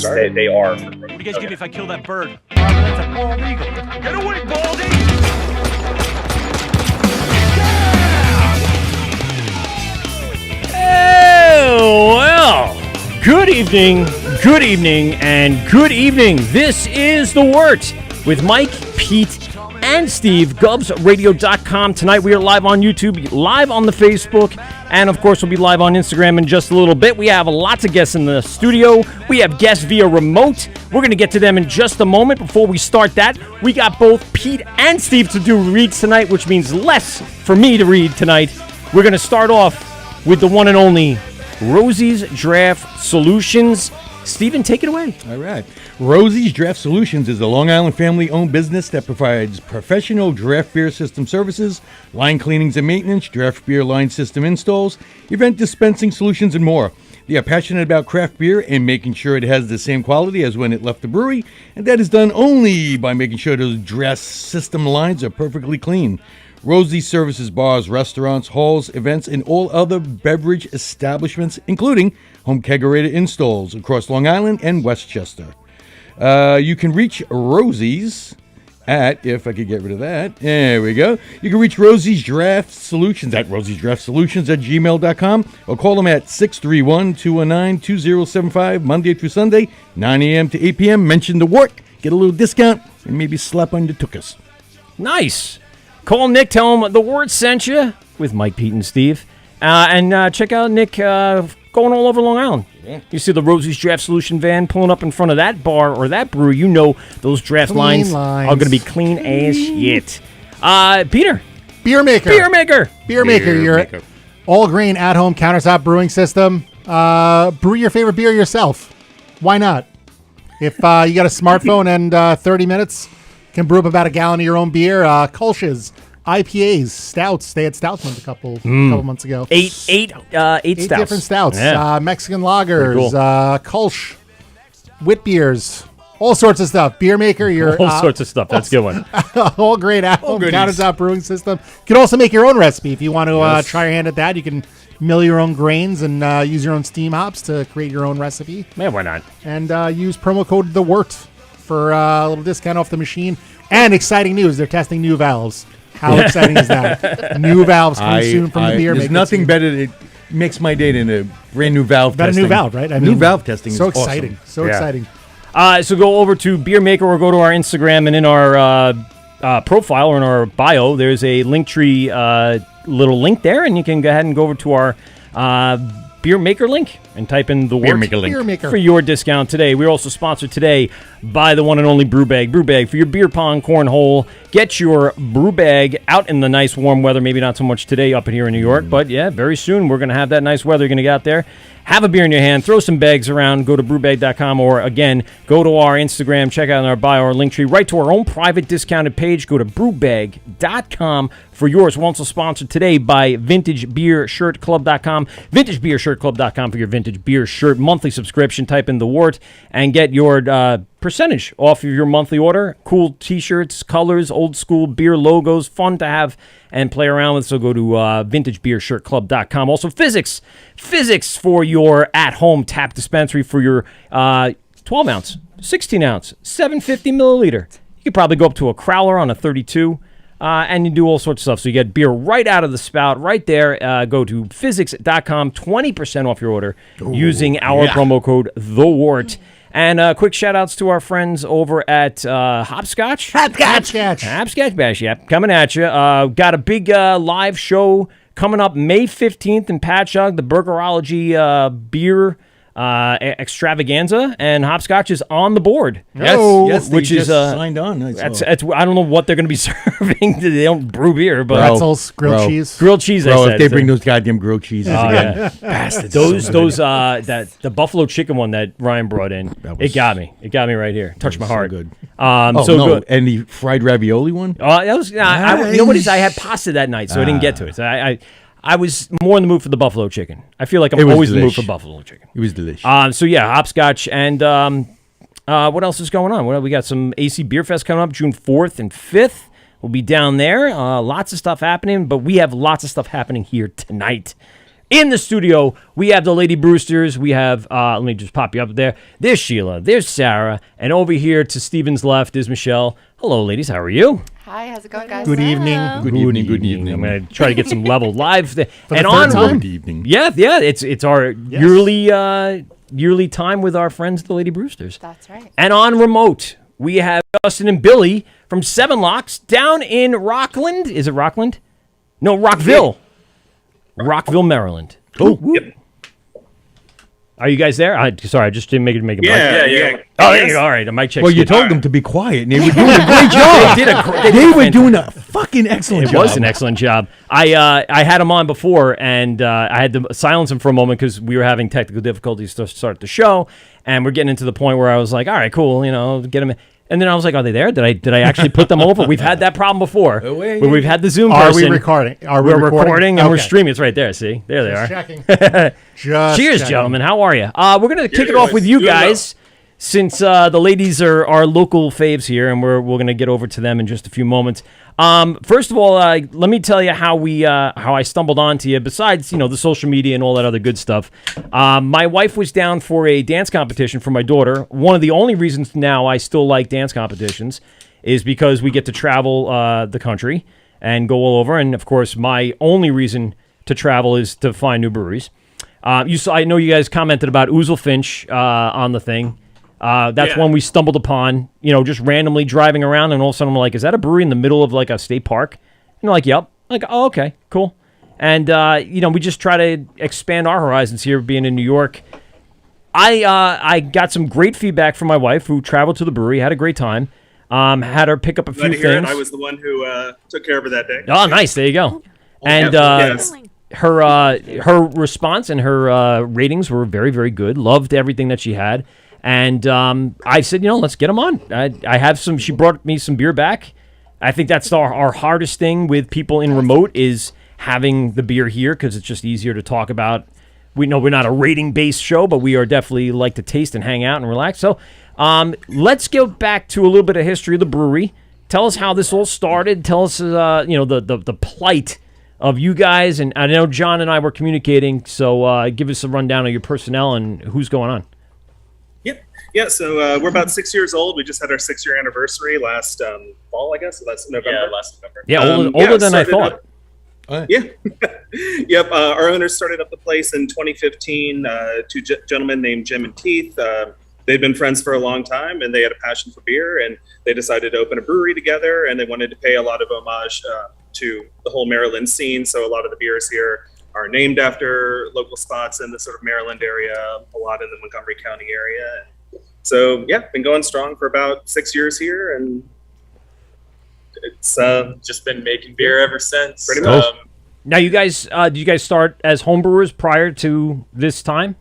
they are. What do you guys give me if I kill that bird? That's a bald eagle. Get away, Baldy! Oh, well, good evening, and good evening. This is The Wort with Mike, Pete, and Steve, GubsRadio.com. Tonight we are live on YouTube, live on the Facebook, and of course we'll be live on Instagram in just a little bit. We have lots of guests in the studio. We have guests via remote. We're going to get to them in just a moment. Before we start that, we got both Pete and Steve to do reads tonight, which means less for me to read tonight. We're going to start off with the one and only Rosie's Draft Solutions. Steven, take it away. All right. Rosie's Draft Solutions is a Long Island family-owned business that provides professional draft beer system services, line cleanings and maintenance, draft beer line system installs, event dispensing solutions, and more. They are passionate about craft beer and making sure it has the same quality as when it left the brewery, and that is done only by making sure those draft system lines are perfectly clean. Rosie services bars, restaurants, halls, events, and all other beverage establishments, including home kegerator installs across Long Island and Westchester. You can reach Rosie's at, if I could get rid of that, there we go. You can reach Rosie's Draft Solutions at rosiesdraftsolutions@gmail.com or call them at 631-219-2075, Monday through Sunday, 9 a.m. to 8 p.m. Mention the Wort, get a little discount, and maybe slap on the tuchus. Nice. Call Nick, tell him the Wort sent you with Mike, Pete, and Steve. And check out Nick going all over Long Island. Yeah. You see the Rosie's Draft Solution van pulling up in front of that bar or that brewery. You know those draft lines are going to be clean as shit. Peter. Beer maker. Your all-grain at-home countertop brewing system. Brew your favorite beer yourself. Why not? If you got a smartphone and 30 minutes, can brew up about a gallon of your own beer. Kolsch's, IPAs, stouts. They had stouts a couple months ago. Eight stouts. Different stouts. Yeah. Mexican lagers, cool. Kolsch, wit beers, all sorts of stuff. Beer maker, your all sorts of stuff. That's a good one. all great at-home countertop brewing system. You can also make your own recipe if you want to try your hand at that. You can mill your own grains and use your own steam hops to create your own recipe. Man, why not? And use promo code THEWORT for a little discount off the machine. And exciting news, they're testing new valves. How exciting is that? New valves coming soon from the beer maker. There's nothing better. It makes my day than a brand new valve testing. Got a new valve, right? New valve testing is so exciting. Awesome. So exciting. So go over to Beer Maker or go to our Instagram, and in our profile or in our bio, there's a Linktree little link there, and you can go ahead and go over to our Beer Maker link and type in the Wort for your discount today. We're also sponsored today by the one and only Brew Bag. Brew Bag for your beer pong cornhole. Get your brew bag out in the nice warm weather. Maybe not so much today up here in New York, but yeah, very soon we're going to have that nice weather. You're going to get out there, have a beer in your hand, throw some bags around, go to brewbag.com, or again, go to our Instagram, check out our bio or Linktree, right to our own private discounted page. Go to brewbag.com for yours. We're also sponsored today by VintageBeerShirtClub.com, VintageBeerShirtClub.com for your vintage beer shirt monthly subscription. Type in the Wort and get your percentage off of your monthly order. Cool t-shirts, colors, old school beer logos, fun to have and play around with. So go to VintageBeerShirtClub.com. Also Physics for your at-home tap dispensary for your 12-ounce, 16-ounce, 750 milliliter. You could probably go up to a crowler on a 32. And you do all sorts of stuff. So you get beer right out of the spout, right there. Go to physics.com, 20% off your order using our promo code THEWORT. And quick shout-outs to our friends over at Hopscotch. Hopscotch Bash, yep, coming at you. Got a big live show coming up May 15th in Patchogue, the Burgerology beer extravaganza, and Hopscotch is on the board. Yes, which is signed on. I don't know what they're going to be serving. They don't brew beer, but pretzels, grilled cheese. Grilled cheese. Bro, if they bring those goddamn grilled cheeses again, bastards. Those the buffalo chicken one that Ryan brought in, it got me. It got me right here. Touched my heart. So good. Good. And the fried ravioli one. That was. You know what it is? I had pasta that night, so I didn't get to it. So I was more in the mood for the buffalo chicken. I feel like I'm always in the mood for buffalo chicken. It was delicious. So yeah, Hopscotch and what else is going on? We got some AC Beer Fest coming up June 4th and 5th. We'll be down there. Lots of stuff happening, but we have lots of stuff happening here tonight. In the studio, we have the Lady Brewsters. We have, let me just pop you up there. There's Sheila. There's Sarah. And over here to Steven's left is Michelle. Hello, ladies. How are you? Hi, how's it going, guys? Good evening. Good evening. Good evening. I'm going to try to get some level live. For the third time? Good evening. Yeah. It's our yearly time with our friends, the Lady Brewsters. That's right. And on remote, we have Justin and Billy from Seven Locks down in Rockland. Is it Rockland? No, Rockville. Rockville, Maryland. Oh, Yep. Are you guys there? Sorry, I just didn't make it make a mic. Yeah. Oh, there you go. All right, the mic check's well, you good. told them to be quiet, and they were doing a great job. They were doing a fucking excellent It job. was an excellent job. I had him on before, and I had to silence him for a moment because we were having technical difficulties to start the show, and we're getting into the point where I was like, all right, cool, get him in. And then I was like, are they there? Did I actually put them over? We've had that problem before, where we've had the Zoom Are person. we recording? We're recording and we're streaming. It's right there. See, there they are. Checking. Cheers, checking. gentlemen. How are you? We're gonna kick it off with you guys, since the ladies are our local faves here, and we're gonna get over to them in just a few moments. First of all, let me tell you how I stumbled onto you. Besides, the social media and all that other good stuff, my wife was down for a dance competition for my daughter. One of the only reasons now I still like dance competitions is because we get to travel the country and go all over. And of course, my only reason to travel is to find new breweries. I know you guys commented about Ouzel Finch on the thing. That's one we stumbled upon, just randomly driving around, and all of a sudden I'm like, is that a brewery in the middle of like a state park? And they're like, yep. I'm like, oh, okay, cool. And, we just try to expand our horizons here being in New York. I got some great feedback from my wife who traveled to the brewery, had a great time, had her pick up a few Glad to hear things. it. I was the one who took care of her that day. Oh, nice. There you go. And Yes. her response and her ratings were very, very good. Loved everything that she had. And I said, let's get them on. I have some. She brought me some beer back. I think that's our hardest thing with people in remote is having the beer here because it's just easier to talk about. We know we're not a rating-based show, but we are definitely like to taste and hang out and relax. So let's go back to a little bit of history of the brewery. Tell us how this all started. Tell us, the plight of you guys. And I know John and I were communicating, so give us a rundown of your personnel and who's going on. Yeah, so we're about 6 years old. We just had our 6-year anniversary last fall, I guess. Last November. Yeah, last November. Yeah, older than I thought. Yeah. Yep. Our owners started up the place in 2015. Two gentlemen named Jim and Keith. They'd been friends for a long time, and they had a passion for beer, and they decided to open a brewery together, and they wanted to pay a lot of homage to the whole Maryland scene. So a lot of the beers here are named after local spots in the sort of Maryland area, a lot in the Montgomery County area. So yeah, been going strong for about 6 years here, and it's Just been making beer ever since. Pretty much. Now, you guys, did you guys start as homebrewers prior to this time?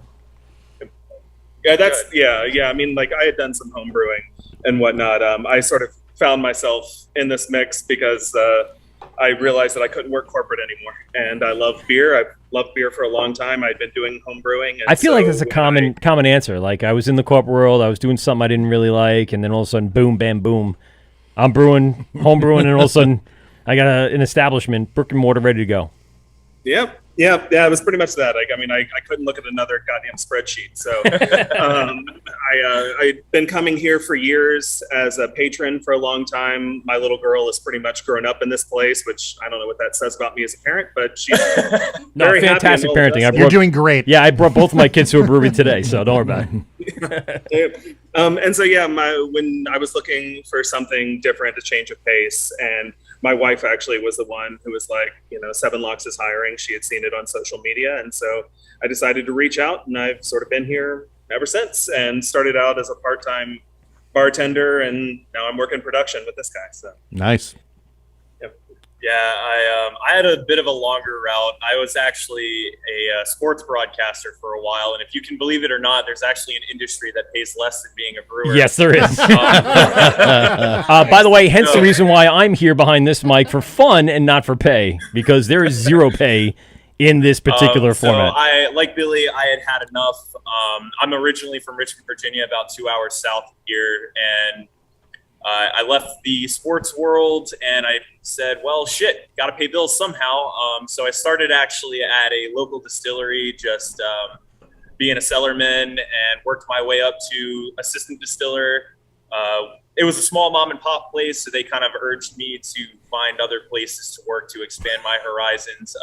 Yeah, yeah. I mean, like I had done some home brewing and whatnot. I sort of found myself in this mix because I realized that I couldn't work corporate anymore, and I love beer. I've loved beer for a long time. I'd been doing home brewing. And I feel like that's a when common answer. Like I was in the corporate world, I was doing something I didn't really like, and then all of a sudden, boom, bam, boom, I'm brewing, home brewing, and all of a sudden, I got an establishment, brick and mortar, ready to go. Yeah. It was pretty much that. I couldn't look at another goddamn spreadsheet. So I'd been coming here for years as a patron for a long time. My little girl has pretty much grown up in this place, which I don't know what that says about me as a parent, but she's very fantastic happy and parenting. You're doing great. Yeah, I brought both of my kids to a brewery today, so don't worry about it. And so, yeah, when I was looking for something different, a change of pace, and my wife actually was the one who was like, Seven Locks is hiring. She had seen it on social media. And so I decided to reach out, and I've sort of been here ever since, and started out as a part-time bartender, and now I'm working production with this guy. So Nice. Yeah, I had a bit of a longer route. I was actually a sports broadcaster for a while, and if you can believe it or not, there's actually an industry that pays less than being a brewer. Yes, there is. By the way, hence the reason why I'm here behind this mic for fun and not for pay, because there is zero pay in this particular format. So like Billy, I had enough. I'm originally from Richmond, Virginia, about 2 hours south of here, and I left the sports world and I said, well, shit, got to pay bills somehow. So I started actually at a local distillery, just being a cellarman, and worked my way up to assistant distiller. It was a small mom and pop place, so they kind of urged me to find other places to work to expand my horizons.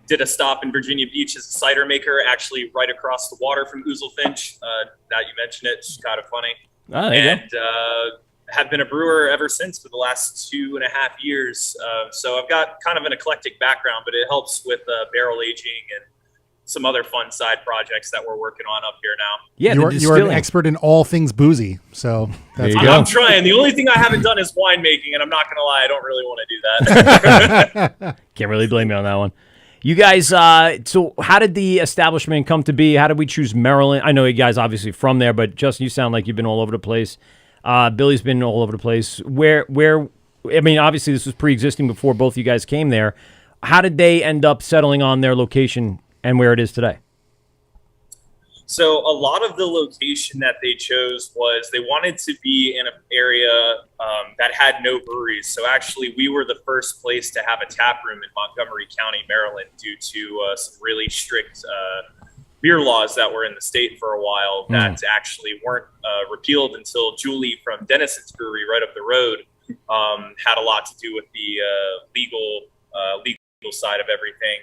Did a stop in Virginia Beach as a cider maker, actually right across the water from Ouzelfinch. Now you mention it, it's kind of funny. Oh, there you go. Have been a brewer ever since for the last 2.5 years. So I've got kind of an eclectic background, but it helps with barrel aging and some other fun side projects that we're working on up here now. Yeah, you're an expert in all things boozy. So that's There you I'm go. trying. The only thing I haven't done is winemaking, and I'm not going to lie, I don't really want to do that. Can't really blame you on that one. You guys, so how did the establishment come to be? How did we choose Maryland? I know you guys obviously from there, but Justin, you sound like you've been all over the place. Billy's been all over the place. Where? I mean, obviously this was pre-existing before both you guys came there. How did they end up settling on their location and where it is today? So a lot of the location that they chose was they wanted to be in an area that had no breweries. So actually, we were the first place to have a tap room in Montgomery County, Maryland, due to some really strict beer laws that were in the state for a while that actually weren't repealed until Julie from Denison's Brewery right up the road had a lot to do with the legal side of everything.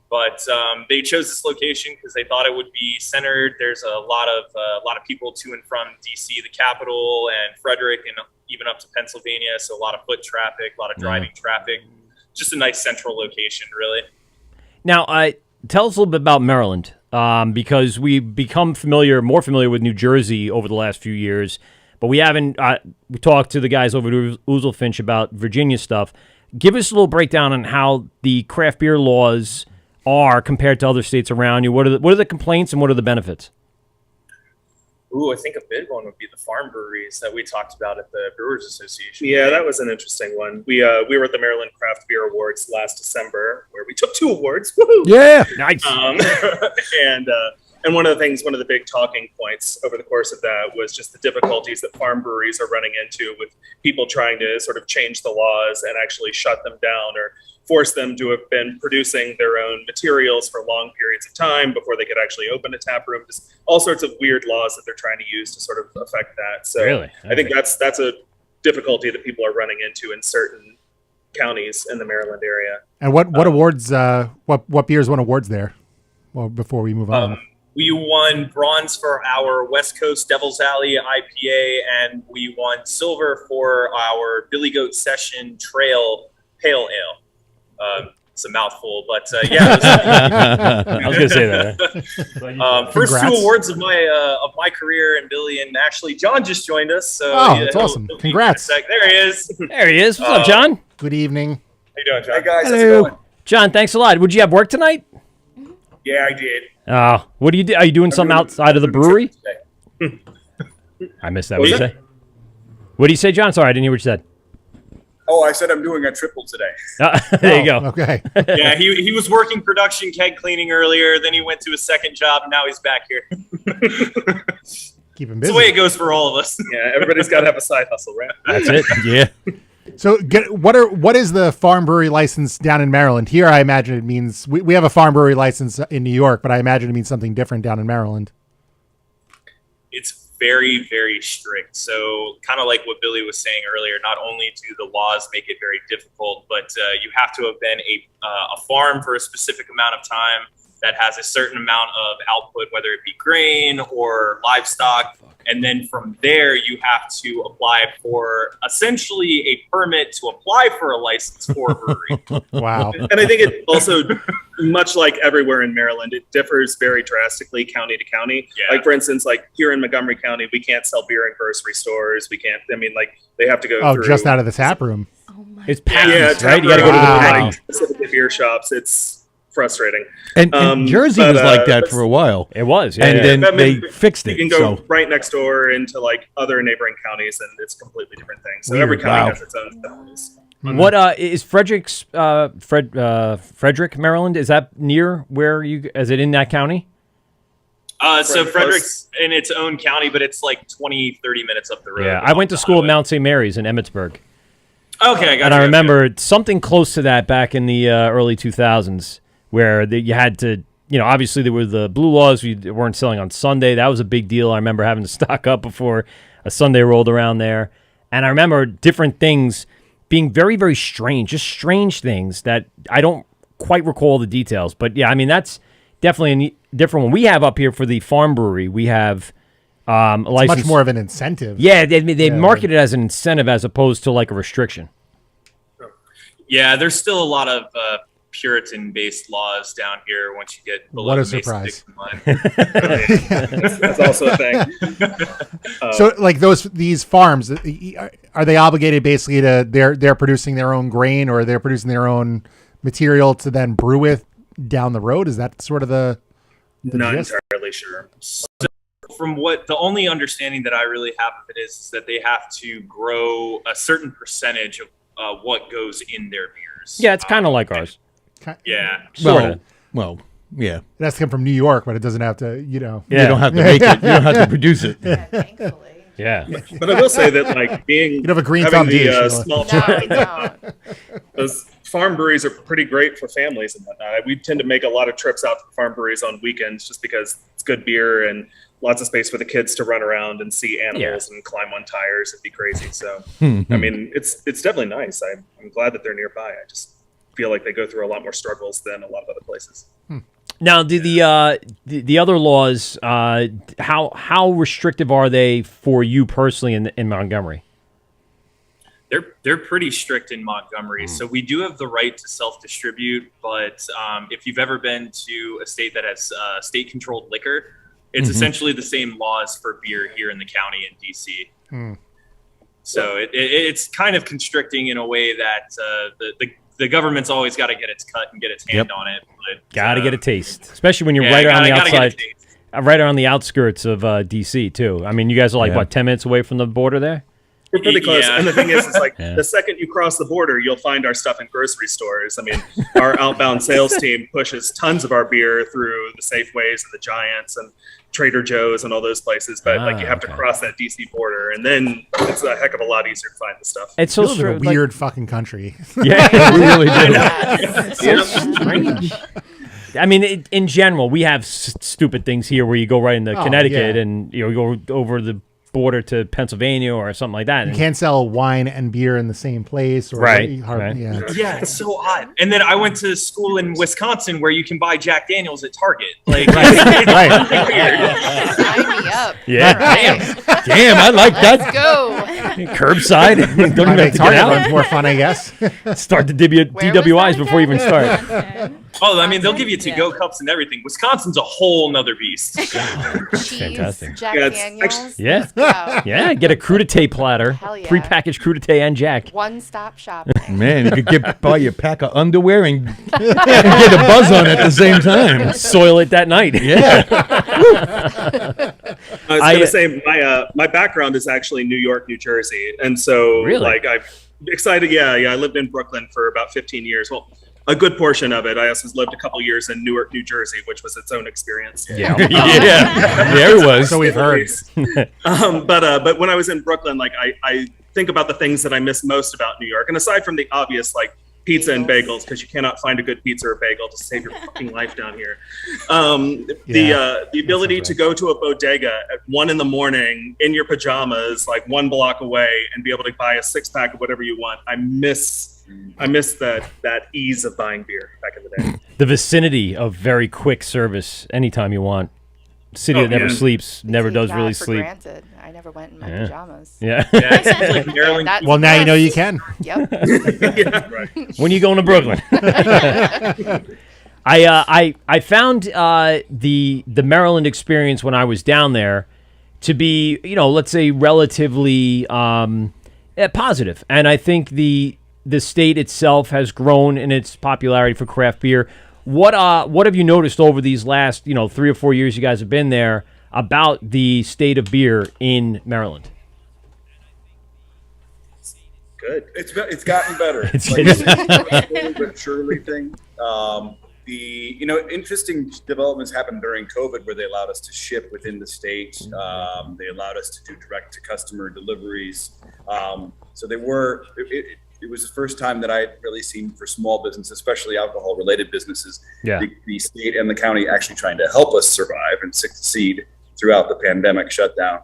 But they chose this location because they thought it would be centered. There's a lot of people to and from DC, the capital, and Frederick, and even up to Pennsylvania. So a lot of foot traffic, a lot of driving traffic. Just a nice central location, really. Now, tell us a little bit about Maryland, because we've become more familiar with New Jersey over the last few years, but we haven't. We talked to the guys over at Ouzelfinch about Virginia stuff. Give us a little breakdown on how the craft beer laws are compared to other states around you. What are the complaints and what are the benefits? Ooh, I think a big one would be the farm breweries that we talked about at the Brewers Association. Yeah, that was an interesting one. We were at the Maryland Craft Beer Awards last December, where we took 2 awards. Woohoo! Yeah. Nice. And one of the big talking points over the course of that was just the difficulties that farm breweries are running into with people trying to sort of change the laws and actually shut them down or force them to have been producing their own materials for long periods of time before they could actually open a tap room. Just all sorts of weird laws that they're trying to use to sort of affect that. So Really? I think that's a difficulty that people are running into in certain counties in the Maryland area. And what awards? What beers won awards there? Well, before we move on, we won bronze for our West Coast Devil's Alley IPA, and we won silver for our Billy Goat Session Trail Pale Ale. It's a mouthful, but yeah. I was going to say that. First Congrats. 2 awards of my career, and Billy and actually John just joined us. So that's awesome! Congrats. There he is. There he is. What's up, John? Good evening. How you doing, John? Hey guys, how's it Hello. going? John, thanks a lot. Would you have work tonight? Yeah, I did. What do you do? Are you doing something outside of the brewery? I missed that. What did you say? What do you say, John? Sorry, I didn't hear what you said. Oh, I said I'm doing a triple today. There you go. Okay. Yeah, he was working production keg cleaning earlier. Then he went to his second job, and now he's back here. Keep him It's busy. the way it goes for all of us. Yeah, everybody's got to have a side hustle, right? That's it. Yeah. So, what is the farm brewery license down in Maryland? Here, I imagine it means we have a farm brewery license in New York, but I imagine it means something different down in Maryland. It's very, very strict. So kind of like what Billy was saying earlier, not only do the laws make it very difficult, but you have to have been a farm for a specific amount of time that has a certain amount of output, whether it be grain or livestock. And then from there, you have to apply for essentially a permit to apply for a license for a brewery. Wow. And I think it also, much like everywhere in Maryland, it differs very drastically county to county. Yeah. Like, for instance, like here in Montgomery County, we can't sell beer in grocery stores. We can't, I mean, like, they have to go through. Just out of the tap room. It's patents, Yeah, right? You got to go to the Wow. patent. like, specifically beer shops. It's frustrating. And Jersey but, was like that that's- for a while. It was. Yeah, And yeah. then I mean, they fixed You it. can go So right next door into like other neighboring counties, and it's a completely different thing. So Weird. every county Wow. has its own differences. What is Frederick's Frederick, Maryland? Is that near where you? Is it in that county? So Frederick's in its own county, but it's like 20, 30 minutes up the road. Yeah, I went to school at Mount St. Mary's in Emmitsburg. Okay, I got And I remember something close to that back in the early 2000s where you had to, obviously there were the blue laws. We weren't selling on Sunday. That was a big deal. I remember having to stock up before a Sunday rolled around there. And I remember different things being very, very strange, just strange things that I don't quite recall the details. But yeah, I mean, that's definitely a different one. We have up here for the farm brewery, we have a license. Much more of an incentive. Yeah, they market it as an incentive as opposed to like a restriction. Yeah, there's still a lot of Puritan-based laws down here once you get below What a the Mason surprise. Dixon line. That's also a thing. So, like these farms, are they obligated basically to they're producing their own grain or they're producing their own material to then brew with down the road? Is that sort of the Not gist? entirely sure. So from what the only understanding that I really have of it is that they have to grow a certain percentage of what goes in their beers. Yeah, it's kind of like ours. Yeah. Sorta. Well, yeah. It has to come from New York, but it doesn't have to, You don't have to make it. You don't have to produce it. Yeah, thankfully. Yeah. But I will say that, like, You have a green having thumb, do you, the Sheila? small No, I town, don't. those farm breweries are pretty great for families and whatnot. We tend to make a lot of trips out to the farm breweries on weekends just because it's good beer and lots of space for the kids to run around and see animals and climb on tires. It'd be crazy. So, I mean, it's definitely nice. I'm glad that they're nearby. I just feel like they go through a lot more struggles than a lot of other places. Now, do the other laws, how restrictive are they for you personally in Montgomery? They're pretty strict in Montgomery. So we do have the right to self-distribute, but if you've ever been to a state that has state-controlled liquor, it's essentially the same laws for beer here in the county in DC. So it's kind of constricting in a way that the government's always got to get its cut and get its hand on it. But, Got to get a taste, especially when you're yeah, right around the gotta get a outside, taste. right around the outskirts of DC too. I mean, you guys are like what 10 minutes away from the border there? We're pretty close. Yeah. And the thing is, it's like the second you cross the border, you'll find our stuff in grocery stores. I mean, our outbound sales team pushes tons of our beer through the Safeways and the Giants and Trader Joe's and all those places. But like you have to cross that DC border, and then it's a heck of a lot easier to find the stuff. It's so We live in a strange. weird fucking country. Yeah, We really do. Yes. so strange. I mean, in general, we have stupid things here where you go right into Connecticut yeah. and you go over the border to Pennsylvania or something like that. You can't sell wine and beer in the same place. Or Right. Yeah. Yeah, it's so odd. And then I went to school in Wisconsin where you can buy Jack Daniels at Target. Like, Right. Sign me up. Yeah, Damn, I like Let's that. go. curbside. Don't even have to get Target out. runs more fun, I guess. Start the Where was DWIs that before you even again? start. oh, I mean, they'll give you to-go cups and everything. Wisconsin's a whole nother beast. Cheese, fantastic. Jack Yeah, it's Daniels. Yeah. Wow. Yeah, get a crudité platter, Hell yeah. prepackaged crudité and Jack. One-stop shopping. Man, you could buy your pack of underwear and get a buzz on at the same time. Soil it that night. Yeah. I was going to say my background is actually New York, New Jersey, and so Really? like I'm excited. Yeah, I lived in Brooklyn for about 15 years. Well, a good portion of it. I also lived a couple years in Newark, New Jersey, which was its own experience. Yeah. Yeah, there it was. So we've heard. But when I was in Brooklyn, like I think about the things that I miss most about New York, and aside from the obvious like pizza and bagels, because you cannot find a good pizza or bagel to save your fucking life down here. The ability to go to a bodega at 1 a.m. in your pajamas, like 1 block away, and be able to buy a 6-pack of whatever you want. I miss that ease of buying beer back in the day. The vicinity of very quick service anytime you want. City that never yeah. sleeps, never Take does that really for sleep. Granted. I never went in my Yeah. pajamas. Yeah. Yeah, it seems like Maryland. That's Well, now you know you plus. can. Yep. Yeah, right. When you going to Brooklyn? I found the Maryland experience when I was down there to be, let's say relatively positive. And I think the state itself has grown in its popularity for craft beer. What have you noticed over these last 3 or 4 years you guys have been there about the state of beer in Maryland? Good. It's gotten better. It's Like, it's a slowly but surely thing. interesting developments happened during COVID where they allowed us to ship within the state. They allowed us to do direct to customer deliveries. So it was the first time that I had really seen for small business, especially alcohol related businesses, the state and the county actually trying to help us survive and succeed throughout the pandemic shutdown.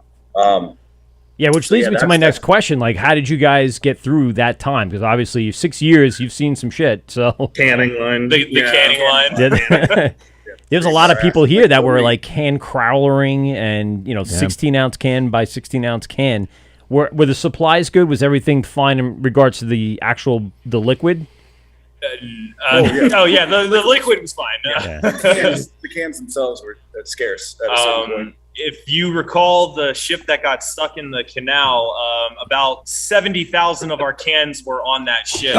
Which leads me to my next question. Like, how did you guys get through that time? Because obviously 6 years, you've seen some shit. So canning line. The canning line. There's a lot of people here that were like hand crowlering and 16-ounce can by 16-ounce can. Were the supplies good? Was everything fine in regards to the liquid? The liquid was fine. The cans themselves were scarce at a certain point. If you recall the ship that got stuck in the canal, about 70,000 of our cans were on that ship.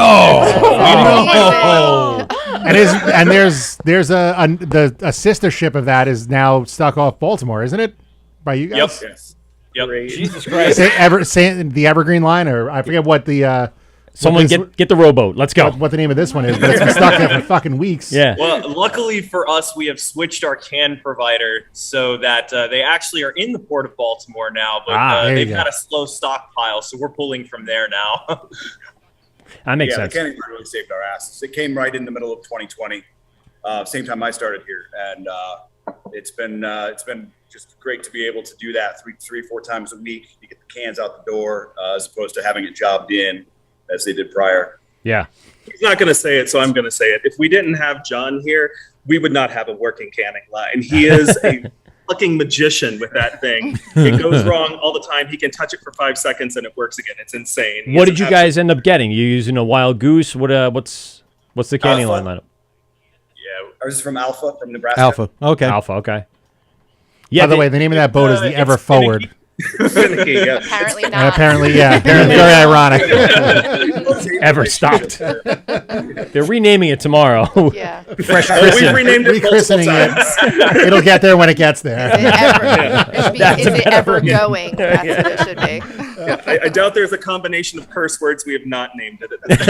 And there's a sister ship of that is now stuck off Baltimore, isn't it? By you guys? Yep. Jesus Christ. The Evergreen line, or I forget what the someone get the rowboat. Let's go. What the name of this one is, but it's been stuck there for fucking weeks. Yeah. Well, luckily for us, we have switched our can provider so that they actually are in the port of Baltimore now, but they've got a slow stockpile, so we're pulling from there now. That makes sense. The canning really saved our asses. It came right in the middle of 2020, same time I started here, and it's been just great to be able to do that three, 4 times a week to get the cans out the door, as opposed to having it jobbed in as they did prior. Yeah. He's not going to say it, so I'm going to say it. If we didn't have John here, we would not have a working canning line. He is a fucking magician with that thing. It goes wrong all the time. He can touch it for 5 seconds and it works again. It's insane. What did you guys end up getting? You using a Wild Goose? What's the canning line lineup? Yeah, ours is from Alpha, from Nebraska. Alpha. Okay. Alpha. Okay. Yeah. By the way, the name of that boat is the Ever Forward. Finicky, yeah. Apparently not. And apparently, very ironic. Ever stopped. They're renaming it tomorrow. Yeah. Fresh We've christen. renamed it multiple Rechristening times. it. It'll get there when it gets there. Is it ever going? That's what it should be. I doubt there's a combination of curse words we have not named it at this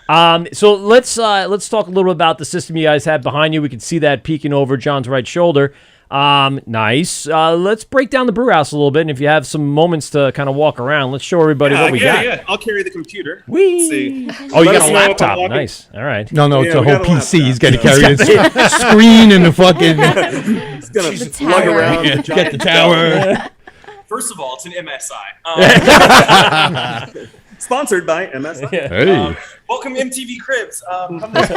time. So let's talk a little about the system you guys have behind you. We can see that peeking over John's right shoulder. Nice. Let's break down the brew house a little bit, and if you have some moments to kind of walk around, let's show everybody what we got. Yeah, I'll carry the computer. Whee! See. Oh, you Let got us a know if I'm laptop. walking. Nice. All right. No, it's Yeah, a we whole got a PC. He's laptop. got to carry his screen and the fucking It's going to tower. lug around the get the tower. First of all, it's an MSI. Sponsored by MSI. Hey. Welcome MTV Cribs. Come That's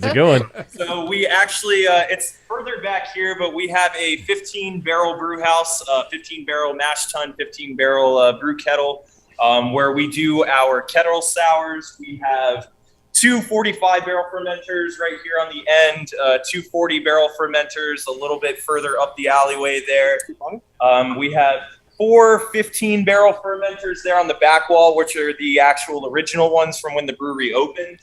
a good one. So we actually, it's further back here, but we have a 15-barrel brew house, 15-barrel mash tun, 15-barrel brew kettle, where we do our kettle sours. We have 2 45-barrel fermenters right here on the end, 2 40-barrel fermenters a little bit further up the alleyway there. We have 4 15-barrel fermenters there on the back wall, which are the actual original ones from when the brewery opened.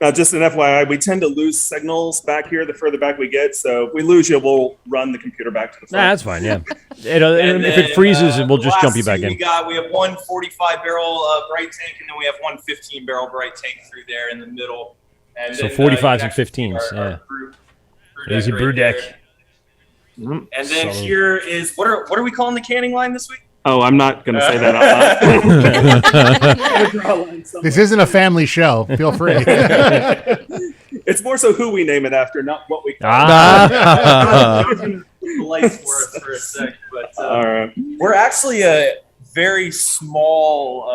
Now, just an FYI, we tend to lose signals back here the further back we get. So if we lose you, we'll run the computer back to the front. Nah, that's fine. Yeah. If it freezes, we'll just jump you back in. We have 1 45-barrel bright tank, and then we have 1 15-barrel bright tank through there in the middle. And So then, 45s and actually 15s, our yeah. brew Easy brew deck. there. And then here is what are we calling the canning line this week? Oh, I'm not going to say that out loud. This isn't a family show. Feel free. It's more so who we name it after, not what we call The lights for a sec, but it. All right. we're actually a very small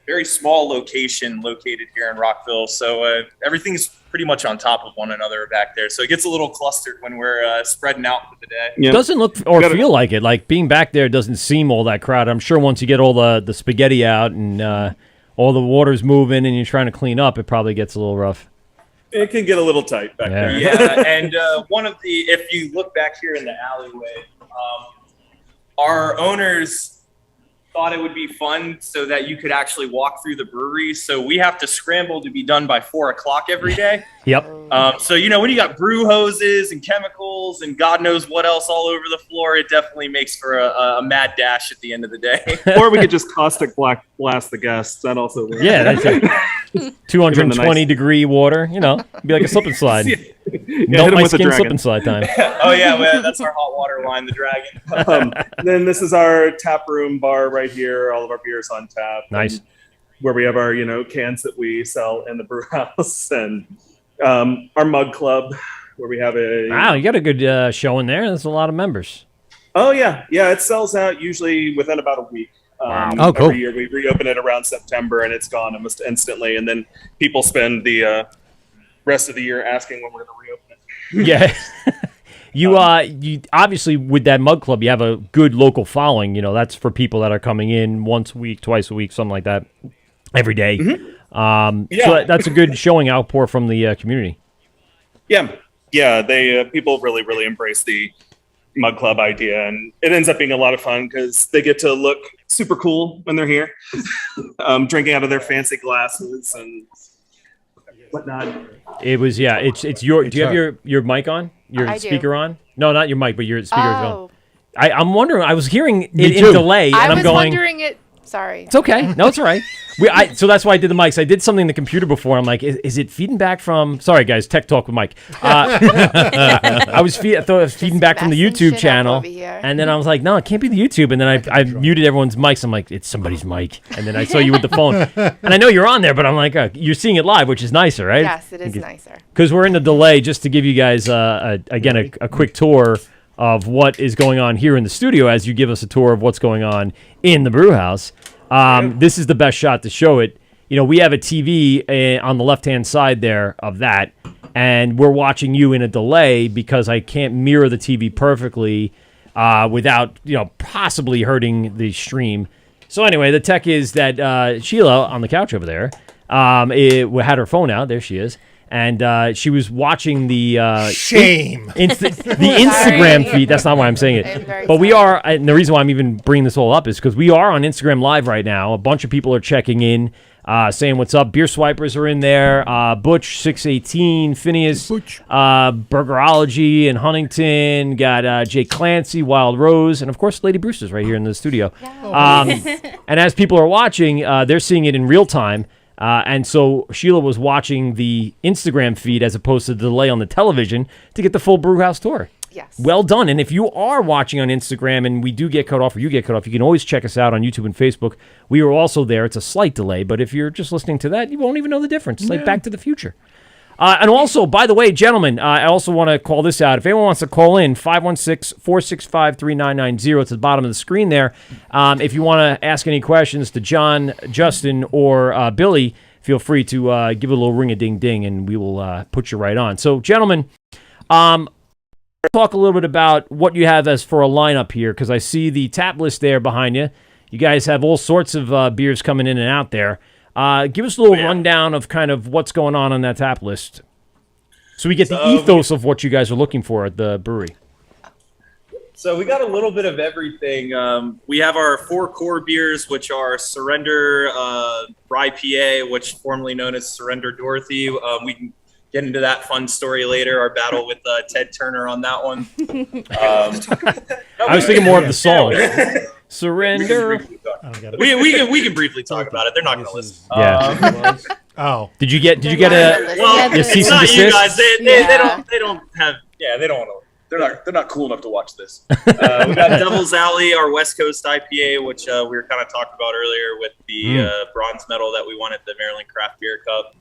location located here in Rockville. So everything's pretty much on top of one another back there. So it gets a little clustered when we're spreading out for the day. Yeah. Doesn't look or feel like it. Like being back there doesn't seem all that crowded. I'm sure once you get all the spaghetti out and all the water's moving and you're trying to clean up, it probably gets a little rough. It can get a little tight back there. Yeah, and if you look back here in the alleyway, our owners thought it would be fun so that you could actually walk through the brewery. So we have to scramble to be done by 4 o'clock every day. Yep. So, when you got brew hoses and chemicals and God knows what else all over the floor, it definitely makes for a mad dash at the end of the day. Or we could just caustic blast the guests. That also works. Yeah, that's it. 220-degree water. You know, be like a slip and slide. Melt my skin, slip and slide time. Oh yeah, well, that's our hot water line, the Dragon. Then this is our tap room bar right here. All of our beers on tap. Nice. Where we have our cans that we sell in the brew house, and our mug club where we have a. Wow, you got a good show in there. There's a lot of members. Oh yeah, it sells out usually within about a week. Oh, cool. Every year we reopen it around September, and it's gone almost instantly. And then people spend the rest of the year asking when we're going to reopen it. Yeah. You obviously with that mug club, you have a good local following. You know, that's for people that are coming in once a week, twice a week, something like that, every day. So that's a good showing outpour from the community. Yeah. They people really embrace the mug club idea, and it ends up being a lot of fun because they get to look super cool when they're here, drinking out of their fancy glasses and whatnot. It was it's your. Do you have your mic on? Your I do. speaker on? No, not your mic, but your speaker is on. Oh, I'm wondering. I was hearing it Me in too. delay, and I I'm was going. wondering it. Sorry. It's okay. No, it's all right. So that's why I did the mics. I did something in the computer before. I'm like, is it feeding back from? Sorry, guys. Tech talk with Mike. I thought it was feeding back from the messing YouTube shit up channel, over here. and then I was like, no, it can't be the YouTube. And then I muted everyone's mics. I'm like, it's somebody's mic. And then I saw you with the phone, and I know you're on there, but I'm like, you're seeing it live, which is nicer, right? Yes, it is nicer. Because we're in the delay. Just to give you guys a quick tour of what is going on here in the studio as you give us a tour of what's going on in the brew house. This is the best shot to show it. You know, we have a TV on the left-hand side there of that, and we're watching you in a delay because I can't mirror the TV perfectly without, possibly hurting the stream. So anyway, the tech is that Sheila on the couch over there had her phone out. There she is. And she was watching the Shame. the Instagram feed. That's not why I'm saying it. But we are, and the reason why I'm even bringing this all up is because we are on Instagram Live right now. A bunch of people are checking in, saying what's up. Beer Swipers are in there. Butch 618, Phineas, Burgerology in Huntington. Got Jay Clancy, Wild Rose, and of course Lady Brewster's right here in the studio. And as people are watching, they're seeing it in real time. And so Sheila was watching the Instagram feed as opposed to the delay on the television to get the full Brewhouse tour. Yes. Well done. And if you are watching on Instagram and we do get cut off or you get cut off, you can always check us out on YouTube and Facebook. We are also there. It's a slight delay, but if you're just listening to that, you won't even know the difference. It's like Back to the Future. And also, by the way, gentlemen, I also want to call this out. If anyone wants to call in, 516-465-3990. It's at the bottom of the screen there. If you want to ask any questions to John, Justin, or Billy, feel free to give it a little ring-a-ding-ding, and we will put you right on. So, gentlemen, talk a little bit about what you have as for a lineup here, because I see the tap list there behind you. You guys have all sorts of beers coming in and out there. Give us a little rundown of kind of what's going on that tap list, so we get the ethos of what you guys are looking for at the brewery. So we got a little bit of everything. We have our 4 core beers, which are Surrender IPA, which formerly known as Surrender Dorothy. We can get into that fun story later, our battle with Ted Turner on that one. I was thinking more of the song. Surrender. We can briefly talk about it. They're not going to listen. Yeah. Oh. Did you get a Well, your it's cease and not you desist? guys. They don't want to. They're not cool enough to watch this. We got Devil's Alley, our West Coast IPA, which we were kind of talking about earlier with the bronze medal that we won at the Maryland Craft Beer Cup.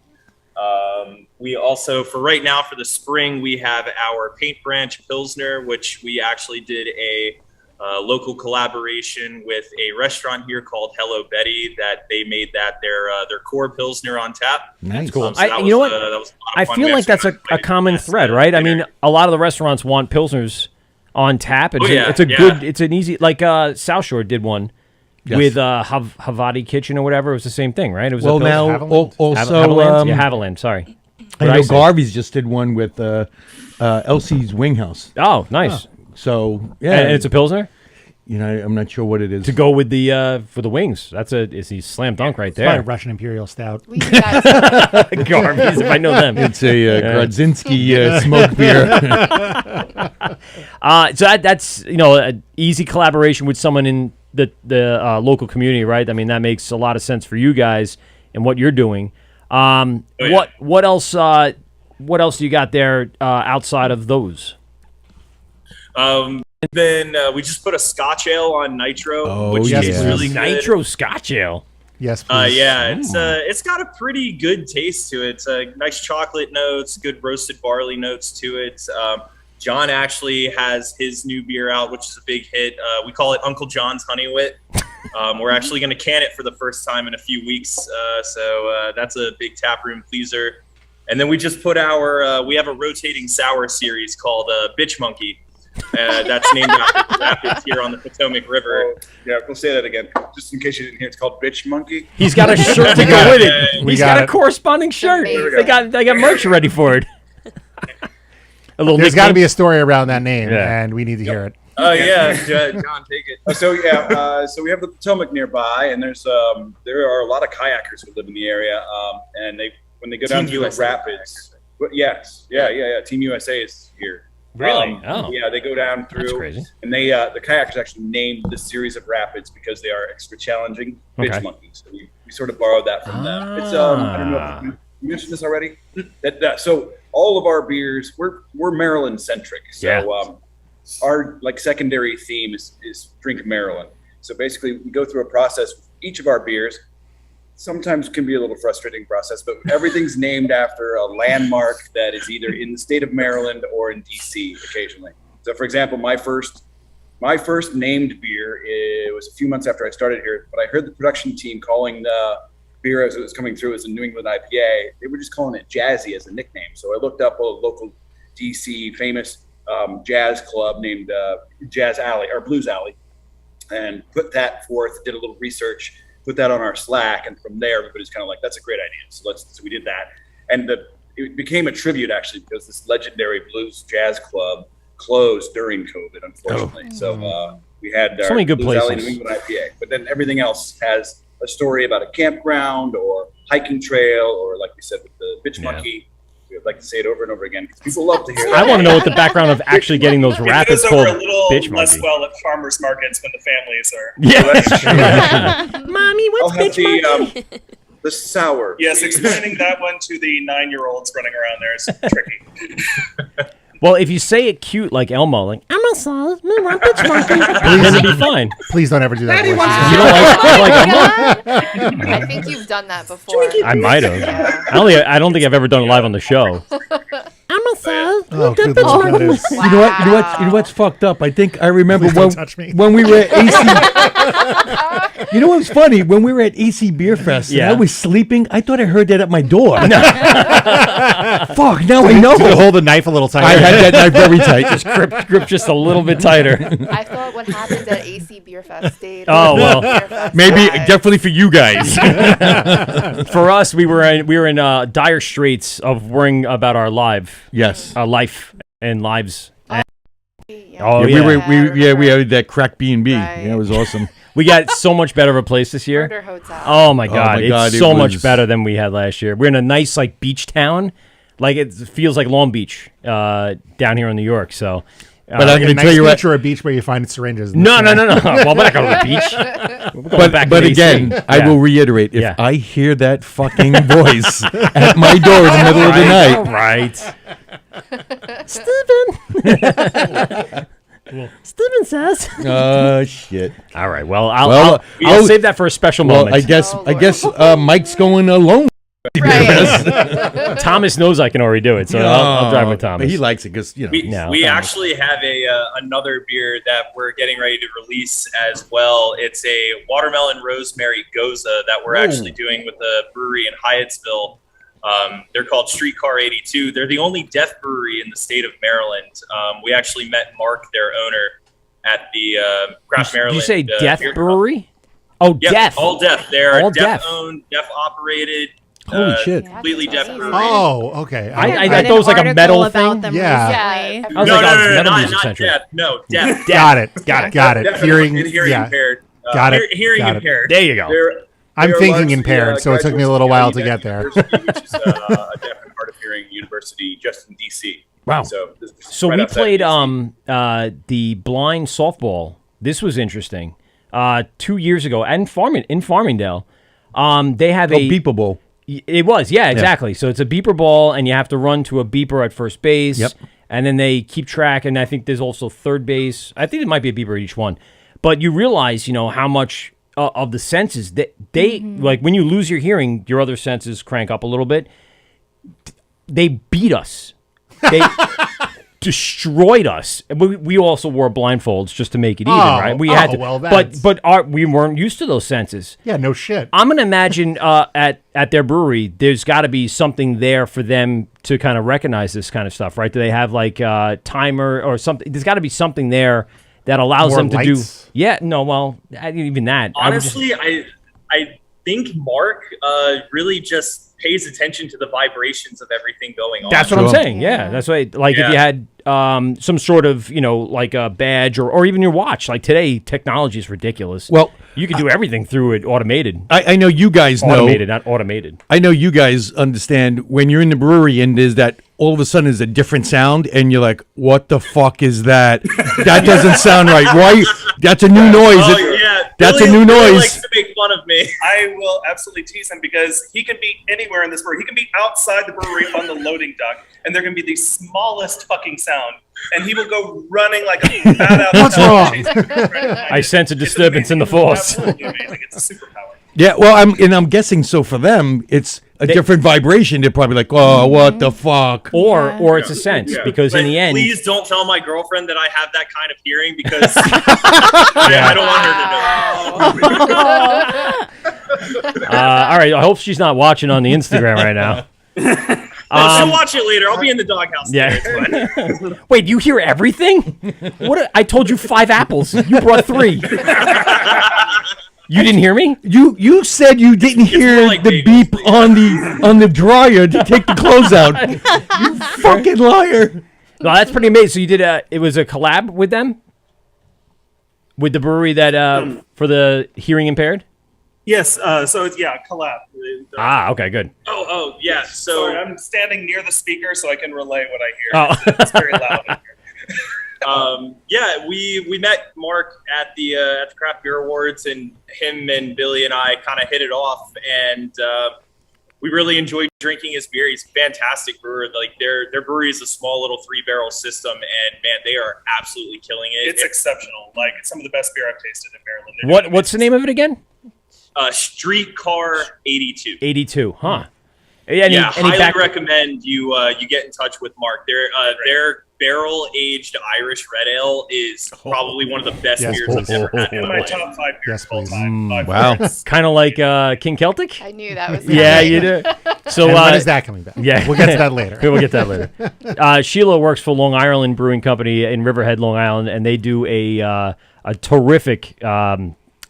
We also, for right now, for the spring, we have our Paint Branch Pilsner, which we actually did a local collaboration with a restaurant here called Hello Betty, that they made that their core Pilsner on tap. Nice. Cool. So that You know what? that was a lot of I fun. feel We like actually that's a invited common guests thread, to right? I dinner. mean, a lot of the restaurants want Pilsners on tap. It's it's an easy, like South Shore did one with Havati Kitchen or whatever. It was the same thing, right? It was Well, a now Haviland? also Haviland, sorry. I know Garvey's just did one with Elsie's Wing House. Oh, nice. So And it's a Pilsner? I'm not sure what it is. To go with the for the wings. It's a slam dunk right Probably there. Russian Imperial Stout. We do that. Garvey's, if I know them. It's a Grodzinski smoke beer. So that's an easy collaboration with someone in the local community, right? I mean, that makes a lot of sense for you guys and what you're doing. What else? What else do you got there outside of those? Then we just put a Scotch ale on Nitro, which yes, is please. really good. Nitro Scotch ale. Yes, please. Yeah, it's got a pretty good taste to it. Nice chocolate notes, good roasted barley notes to it. John actually has his new beer out, which is a big hit. We call it Uncle John's Honey Wit. We're actually going to can it for the first time in a few weeks, so that's a big taproom pleaser. And then we just put we have a rotating sour series called Bitch Monkey. That's named after the rapids here on the Potomac River. Yeah, we'll say that again, just in case you didn't hear. It's called Bitch Monkey. He's got a shirt to go with it. We He's got got a it. corresponding shirt. Amazing. They got merch ready for it. A little There's got to nickname. be a story around that name, Yeah. and we need to hear it. Oh yeah, John, take it. So we have the Potomac nearby, and there are a lot of kayakers who live in the area, and when they go down Team to the USA rapids. But yes, yeah. Team USA is here. Really? Oh. Yeah, they go down That's through, crazy. and the kayakers actually named this series of rapids because they are extra challenging. Bitch Okay. monkeys. So we sort of borrowed that from them. It's I don't know if you mentioned this already. So all of our beers, we're Maryland centric. So Yeah. our secondary theme is drink Maryland. So basically, we go through a process with each of our beers. Sometimes can be a little frustrating process, but everything's named after a landmark that is either in the state of Maryland or in DC occasionally. So for example, my first named beer, it was a few months after I started here, but I heard the production team calling the beer as it was coming through as a New England IPA. They were just calling it Jazzy as a nickname. So I looked up a local DC famous jazz club named Jazz Alley or Blues Alley and put that forth, did a little research, put that on our Slack, and from there everybody's kind of like, that's a great idea. So we did that, and it became a tribute actually because this legendary blues jazz club closed during COVID, unfortunately. So we had So our many good Blues Alley places. New England IPA, but then everything else has a story about a campground or hiking trail, or like we said with the Bitch Monkey. We would like to say it over and over again because people love to hear that. I want to know what the background of actually getting those It rapids goes over called a little Bitch less Monkey. well at farmers markets when the families are. Yeah. Mommy, I'll what's have Bitch Monkey? the sour. Yes, explaining that one to the 9-year-olds running around there is tricky. Well, if you say it cute like Elmo, like I'm a sauce, Bitch Monkey, then it'll be fine. Please don't ever do that. voice. You don't like Elmo? I think you've done that before. I might have. Yeah. I don't think I've ever done it live on the show. I'm a sauce. Oh, good Lord, that is- You know what? You know what's fucked up? I think I remember Please don't touch me. when we were at AC. You know what's funny? When we were at AC Beer Fest, and Yeah. I was sleeping. I thought I heard that at my door. Fuck! Now I know. To hold the knife a little tighter. I had that knife very tight. Just Grip just a little bit tighter. I thought what happened at AC Beer Fest stayed. Oh, well, Beer Fest maybe vibe. definitely for you guys. For us, we were in dire straits of worrying about our life Yes. and lives. Yeah. Oh, Yeah, yeah. we had that crack B&B. Right. Yeah, it was awesome. We got so much better of a place this year. Murder Hotel. Oh my god, my God, it's it so much was- better than we had last year. We're in a nice beach town, it feels like Long Beach down here in New York. So, But I'm Like going a to tell you nice what. beach or a beach where you find syringes. no. Well, we're not going to the beach. We're going back But to AC. again, I Yeah. will reiterate: if Yeah. I hear that fucking voice at my door in the middle of the All night, right. Steven. Steven says. shit. All right. Well, Well, I'll save that for a special Well, moment. Oh, I guess Lord. Mike's going alone. Right. Thomas knows I can already do it, so I'll drive with Thomas. He likes it because No, We Thomas. actually have another beer that we're getting ready to release as well. It's a watermelon rosemary goza that we're actually doing with a brewery in Hyattsville. They're called Streetcar 82. They're the only deaf brewery in the state of Maryland. We actually met Mark, their owner, at the Craft Did Maryland. you say deaf beer brewery? Oh, Yep, deaf. all deaf. They're All deaf deaf. owned, deaf operated. Holy shit. Completely deaf brewery. Oh, okay. I read thought it was like a an metal article thing. about them Yeah. recently. I was No, like, no, oh, no, it's no, metal not, music not centric. deaf. No, deaf. Got it. Got it. Deaf Hearing. hearing Yeah. impaired. Got it. Hearing Got it. impaired. There you go. I'm They're thinking largely, impaired, so it took me a little while to get there. University, which is a deaf and hard of hearing university just in DC. Wow. So, this is So right we outside played DC. the blind softball. This was interesting. 2 years ago in Farmingdale. They have Oh, a Beepable. It was, yeah, exactly. So it's a beeper ball, and you have to run to a beeper at first base. Yep. And then they keep track, and I think there's also third base. I think it might be a beeper at each one. But you realize, how much of the senses that they like when you lose your hearing, your other senses crank up a little bit. They beat us. They destroyed us. We also wore blindfolds just to make it even, right? We had to, well, but we weren't used to those senses. Yeah, no shit. I'm gonna imagine at their brewery, there's got to be something there for them to kind of recognize this kind of stuff, right? Do they have like a timer or something? There's got to be something there that allows More them to lights? do. Yeah, no, well, even that. Honestly, I think Mark really just pays attention to the vibrations of everything going on. That's what I'm saying. Yeah, that's why. Like if you had some sort of, like a badge or even your watch. Like today, technology is ridiculous. Well, you can do everything through it automated. I know you guys know. Automated, not automated. I know you guys understand when you're in the brewery and there's that all of a sudden is a different sound and you're like, what the fuck is that? That doesn't sound right. Why? That's a new noise. That's Billy, a new Billy noise. likes to make fun of me. I will absolutely tease him because he can be anywhere in this brewery. He can be outside the brewery on the loading dock, and there can be the smallest fucking sound, and he will go running like a bat out. What's wrong? I sense a disturbance in the force. Absolutely amazing. It's a superpower. Yeah, well, I'm guessing so for them, it's a different vibration. They're probably like, oh, what the fuck? Or it's a sense because But in the end, please don't tell my girlfriend that I have that kind of hearing because I don't want her to know. all right. I hope she's not watching on the Instagram right now. She'll watch it later. I'll be in the doghouse. Yeah. There. It's fine. Wait, you hear everything? I told you 5 apples. You brought 3. You didn't hear me? You said you didn't hear more like the bagels, beep on the dryer to take the clothes out. You fucking liar. No, that's pretty amazing. So you did it was a collab with them? With the brewery that for the hearing impaired? Yes, so it's collab. Okay, good. Oh, yeah. So Sorry, I'm standing near the speaker so I can relay what I hear. Oh. It's very loud in here. we met Mark at the Craft Beer Awards, and him and Billy and I kind of hit it off, and we really enjoyed drinking his beer. He's a fantastic brewer. Like their brewery is a small little 3-barrel system, and man, they are absolutely killing it. It's exceptional. Like it's some of the best beer I've tasted in Maryland. What's the name of it again? Streetcar 82. 82, huh? Highly recommend you get in touch with Mark. Their barrel-aged Irish red ale is probably one of the best beers I've ever had. In my top 5 beers of all time. Wow. Kind of like King Celtic? I knew that was Yeah, coming. you do. So And when is that coming back? Yeah. We'll get to that later. We'll get to that later. Sheila works for Long Island Brewing Company in Riverhead, Long Island, and they do a terrific.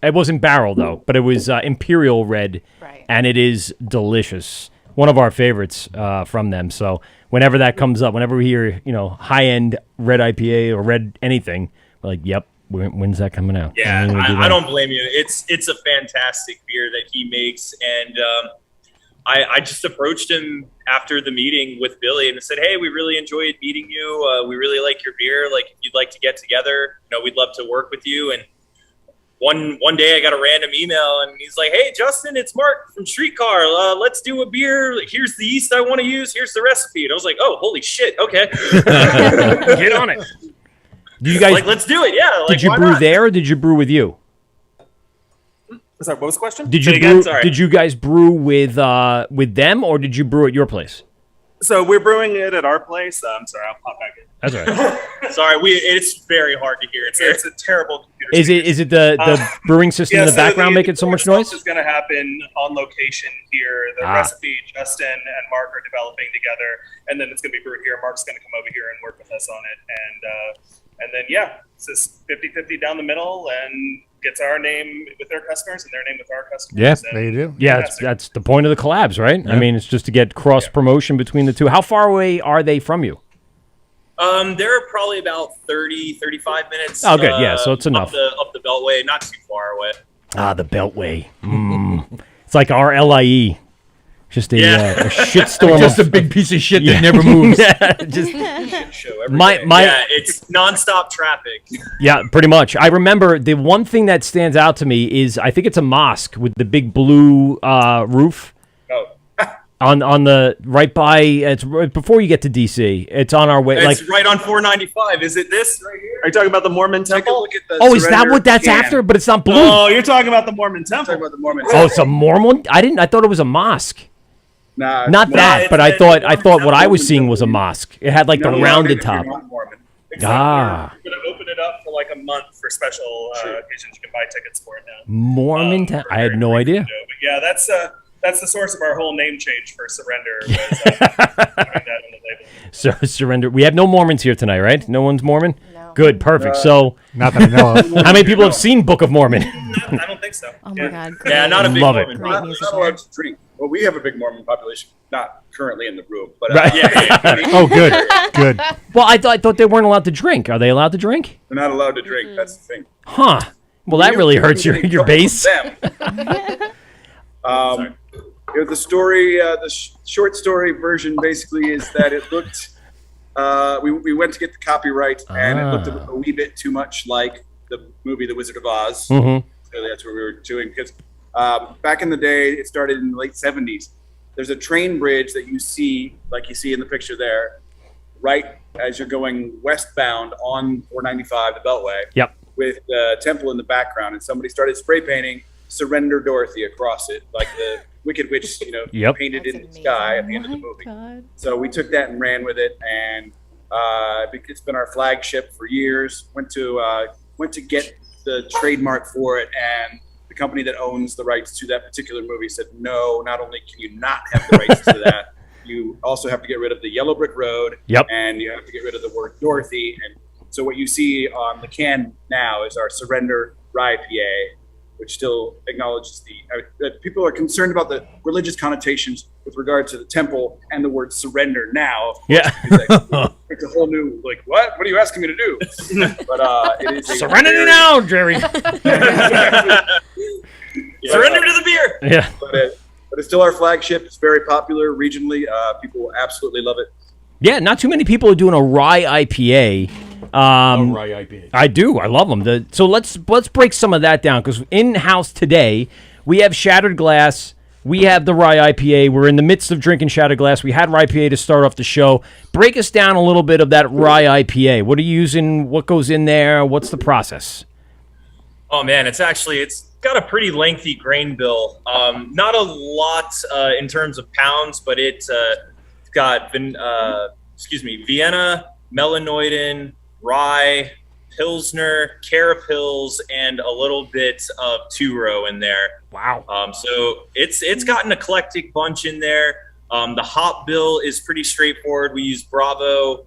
It wasn't barrel though, but it was Imperial Red, Right. and it is delicious. One of our favorites from them. So whenever that comes up, whenever we hear high-end red IPA or red anything, we're like, yep. When's that coming out? Yeah, I don't blame you. It's a fantastic beer that he makes, and I just approached him after the meeting with Billy and said, "Hey, we really enjoyed meeting you. We really like your beer. Like, if you'd like to get together, we'd love to work with you." And one day I got a random email, and he's like, "Hey, Justin, it's Mark from Streetcar. Let's do a beer. Here's the yeast I want to use. Here's the recipe." And I was like, "Oh, holy shit! Okay, Get on it." Do you guys let's do it? Yeah. did you why brew not? there or did you brew with you? Sorry, what was the question? Did you Say again? brew, Sorry. Did you guys brew with them or did you brew at your place? So we're brewing it at our place. I'm sorry, I'll pop back in. That's all right. Sorry, it's very hard to hear. It's a terrible computer. Is it the brewing system in the background making so much noise? It's going to happen on location here. The recipe Justin and Mark are developing together, and then it's going to be brewed here. Mark's going to come over here and work with us on it, and then it's just 50-50 down the middle, and gets our name with their customers and their name with our customers. Yes, and they do. Yeah, that's the point of the collabs, right? Yeah. I mean, it's just to get cross promotion between the two. How far away are they from you? They're probably about 30, 35 minutes. Oh, good. Yeah, so it's enough. Up the Beltway, not too far away. Ah, the Beltway. It's like our LIE. Just a shitstorm. Just a big piece of shit that never moves. Just Show every My- day. my- yeah, it's nonstop traffic. yeah, pretty much. I remember the one thing that stands out to me is I think it's a mosque with the big blue roof. Oh, On the right by, it's right before you get to DC. It's on our way. It's right on 495. Is it this right here? Are you talking about the Mormon Temple? Look at the Oh, is that surrender what that's can. after? But it's not blue. Oh, you're talking about the Mormon Talking Temple. about the Mormon Oh, Temple. it's a Mormon. I thought it was a mosque. Nah, Not it's that, it's but I the thought Mormon what I was Temple. seeing was a mosque. It had like the No, rounded if you're top. not Mormon. Except Ah. We're going to open it up for like a month for special occasions. You can buy tickets for it now. Mormon Temple. I had no idea. But yeah, that's the source of our whole name change for Surrender. Was, putting that on the label. So surrender. We have no Mormons here tonight, right? No one's Mormon. No. Good, perfect. So, Not that I know of. how many people have seen Book of Mormon? I don't think so. Oh my God. Great. Yeah, not a big Love it. Mormon. Great Not music. allowed to drink. Well, we have a big Mormon population, not currently in the room, but Right. Yeah. Oh, good. Good. Well, I thought they weren't allowed to drink. Are they alled to drink? they're not allowed to drink. That's the thing. Huh. Well, that really hurts your base. Them. The story, short story version basically is that it looked. We went to get the copyright, and it looked a wee bit too much like the movie The Wizard of Oz. Mm-hmm. So that's what we were doing because back in the day, it started in the late 70s. There's a train bridge that you see, like you see in the picture there, right as you're going westbound on 495, the Beltway. Yep. With the temple in the background, and somebody started spray painting "Surrender Dorothy" across it, like the Wicked Witch, Yep. painted That's in the amazing. sky at the end of the movie. So we took that and ran with it, and it's been our flagship for years. Went to get the trademark for it, and the company that owns the rights to that particular movie said, no, not only can you not have the rights to that, you also have to get rid of the yellow brick road, Yep. and you have to get rid of the word Dorothy. And so what you see on the can now is our Surrender Rye IPA, which still acknowledges that people are concerned about the religious connotations with regard to the temple and the word surrender now. Of course, Yeah. it's a whole new, like, what are you asking me to do? But it is Serenity now, Jerry. Surrender to the beer. Yeah. But it's still our flagship. It's very popular regionally. People absolutely love it. Yeah, not too many people are doing a rye IPA. Rye IPA. I do. I love them. So let's break some of that down, because in-house today we have Shattered Glass. We have the rye IPA. We're in the midst of drinking Shattered Glass. We had rye IPA to start off the show. Break us down a little bit of that rye IPA. What are you using? What goes in there? What's the process? Oh man, it's got a pretty lengthy grain bill. Not a lot in terms of pounds, but it's got Vienna, Melanoidin, rye, Pilsner, Carapils, and a little bit of two-row in there. Wow. So it's got an eclectic bunch in there. The hop bill is pretty straightforward. We use Bravo,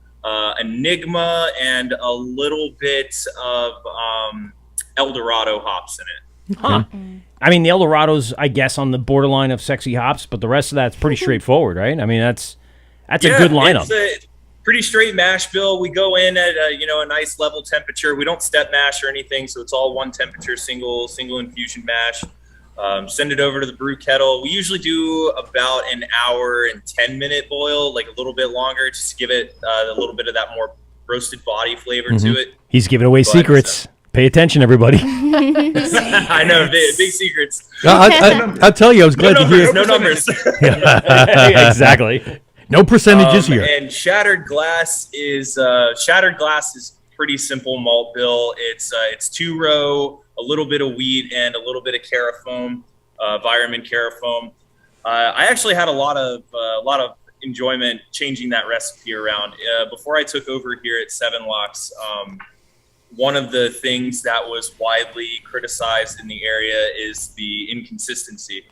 Enigma, and a little bit of El Dorado hops in it. Huh. I mean, the El Dorado's, I guess, on the borderline of sexy hops, but the rest of that's pretty straightforward, right? I mean, that's a good lineup. It's a pretty straight mash bill. We go in at a nice level temperature. We don't step mash or anything, so it's all one temperature, single infusion mash. Send it over to the brew kettle. We usually do about an hour and 10-minute boil, like a little bit longer, just to give it a little bit of that more roasted body flavor to it. He's giving away But, secrets. Pay attention, everybody. I know, big secrets. I'll tell you, I was glad to hear. No numbers. Exactly. No percentages here. And Shattered Glass is pretty simple malt bill. It's two-row, a little bit of wheat, and a little bit of carafoam, Environment carafoam. I actually had a lot of enjoyment changing that recipe around. Before I took over here at Seven Locks, one of the things that was widely criticized in the area is the inconsistency,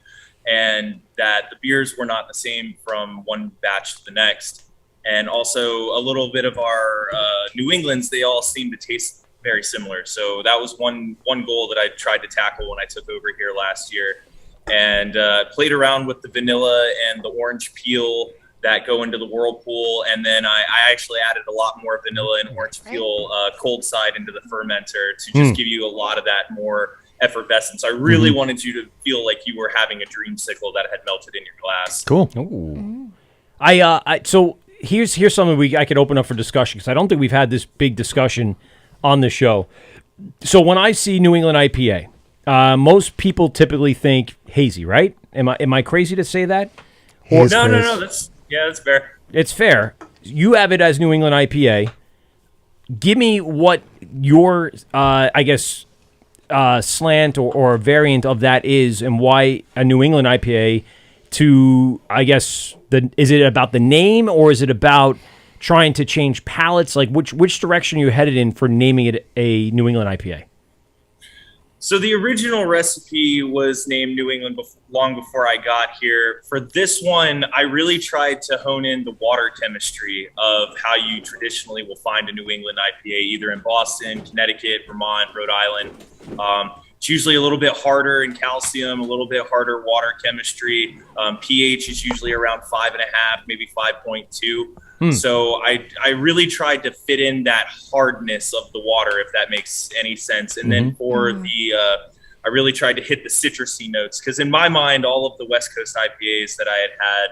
and that the beers were not the same from one batch to the next. And also a little bit of our New Englands, they all seem to taste very similar. So that was one goal that I tried to tackle when I took over here last year, and played around with the vanilla and the orange peel that go into the whirlpool. And then I actually added a lot more vanilla and orange peel cold side into the fermenter to just give you a lot of that more effervescence. I really wanted you to feel like you were having a dreamsicle that had melted in your glass. Cool. Ooh. So here's something I could open up for discussion, because I don't think we've had this big discussion on the show. So when I see New England IPA, most people typically think hazy, right? Am I crazy to say that? His No, face. that's fair. It's fair. You have it as New England IPA. Give me what your, slant or variant of that is, and why a New England IPA. To, I guess, is it about the name, or is it about trying to change palates? Like, which direction are you headed in for naming it a New England IPA? So the original recipe was named New England long before I got here. For this one, I really tried to hone in the water chemistry of how you traditionally will find a New England IPA, either in Boston, Connecticut, Vermont, Rhode Island. It's usually a little bit harder in calcium, a little bit harder water chemistry. pH is usually around 5.5, maybe 5.2. So I really tried to fit in that hardness of the water, if that makes any sense. And then for I really tried to hit the citrusy notes, because in my mind, all of the West Coast IPAs that I had,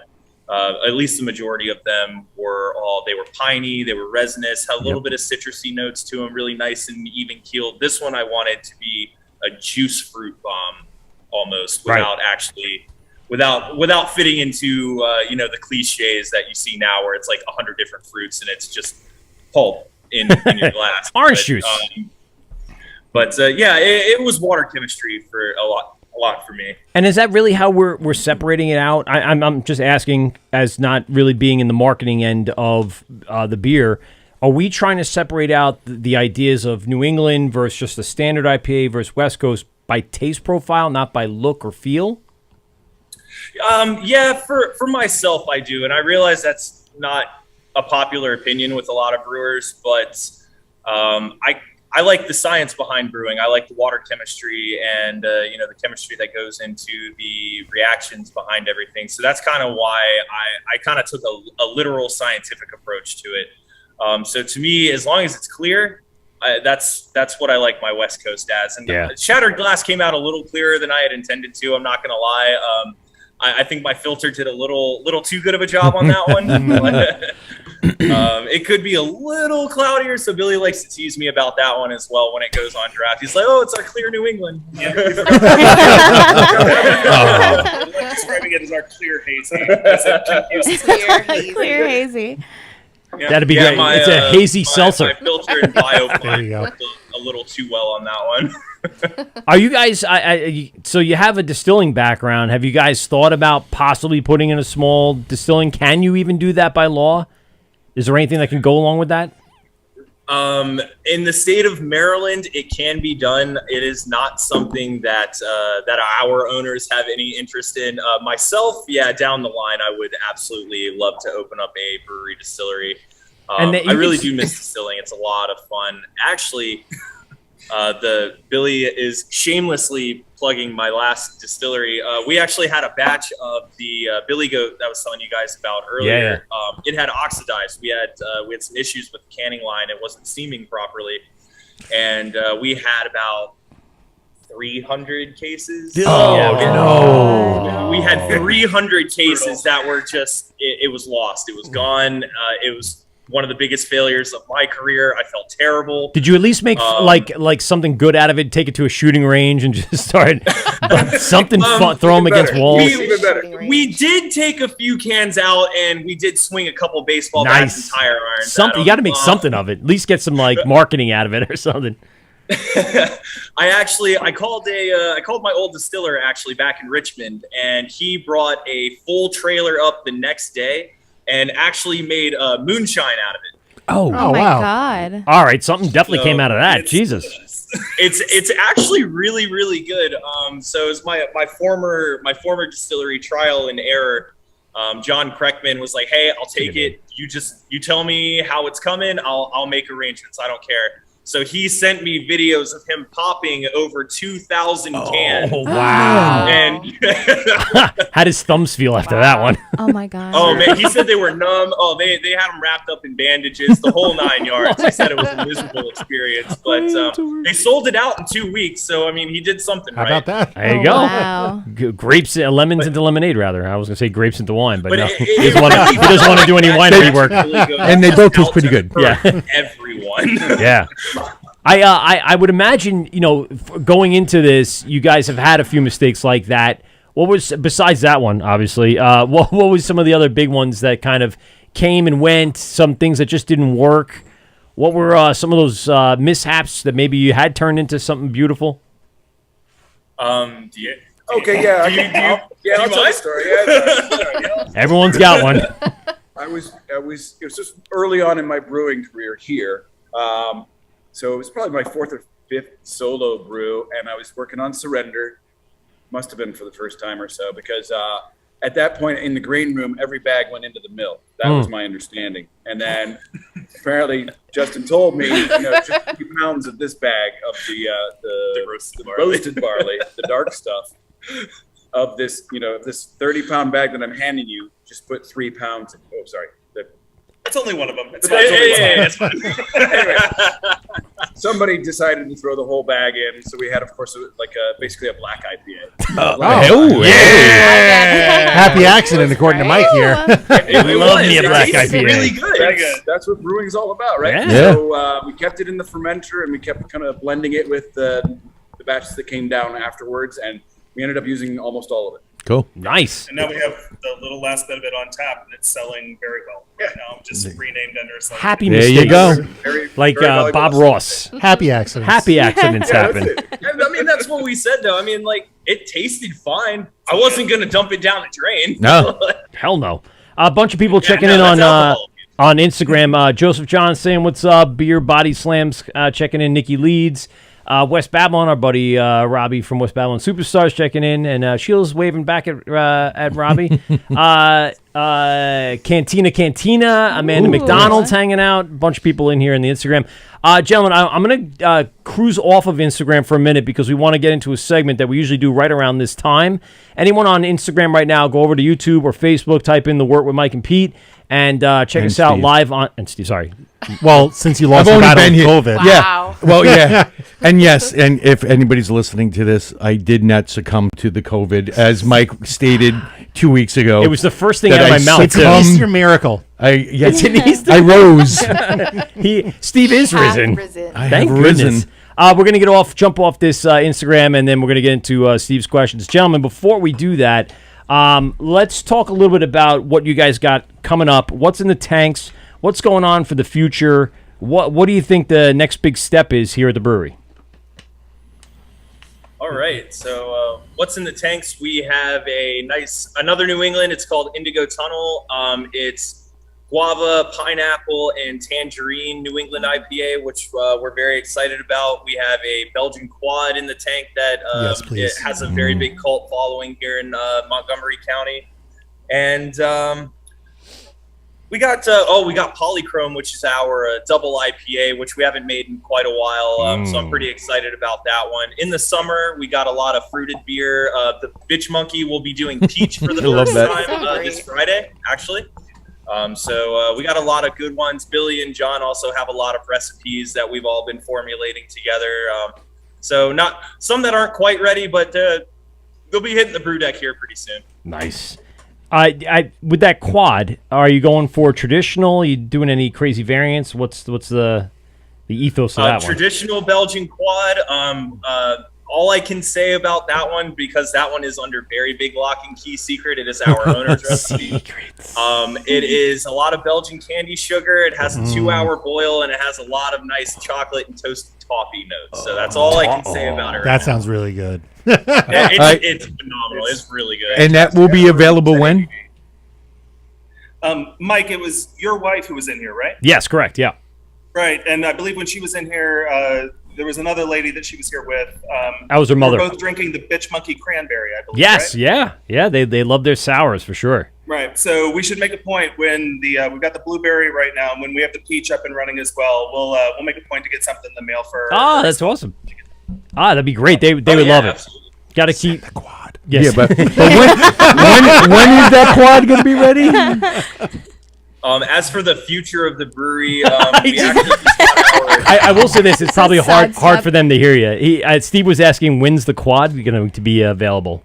at least the majority of them they were piney, they were resinous, had a little bit of citrusy notes to them, really nice and even keeled. This one I wanted to be a juice fruit bomb almost, without fitting into the cliches that you see now, where it's like 100 different fruits and it's just pulp in your glass. Orange juice. It was water chemistry for a lot for me. And is that really how we're separating it out? I'm just asking, as not really being in the marketing end of the beer. Are we trying to separate out the ideas of New England versus just the standard IPA versus West Coast by taste profile, not by look or feel? For myself, I do. And I realize that's not a popular opinion with a lot of brewers, but I like the science behind brewing. I like the water chemistry and, the chemistry that goes into the reactions behind everything. So that's kind of why I kind of took a literal scientific approach to it. So to me, as long as it's clear, that's what I like my West Coast as. And Shattered Glass came out a little clearer than I had intended to. I'm not going to lie. I think my filter did a little too good of a job on that one. It could be a little cloudier, so Billy likes to tease me about that one as well when it goes on draft. He's like, "Oh, it's our clear New England." I like describing it as our clear hazy. Clear hazy. Yeah. That'd be great. It's a hazy seltzer. My filter and bio There you go. worked a little too well on that one. Are you guys? So you have a distilling background. Have you guys thought about possibly putting in a small distilling? Can you even do that by law? Is there anything that can go along with that? In the state of Maryland, it can be done. It is not something that our owners have any interest in. Myself, down the line, I would absolutely love to open up a brewery distillery. I really do miss distilling. It's a lot of fun. Actually, Billy is shamelessly plugging my last distillery. We actually had a batch of the Billy Goat that I was telling you guys about earlier. It had oxidized. We had some issues with the canning line. It wasn't steaming properly, and we had about 300 cases. No. We had 300 cases that were just it was lost. It was gone. It was one of the biggest failures of my career. I felt terrible. Did you at least make like something good out of it? Take it to a shooting range and just start something fun, throw them against walls. We did take a few cans out, and we did swing a couple baseball bats and tire irons. Something you got to make something of it. At least get some marketing out of it or something. I called my old distiller actually back in Richmond, and he brought a full trailer up the next day and actually made moonshine out of it. Oh my wow. God. All right, something definitely came out of that. Jesus. It's actually really, really good. So it's my former distillery, Trial and Error. John Kreckman was like, "Hey, I'll take it. You tell me how it's coming. I'll make arrangements. I don't care." So he sent me videos of him popping over 2,000 cans. Oh, wow. And how'd his thumbs feel after that one? Oh my God. oh man, he said they were numb. Oh, they had them wrapped up in bandages, the whole 9 yards. He said it was a miserable experience, but they sold it out in 2 weeks. So I mean, he did something How right. about that? There you go. Wow. Lemons into lemonade, rather. I was going to say grapes into wine, but no. it He doesn't want to do any winery work. And they both taste pretty good. Yeah. Everyone. Yeah. I would imagine, going into this, you guys have had a few mistakes like that. What was, besides that one, obviously, what was some of the other big ones that kind of came and went, some things that just didn't work? What were some of those mishaps that maybe you had turned into something beautiful? Okay, yeah. I'll tell the story. Yeah. Everyone's got one. It was just early on in my brewing career here. So it was probably my fourth or fifth solo brew, and I was working on Surrender. Must have been for the first time or so, because at that point in the grain room, every bag went into the mill. That was my understanding. And then apparently Justin told me, 50 pounds of this bag of the roasted barley, the dark stuff, of this, this 30-pound bag that I'm handing you, just put 3 pounds. Oh, sorry. That's only one of them. It's fine. Anyway, somebody decided to throw the whole bag in, so we had, of course, basically a black IPA. Happy accident, according to Mike here. I love me a black IPA. Really good. That's what brewing's all about, right? Yeah. So we kept it in the fermenter, and we kept kind of blending it with the batches that came down afterwards, and we ended up using almost all of it. Cool. Nice. And now we have the little last bit of it on tap, and it's selling very well right now. Just renamed under something. Happy There mistakes. you go. Like very valuable Bob stuff. Ross. Happy accidents. Happy accidents happen. I mean, that's what we said, though. I mean, like, it tasted fine. I wasn't going to dump it down the drain. No. Hell no. A bunch of people checking in that's on alcohol. on Instagram. Joseph John saying, what's up? Beer Body Slams checking in. Nikki Leeds. West Babylon, our buddy Robbie from West Babylon Superstars checking in. And Sheila's waving back at Robbie. Cantina. Amanda McDonald's hanging out. A bunch of people in here in the Instagram. Gentlemen, I'm going to cruise off of Instagram for a minute because we want to get into a segment that we usually do right around this time. Anyone on Instagram right now, go over to YouTube or Facebook, type in the Wort with Mike and Pete, and check us out Steve. live on. And Steve, sorry. Well, since you lost I've the only battle been with here. COVID. Wow. Yeah. Well, yeah. And yes, and if anybody's listening to this, I did not succumb to the COVID, as Mike stated 2 weeks ago. It was the first thing That out of I my mouth. It's an too. Easter miracle. It's an Easter. I rose. Steve is risen. I Thank have goodness. risen. We're going to jump off this Instagram, and then we're going to get into Steve's questions. Gentlemen, before we do that, let's talk a little bit about what you guys got coming up. What's in the tanks? What's going on for the future? What do you think the next big step is here at the brewery? All right. So what's in the tanks? We have another New England. It's called Indigo Tunnel. It's guava, pineapple, and tangerine New England IPA, which we're very excited about. We have a Belgian Quad in the tank that Yes, please. it has a very big cult following here in Montgomery County. And we got Polychrome, which is our double IPA, which we haven't made in quite a while. So I'm pretty excited about that one. In the summer, we got a lot of fruited beer. The Bitch Monkey will be doing peach for the love first that. time this Friday, actually. So we got a lot of good ones. Billy and John also have a lot of recipes that we've all been formulating together. So not some that aren't quite ready, but they'll be hitting the brew deck here pretty soon. Nice. With that quad, are you going for traditional? Are you doing any crazy variants? What's the ethos of that one? Traditional Belgian Quad. All I can say about that one, because that one is under very big lock and key secret, it is our owner's recipe. It is a lot of Belgian candy sugar. It has a 2-hour boil, and it has a lot of nice chocolate and toasted toffee notes. So that's all I can say about it. That sounds really good. It's phenomenal. It's really good. And that will be available when? Mike, it was your wife who was in here, right? Yes, correct. Yeah. Right. And I believe when she was in here, there was another lady that she was here with. That was her mother. We're both drinking the Bitch Monkey Cranberry, I believe. Yes. Right? Yeah. They love their sours for sure. Right. So we should make a point when we've got the blueberry right now, and when we have the peach up and running as well, we'll make a point to get something in the mail for. That's awesome. That'd be great. They would love it. Absolutely. Got to keep The quad. Yes. Yeah, but when is that quad going to be ready? As for the future of the brewery, we actually just got our I will say this: it's probably hard sidestep. for them to hear you. Steve was asking, when's the quad going to be available?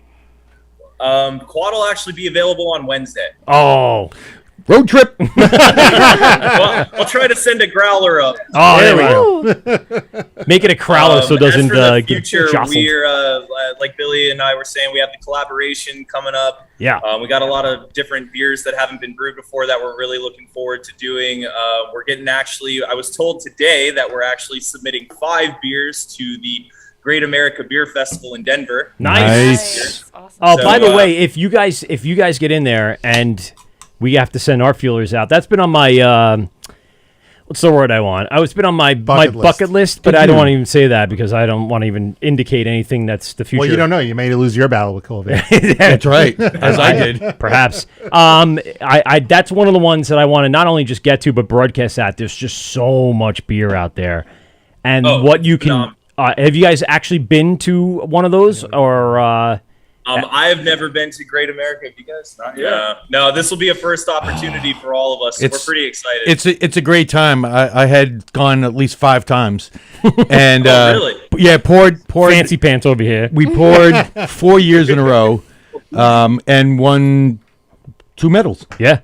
Quad will actually be available on Wednesday. Oh, Road trip. Well, I'll try to send a growler up. Oh, there we go. Make it a crowler so it As doesn't for the get future, jostled. we're like Billy and I were saying, we have the collaboration coming up. Yeah. We got a lot of different beers that haven't been brewed before that we're really looking forward to doing. We're getting I was told today that we're actually submitting 5 beers to the Great America Beer Festival in Denver. Nice. Awesome. Oh, So, by the way, if you guys get in there and we have to send our feelers out, that's been on my what's the word I want? It's been on my bucket list, but I don't want to even say that because I don't want to even indicate anything that's the future. Well, you don't know. You may lose your battle with COVID. That's right. As I did. Perhaps. I that's one of the ones that I want to not only just get to, but broadcast at. There's just so much beer out there. And what you can... have you guys actually been to one of those? Or... I have never been to Great America. Have you guys? Not yet. No, this will be a first opportunity for all of us. So we're pretty excited. It's a great time. I had gone at least 5 times, and really? Yeah, poured fancy pants over here. We poured 4 years in a row, and won 2 medals. Yeah.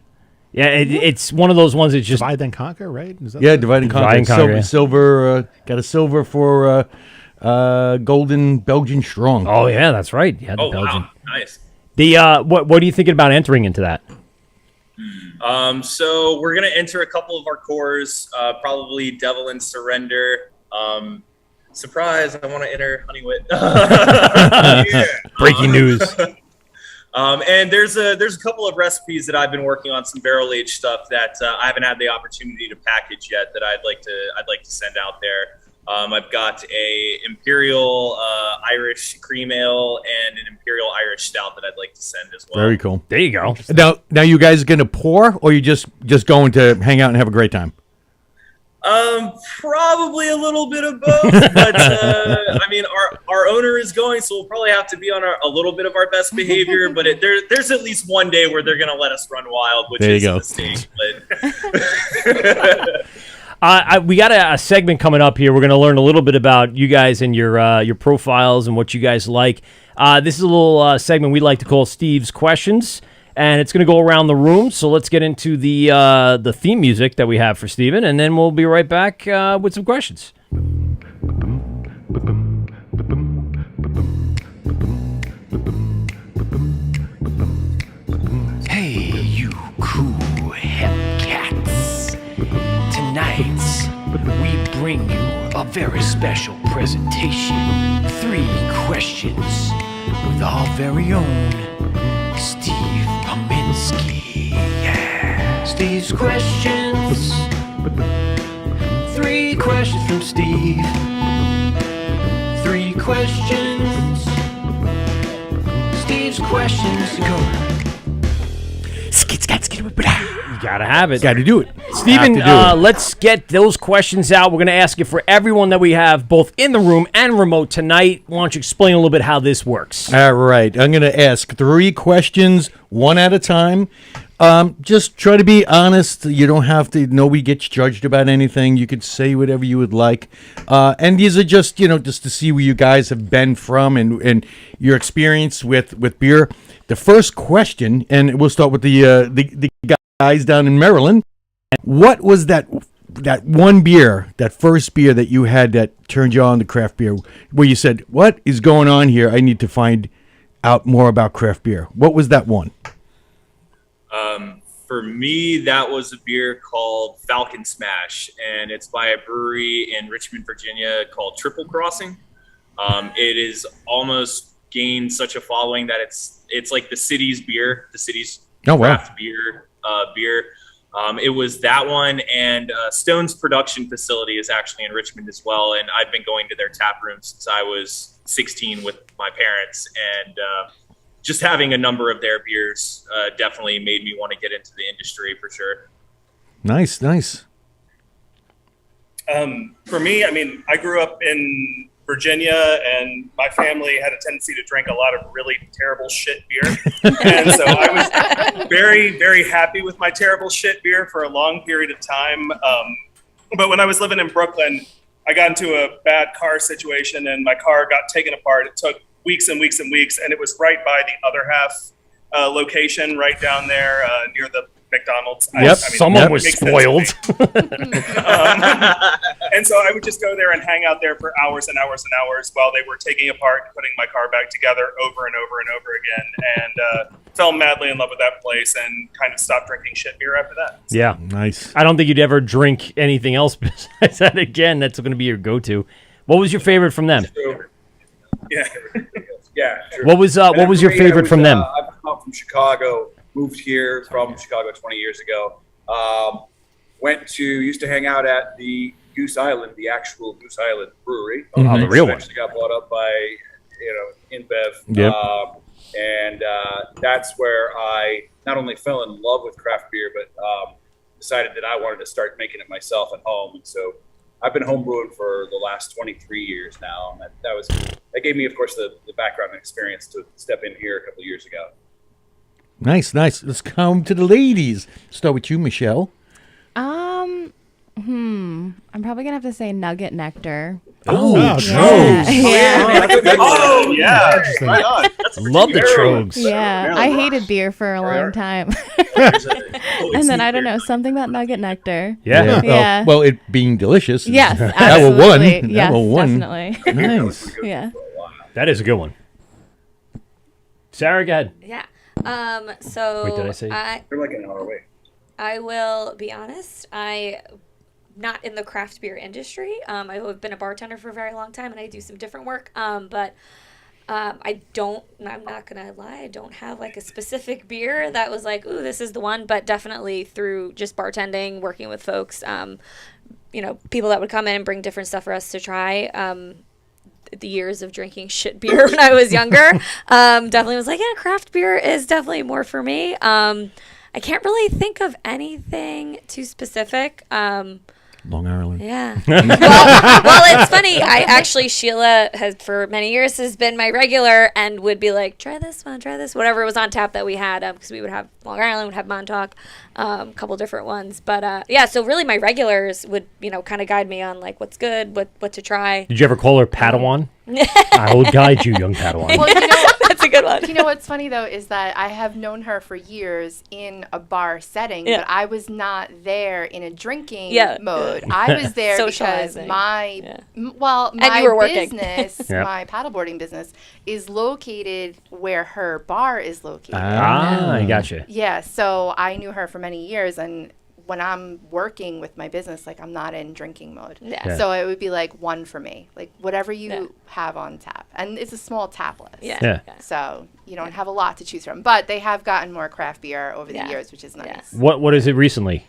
Yeah, it's one of those ones that just... Divide and conquer, right? Is that Divide and conquer. Divide and conquer, Silver, got a silver for Golden Belgian Strong. Oh, yeah, that's right. Yeah, the Belgian. Wow. Nice. The what are you thinking about entering into that? So we're going to enter a couple of our cores, probably Devil and Surrender. Surprise, I want to enter Honeywit. Breaking news. And there's a couple of recipes that I've been working on, some barrel aged stuff that I haven't had the opportunity to package yet that I'd like to send out there. I've got a Imperial Irish cream ale and an Imperial Irish stout that I'd like to send as well. Very cool. There you go. Now you guys going to pour, or you just going to hang out and have a great time? Probably a little bit of both, but I mean, our owner is going, so we'll probably have to be on a little bit of our best behavior. But there's at least one day where they're going to let us run wild, which is a mistake. But We got a segment coming up here. We're going to learn a little bit about you guys and your profiles and what you guys like. This is a little segment we like to call Steve's Questions, and it's going to go around the room. So let's get into the theme music that we have for Steven, and then we'll be right back with some questions. Hey, you cool hep cats. Tonight, we bring you a very special presentation. 3 questions with our very own Steve Pominski. Yeah. Steve's Questions. 3 questions from Steve. 3 questions. Steve's Questions. Go. You got to have it. Got to do it. Steven, let's get those questions out. We're going to ask you for everyone that we have both in the room and remote tonight. Why don't you explain a little bit how this works? All right. I'm going to ask 3 questions, one at a time. Just try to be honest. You don't have to. Nobody gets judged about anything. You could say whatever you would like. And these are just, just to see where you guys have been from and your experience with beer. The first question, and we'll start with the guys down in Maryland. What was that one beer, that first beer that you had that turned you on to craft beer, where you said, what is going on here? I need to find out more about craft beer. What was that one? For me, that was a beer called Falcon Smash, and it's by a brewery in Richmond, Virginia called Triple Crossing. It is almost gained such a following that it's like the city's beer, the city's craft beer. It was that one, and Stone's production facility is actually in Richmond as well, and I've been going to their tap room since I was 16 with my parents, and just having a number of their beers definitely made me want to get into the industry for sure. Nice. For me, I mean, I grew up in Virginia, and my family had a tendency to drink a lot of really terrible shit beer. And so I was very, very happy with my terrible shit beer for a long period of time. But when I was living in Brooklyn, I got into a bad car situation, and my car got taken apart. It took weeks and weeks and weeks, and it was right by the other half location, right down there near the McDonald's. Someone was it makes sense to spoiled. me. And so I would just go there and hang out there for hours and hours and hours while they were taking apart and putting my car back together over and over and over again, and fell madly in love with that place and kind of stopped drinking shit beer after that. Yeah. Nice. I don't think you'd ever drink anything else besides that again. That's going to be your go-to. What was your favorite from them? Yeah. Yeah. Sure. What was And then your for me, I favorite was, from them? I've come out from Chicago, moved here from Chicago 20 years ago. Used to hang out at the Goose Island, the actual Goose Island Brewery. Oh, the real one. Eventually got bought up by, InBev. Yep. And that's where I not only fell in love with craft beer, but decided that I wanted to start making it myself at home. And so I've been home brewing for the last 23 years now. And that gave me, of course, the background and experience to step in here a couple of years ago. Nice. Let's come to the ladies. Start with you, Michelle. I'm probably gonna have to say Nugget Nectar. Oh, Yeah. Oh, yeah. Right on. Love the Trogs. Yeah, I hated beer for a long time. And then I don't know, something about Nugget Nectar. Yeah. Yeah. Well, it being delicious. Yes, That absolutely. one. Yes, That one. definitely. Nice. Yeah. That is a good one. Sarah, go ahead. Yeah. So Wait, did I say? They're like an hour away. I will be honest. Not in the craft beer industry. I've been a bartender for a very long time, and I do some different work. But I'm not gonna lie, I don't have like a specific beer that was like, ooh, this is the one. But definitely through just bartending, working with folks, people that would come in and bring different stuff for us to try. The years of drinking shit beer when I was younger, definitely was like, yeah, craft beer is definitely more for me. I can't really think of anything too specific. Long Island. Yeah. well, it's funny. Sheila has for many years has been my regular and would be like, try this one, whatever was on tap that we had, because we would have Long Island, would have Montauk, a couple different ones. But so really my regulars would, kind of guide me on like what's good, what to try. Did you ever call her Padawan? I will guide you, young Padawan. Well, That's a good one. You know what's funny though is that I have known her for years in a bar setting, Yeah. but I was not there in a drinking Yeah. mode. I was there because Socializing. my you my were working. business, Yep. my paddleboarding business, is located where her bar is located. I gotcha. Yeah, so I knew her for many years, and when I'm working with my business, like I'm not in drinking mode. Yeah. So it would be like one for me, like whatever you Yeah. have on tap, and it's a small tap list. Yeah. So you don't have a lot to choose from, but they have gotten more craft beer over the Yeah. years, which is nice. Yeah. What is it recently?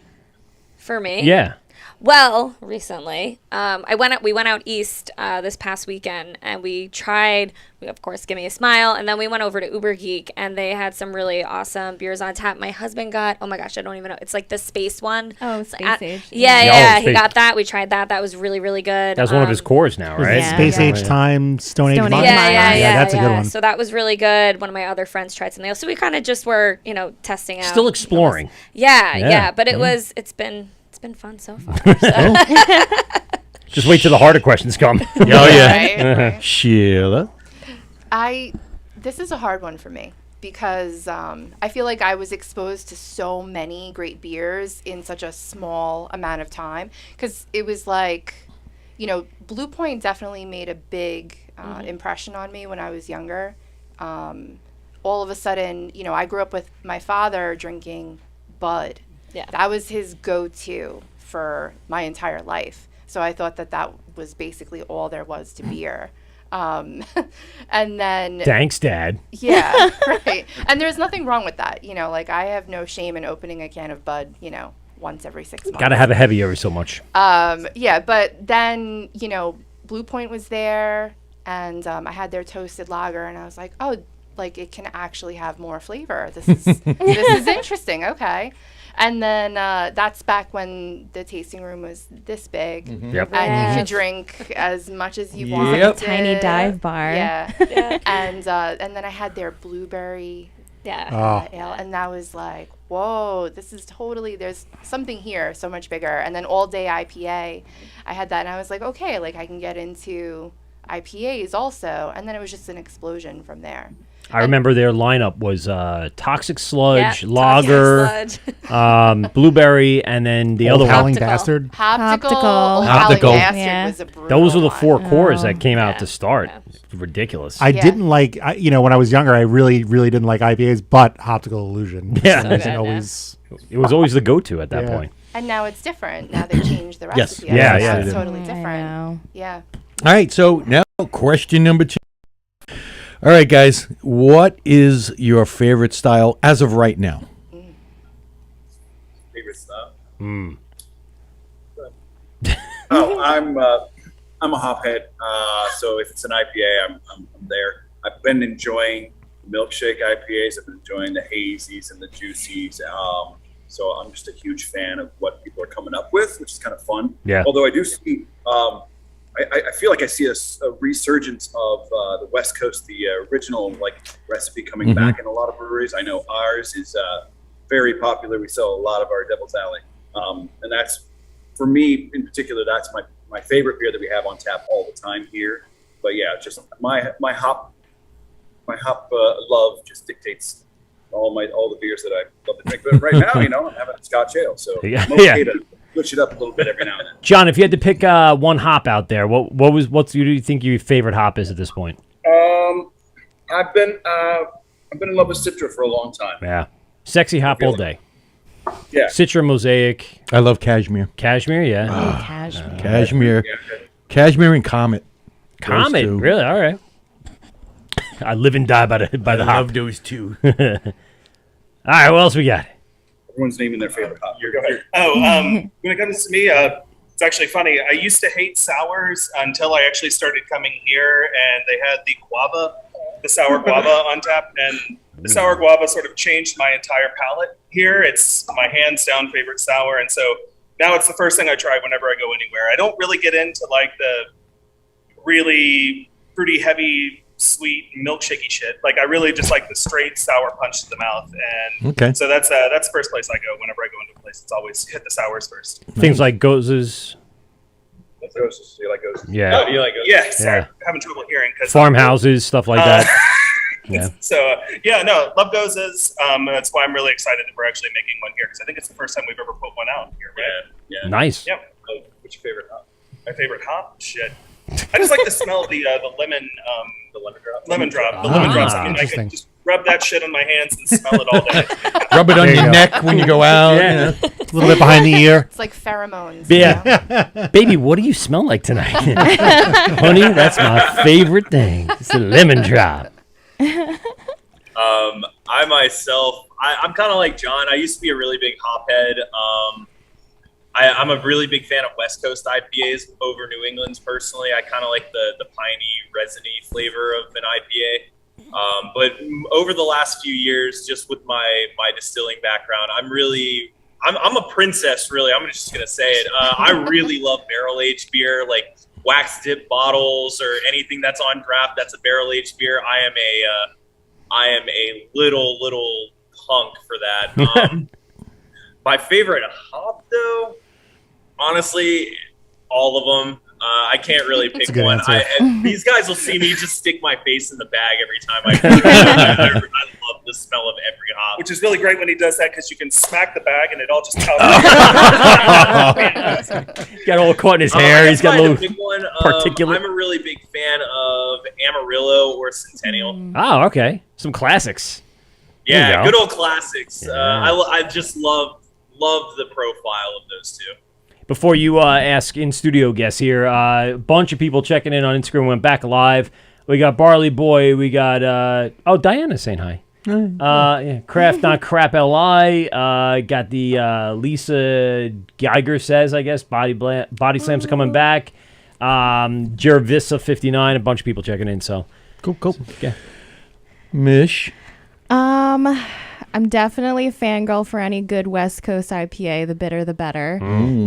For me? Yeah. Well, recently, we went out east this past weekend, and we tried, of course, Give Me a Smile, and then we went over to Uber Geek, and they had some really awesome beers on tap. My husband got, oh my gosh, I don't even know, it's like the space one. Oh, Space Age. Yeah, he Space- got that. We tried that. That was really, really good. That's one of his cores now, right? Yeah. Space Age Time, Stone Age Stone Mind. Age. Yeah, That's a good one. So that was really good. One of my other friends tried something else. So we kind of just were, testing out. Still exploring. Yeah. But it's been fun so far. So. Just wait till the harder questions come. Oh, yeah. Right? Sheila. This is a hard one for me because I feel like I was exposed to so many great beers in such a small amount of time, because it was like, Blue Point definitely made a big impression on me when I was younger. All of a sudden, I grew up with my father drinking Bud. Yeah. That was his go-to for my entire life. So I thought that was basically all there was to beer. And then... Thanks, Dad. Yeah, right. And there's nothing wrong with that. Like I have no shame in opening a can of Bud, once every 6 months. Got to have a heavy every so much. Yeah, but then, Blue Point was there, and I had their toasted lager, and I was like, oh, like it can actually have more flavor. This is interesting. Okay. And then that's back when the tasting room was this big, Yep. and you could drink as much as you Yep. wanted. Tiny dive bar. Yeah. Yeah. And then I had their blueberry Yeah. ale, and that was like, whoa, this is totally, there's something here so much bigger. And then all day IPA, I had that, and I was like, okay, like I can get into IPAs also. And then it was just an explosion from there. I remember their lineup was Toxic Sludge, Yeah, Lager, Toxic Blueberry, and then the Old other Howling one. Bastard. Hoptical. Hoptical. Howling Hoptical. Bastard Yeah. was a brutal Those were the one. four cores that came out Yeah. to start. Yeah. Ridiculous. I didn't like, when I was younger, I really, really didn't like IPAs, but Optical Illusion. For Yeah. some reason, So good, always. It was always the go-to at that Yeah. point. And now it's different. Now they changed the Yes. recipe. Yeah, Now yeah, it's they did. totally I different. know. Yeah. All right, so now question number 2. All right, guys, what is your favorite style as of right now? Favorite stuff. Mm. Oh, I'm a hophead. So if it's an IPA, I'm there. I've been enjoying milkshake IPAs. I've been enjoying the hazies and the juicies. So I'm just a huge fan of what people are coming up with, which is kind of fun. Yeah. Although I do see, I feel like I see a resurgence of the West Coast, the original recipe coming back in a lot of breweries. I know ours is very popular. We sell a lot of our Devil's Alley, and that's, for me in particular, that's my favorite beer that we have on tap all the time here. But yeah, just my hop love just dictates all the beers that I love to drink. But right now, I'm having a Scotch ale, so Yeah. I'm okay to switch it up a little bit every now and then. John, if you had to pick one hop out there, what do you think your favorite hop is at this point? I've been in love with Citra for a long time. Yeah. Sexy hop all day. Yeah. Citra, Mosaic, I love Cashmere. Cashmere, yeah. Cashmere. Cashmere. Yeah. Cashmere and Comet. Comet, two. really? All right. I live and die by the hop. those two. All right, what else we got? Everyone's naming their favorite hop. Go ahead. When it comes to me, it's actually funny. I used to hate sours until I actually started coming here, and they had the sour guava on tap, and the sour guava sort of changed my entire palate here. It's my hands down favorite sour, and so now it's the first thing I try whenever I go anywhere. I don't really get into the really fruity, heavy, sweet, milkshakey shit. I really just like the straight sour punch to the mouth, and Okay. so that's the first place I go whenever I go into a place. It's always hit the sours first. Things like Gozes, Ghosts. Do you like ghosts? Yeah. Oh, do you like ghosts? Yeah, sorry, Yeah. having trouble hearing because farmhouses, stuff like that. Yeah. So love Gozes. That's why I'm really excited that we're actually making one here because I think it's the first time we've ever put one out here. Right? Yeah. Nice. Yep. Oh, what's your favorite hop? My favorite hop? Shit. I just like the smell of the lemon. The lemon drop. Lemon drop. The lemon drops. I mean, I interesting. can just rub that shit on my hands and smell it all day. Rub it on There you your go. neck when you go out. Yeah. A little bit behind the ear. It's like pheromones. Yeah. Baby, what do you smell like tonight? Honey, that's my favorite thing. It's the lemon drop. I myself, I'm kind of like John. I used to be a really big hophead. I'm a really big fan of West Coast IPAs over New England's personally. I kind of like the piney, resiny flavor of an IPA. But over the last few years, just with my distilling background, I'm a princess, really. I'm just going to say it. I really love barrel-aged beer, like wax dip bottles or anything that's on draft that's a barrel-aged beer. I am a little punk for that. My favorite hop, though, honestly, all of them. I can't really pick a good one. answer. These guys will see me just stick my face in the bag every time I love the smell of every hop. Which is really great when he does that because you can smack the bag and it all just comes. Got all caught in his hair. He's got a little big one. particulate. I'm a really big fan of Amarillo or Centennial. Oh, okay. Some classics. There you Yeah, go. good old classics. Yeah. I just love the profile of those two. Before you ask in-studio guests here, a bunch of people checking in on Instagram went back live. We got Barley Boy. We got, Diana's saying hi. Yeah, Craft Not Crap LI. Got the Lisa Geiger says, I guess, Body Slams are coming back. Jervissa 59, a bunch of people checking in, so. Cool. Yeah. Mish. I'm definitely a fangirl for any good West Coast IPA. The bitter, the better.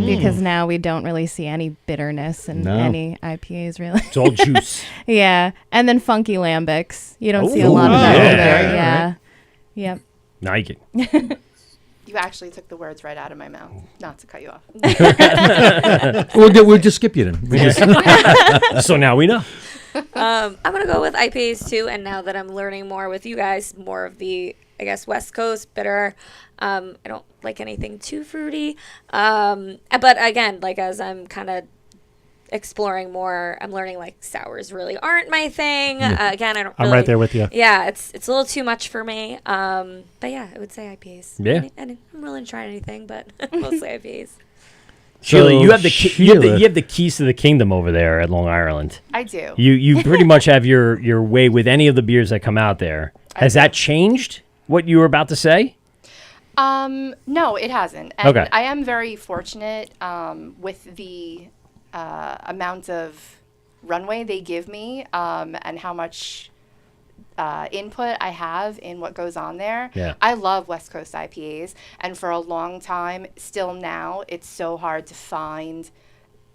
Because now we don't really see any bitterness in any IPAs, really. It's all juice. Yeah. And then funky lambics. You don't see a Ooh, lot of that yeah. either. Yeah. Yep. Now you can. You actually took the words right out of my mouth. Not to cut you off. We'll just skip you then. So now we know. I'm gonna go with IPAs too. And now that I'm learning more with you guys, more of the, I guess, West Coast bitter. I don't like anything too fruity. But again, like as I'm kind of exploring more, I'm learning like sours really aren't my thing. Again, I don't. I'm really, right there with you. Yeah, it's a little too much for me. But yeah, I would say IPAs. Yeah. I'm willing to try anything, but mostly IPAs. Sheila, you have Sheila. you have the keys to the kingdom over there at Long Island. I do. You pretty much have your way with any of the beers that come out there. Has that changed what you were about to say? No, it hasn't. And Okay. I am very fortunate with the amount of runway they give me and how much input I have in what goes on there. Yeah. I love West Coast IPAs, and for a long time, still now, it's so hard to find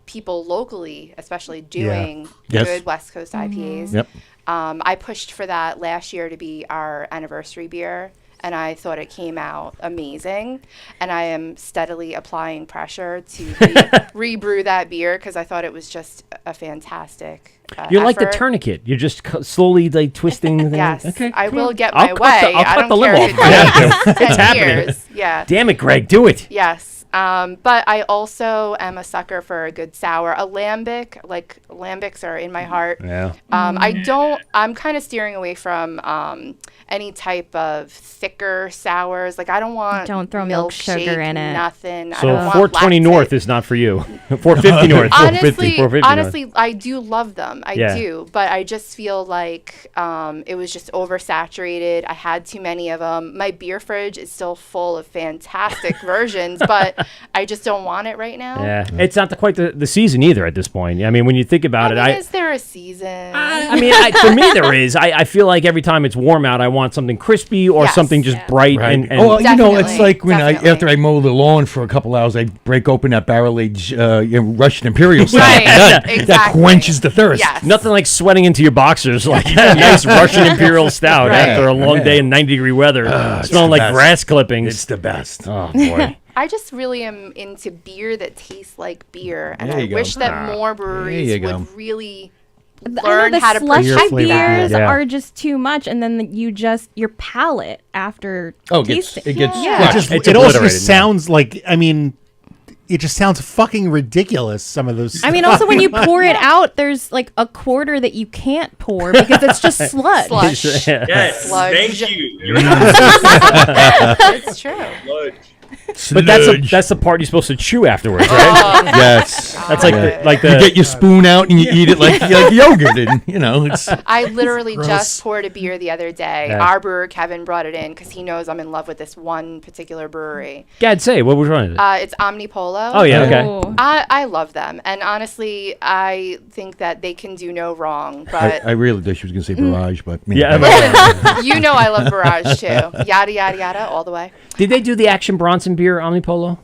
people locally, especially doing Yes. good West Coast IPAs. Yep. I pushed for that last year to be our anniversary beer, and I thought it came out amazing. And I am steadily applying pressure to rebrew that beer because I thought it was just a fantastic You're like the effort. tourniquet. You're just slowly like twisting the thing. Yes, Okay. I will get I'll my cut way. I'll I cut don't the care limb if off. it takes 10 It's happening. years. Yeah. Damn it, Greg, do it. Yes. But I also am a sucker for a good sour. A lambic, like lambics are in my heart. Yeah. I'm kind of steering away from any type of thicker sours. Like I don't want Don't throw milk sugar milkshake, in it. Nothing. I So don't want 420 lactate. North is not for you. 450 North. 450 North. Honestly, I do love them. I Yeah. do, but I just feel like it was just oversaturated. I had too many of them. My beer fridge is still full of fantastic versions, but I just don't want it right now. Yeah, it's not quite the season either at this point. I mean, when you think about it, Is there a season? I mean, for me there is. I feel like every time it's warm out, I want something crispy or Yes. something just Yeah. bright. Right. And Oh, well, you know, it's Definitely, like when definitely. after I mow the lawn for a couple hours, I break open that barrel aged Russian Imperial style. Right, That exactly. quenches the thirst. Yes. nothing like sweating into your boxers like a nice Russian Imperial Stout Right. after a long Yeah. day in 90-degree weather, it's smelling the like best. grass clippings. It's the best. Oh boy. I just really am into beer that tastes like beer, and There I you go. wish that more breweries you go. would really I know learn the how to slushy Beer protect flavor that. beers Yeah. are just too much, and then your palate after Oh, it tasting. gets Yeah. crushed. It's It also obliterated, just sounds like, I mean, it just sounds fucking ridiculous, some of those. I mean, also when you pour it out, there's like a quarter that you can't pour because it's just sludge. Slush. Yes, Sludge. thank you. It's true. Sludge. But that's the part you're supposed to chew afterwards, right? Yes. That's like the You get your spoon out and you eat it like yogurt, and you know it's. I literally Gross. just poured a beer the other day. Yeah. Our brewer Kevin brought it in because he knows I'm in love with this one particular brewery. Gad, say what was wrong with it? It's Omnipolo. Oh yeah, okay. Oh. I love them, and honestly, I think that they can do no wrong. But I really thought she was going to say barrage, but Yeah. listen, you know I love Barrage too. Yada yada yada, all the way. Did they do the Action Bronson beer Omnipolo?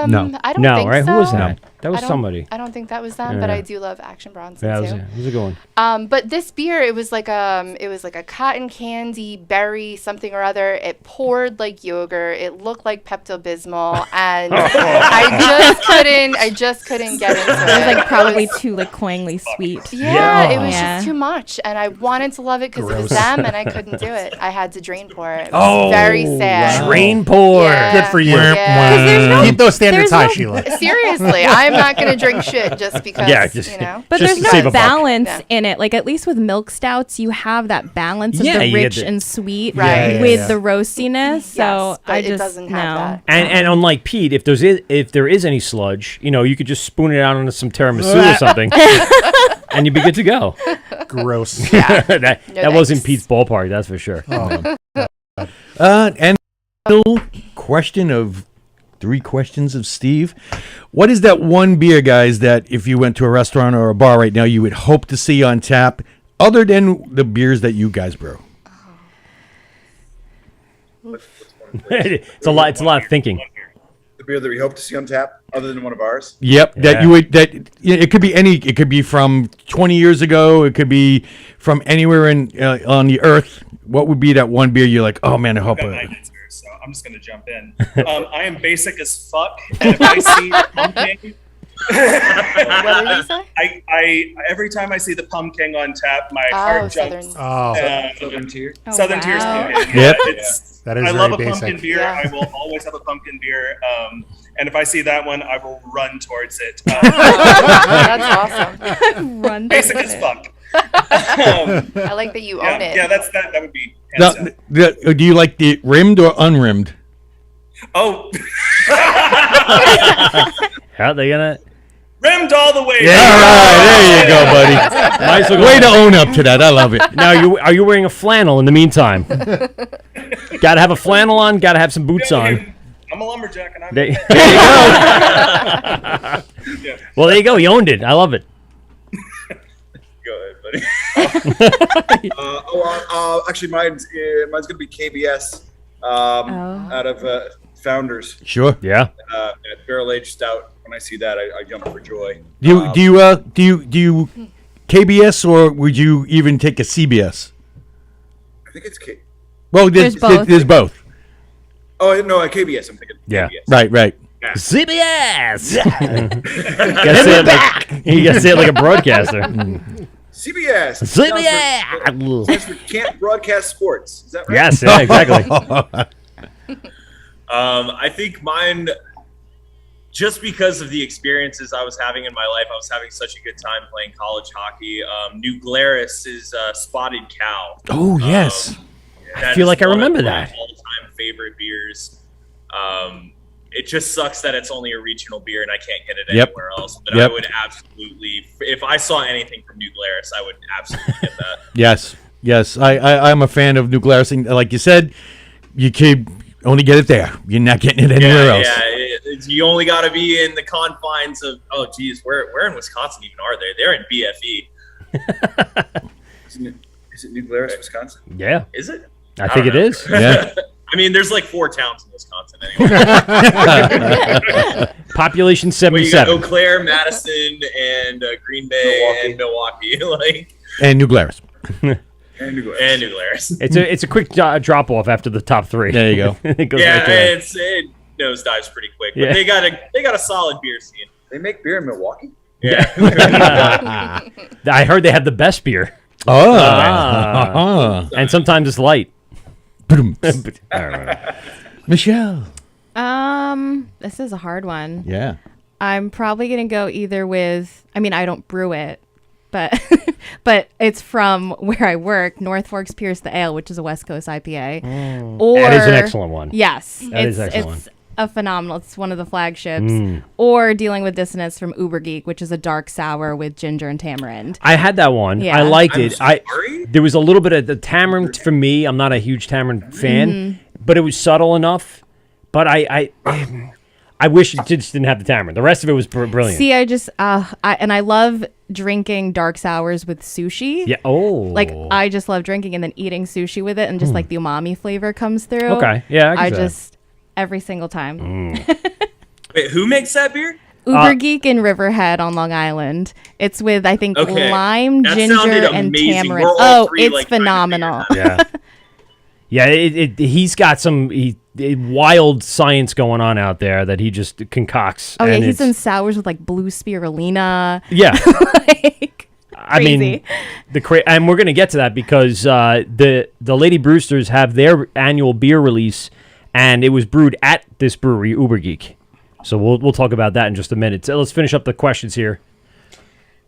No. I don't No, think right? so. Who was that? That was I don't- somebody. I don't think that was them, but Yeah. I do love Action Bronson Yeah, too. it was a good one. But this beer, it was like a cotton candy berry something or other. It poured like yogurt. It looked like Pepto Bismol, and I just couldn't get into it. It was like probably It was- too like cloyingly sweet. yeah, it was Yeah. just too much, and I wanted to love it because it was Gross. them, and I couldn't do it. I had to drain pour it. It was very sad. Drain pour. Yeah. Good for you. Yeah. Keep those standards there's high, no- Sheila. Seriously, I'm not gonna drink shit just because Yeah, just- you know. But Just there's to save no a buck. balance Yeah. in it. Like at least with milk stouts, you have that balance of Yeah, the you get rich the- and sweet Right. with the roastiness. So Yes, but I it just doesn't have that. And unlike Pete, if there is any sludge, you could just spoon it out onto some tiramisu or something, and you'd be good to go. Gross. Yeah. that No wasn't thanks. Pete's ballpark, that's for sure. And question of 3 questions of Steve. What is that one beer, guys, that if you went to a restaurant or a bar right now, you would hope to see on tap, other than the beers that you guys brew? It's a lot of thinking. The beer that we hope to see on tap, other than one of ours. Yep, that Yeah. you would. That it could be any. It could be from 20 years ago. It could be from anywhere on the earth. What would be that one beer you're like, oh man, I hope. Got my answer, so I'm just gonna jump in. I am basic as fuck, and if I see pumpkin What did you say? I every time I see the pumpkin on tap, my heart jumps. Southern Tier. Southern Tier's wow. pumpkin. Yep. That is I very love a basic. pumpkin beer. Yeah. I will always have a pumpkin beer. And if I see that one, I will run towards it. That's awesome. Run Basic towards as it. fuck. I like that you own it. Yeah, that would be Now, hands down. do you like the rimmed or unrimmed? Oh, How are they gonna? rimmed all the way. All right, there you go, buddy. Nice looking Way to own up to that. I love it. Now, are you wearing a flannel in the meantime? Got to have a flannel on. Got to have some boots on. I'm a lumberjack, and I'm. There you go. Well, there you go. You owned it. I love it. Go ahead, buddy. Actually, mine's gonna be KBS out of Founders Sure. Yeah. at barrel aged stout. When I see that, I jump for joy. Do you KBS or would you even take a CBS? I think it's K. Well, There's both. There's both. Oh no, KBS. I'm thinking. Yeah. KBS. Right. CBS. You gotta say it like a broadcaster. CBS. CBS. Stands for Can't Broadcast Sports. Is that right? Yes. Yeah. Exactly. I think mine, just because of the experiences I was having in my life, I was having such a good time playing college hockey. New Glarus is Spotted Cow. Oh yes. That feel is like I one of remember my that. all-time favorite beers. It just sucks that it's only a regional beer and I can't get it Yep. anywhere else. But Yep. I would absolutely, if I saw anything from New Glarus, I would absolutely get that. Yes. I'm a fan of New Glarus. Like you said, you can only get it there. You're not getting it anywhere else. You only got to be in the confines of. Oh, geez, where in Wisconsin even are they? They're in BFE. Is it New Glarus, Wisconsin? Yeah. Is it? I think it don't know. is. Yeah. I mean, there's like 4 towns in Wisconsin anyway. Population Well, you got 77. Eau Claire, Madison, and Green Bay, and Milwaukee, like, And New Glarus. And New Glarus. and New Glarus. It's a quick drop off after the top 3. There you go. It goes Yeah, right there. it nosedives pretty quick, but Yeah. they got a solid beer scene. They make beer in Milwaukee. Yeah. I heard they have the best beer, Oh. and sometimes it's light. Michelle. This is a hard one. Yeah. I'm probably gonna go either with. I mean, I don't brew it, but but it's from where I work, North Forks Pierce the Ale, which is a West Coast IPA. Or That is an excellent one. Yes, That is it's excellent. a phenomenal. It's one of the flagships. Or Dealing with Dissonance from Uber Geek, which is a dark sour with ginger and tamarind. I had that one. Yeah. I liked I'm it. sorry? There was a little bit of the tamarind for me. I'm not a huge tamarind fan, but it was subtle enough. But I wish it just didn't have the tamarind. The rest of it was brilliant. See, I just I love drinking dark sours with sushi. Yeah. Oh. Like I just love drinking and then eating sushi with it, and just like the umami flavor comes through. Okay. Yeah. I I can see that. just every single time. Wait, who makes that beer? Uber Geek in Riverhead on Long Island. It's with I think Okay. lime, That ginger, sounded and amazing. tamarind. We're all Oh, three, it's like, trying to phenomenal. Yeah. Yeah, he's got some wild science going on out there that he just concocts. Oh yeah, and he's it's- done sours with like blue spirulina. Yeah. Like, I mean, crazy. and we're gonna get to that because the Lady Brewsters have their annual beer release, and it was brewed at this brewery, Uber Geek. So we'll talk about that in just a minute. So let's finish up the questions here.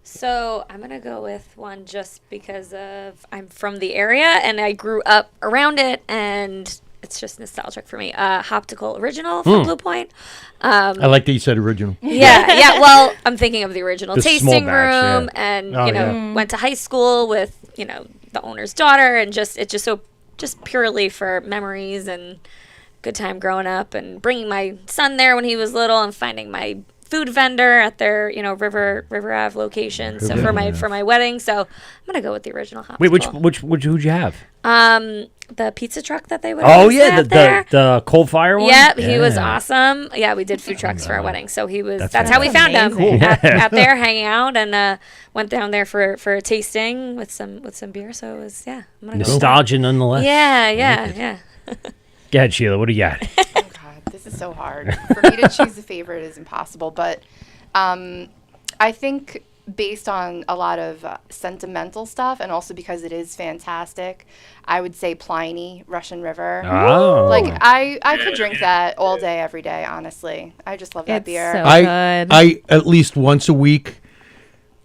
So I'm gonna go with one just because of I'm from the area and I grew up around it, and it's just nostalgic for me. Hoptical Original from Blue Point. I like that you said original. Yeah. Well, I'm thinking of the original The small tasting batch, room, yeah. and Oh, went to high school with the owner's daughter, and just purely for memories and good time growing up, and bringing my son there when he was little, and finding my food vendor at their River Ave location. So for my wedding, so I'm gonna go with the original Hoptical. Wait, who'd you have? The pizza truck that they would Oh always yeah, have the there. the coal fire one. Yep, he was Yeah. awesome. Yeah, we did food trucks for our wedding, so he was. That's That's how we found him amazing. at there, hanging out, and went down there for a tasting with some beer. So it was I'm gonna go with that. Nostalgia nonetheless. Yeah. Go ahead, Sheila. What do you got? Oh God, this is so hard. For me to choose a favorite is impossible. But I think based on a lot of sentimental stuff, and also because it is fantastic, I would say Pliny, Russian River. Oh. Like I could drink that all day, every day. Honestly, I just love that It's beer. so good. I at least once a week,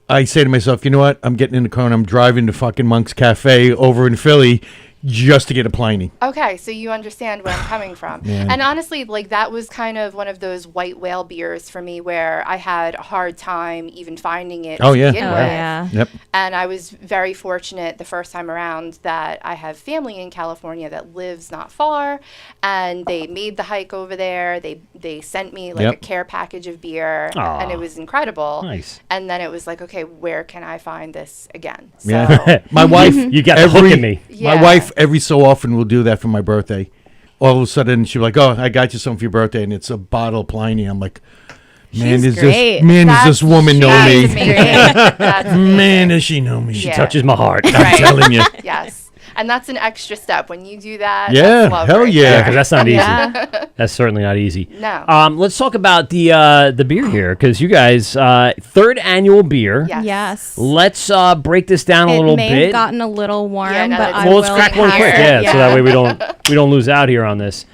I say to myself, you know what? I'm getting in the car and I'm driving to fucking Monk's Cafe over in Philly just to get a Pliny. Okay, so you understand where I'm coming from. Man. And honestly, like that was kind of one of those white whale beers for me where I had a hard time even finding it Oh, to yeah. begin Oh, with. yeah. Yep. And I was very fortunate the first time around that I have family in California that lives not far, and they made the hike over there. They sent me like Yep. a care package of beer, Aw. and it was incredible. Nice. And then it was like, okay, where can I find this again? So, Yeah. My wife, You got the hook in me. Yeah. My wife every so often will do that for my birthday. All of a sudden she'll be like, "Oh, I got you something for your birthday," and it's a bottle of Pliny. I'm like, "Man, She's is great. does this woman know That's me? amazing. That's amazing. Man, does she know me?" Yeah. Touches my heart. I'm Right. telling you. Yes. And that's an extra step when you do that. Yeah, that's love hell right yeah. Yeah, there. because that's not easy. Yeah. That's certainly not easy. No. Let's talk about the beer here, because you guys, third annual beer. Yes. Yes. Let's break this down a It little may bit. have gotten a little warm, Yeah, no, but it's- I Well, will let's crack one quick, pass it. so that way we don't lose out here on this.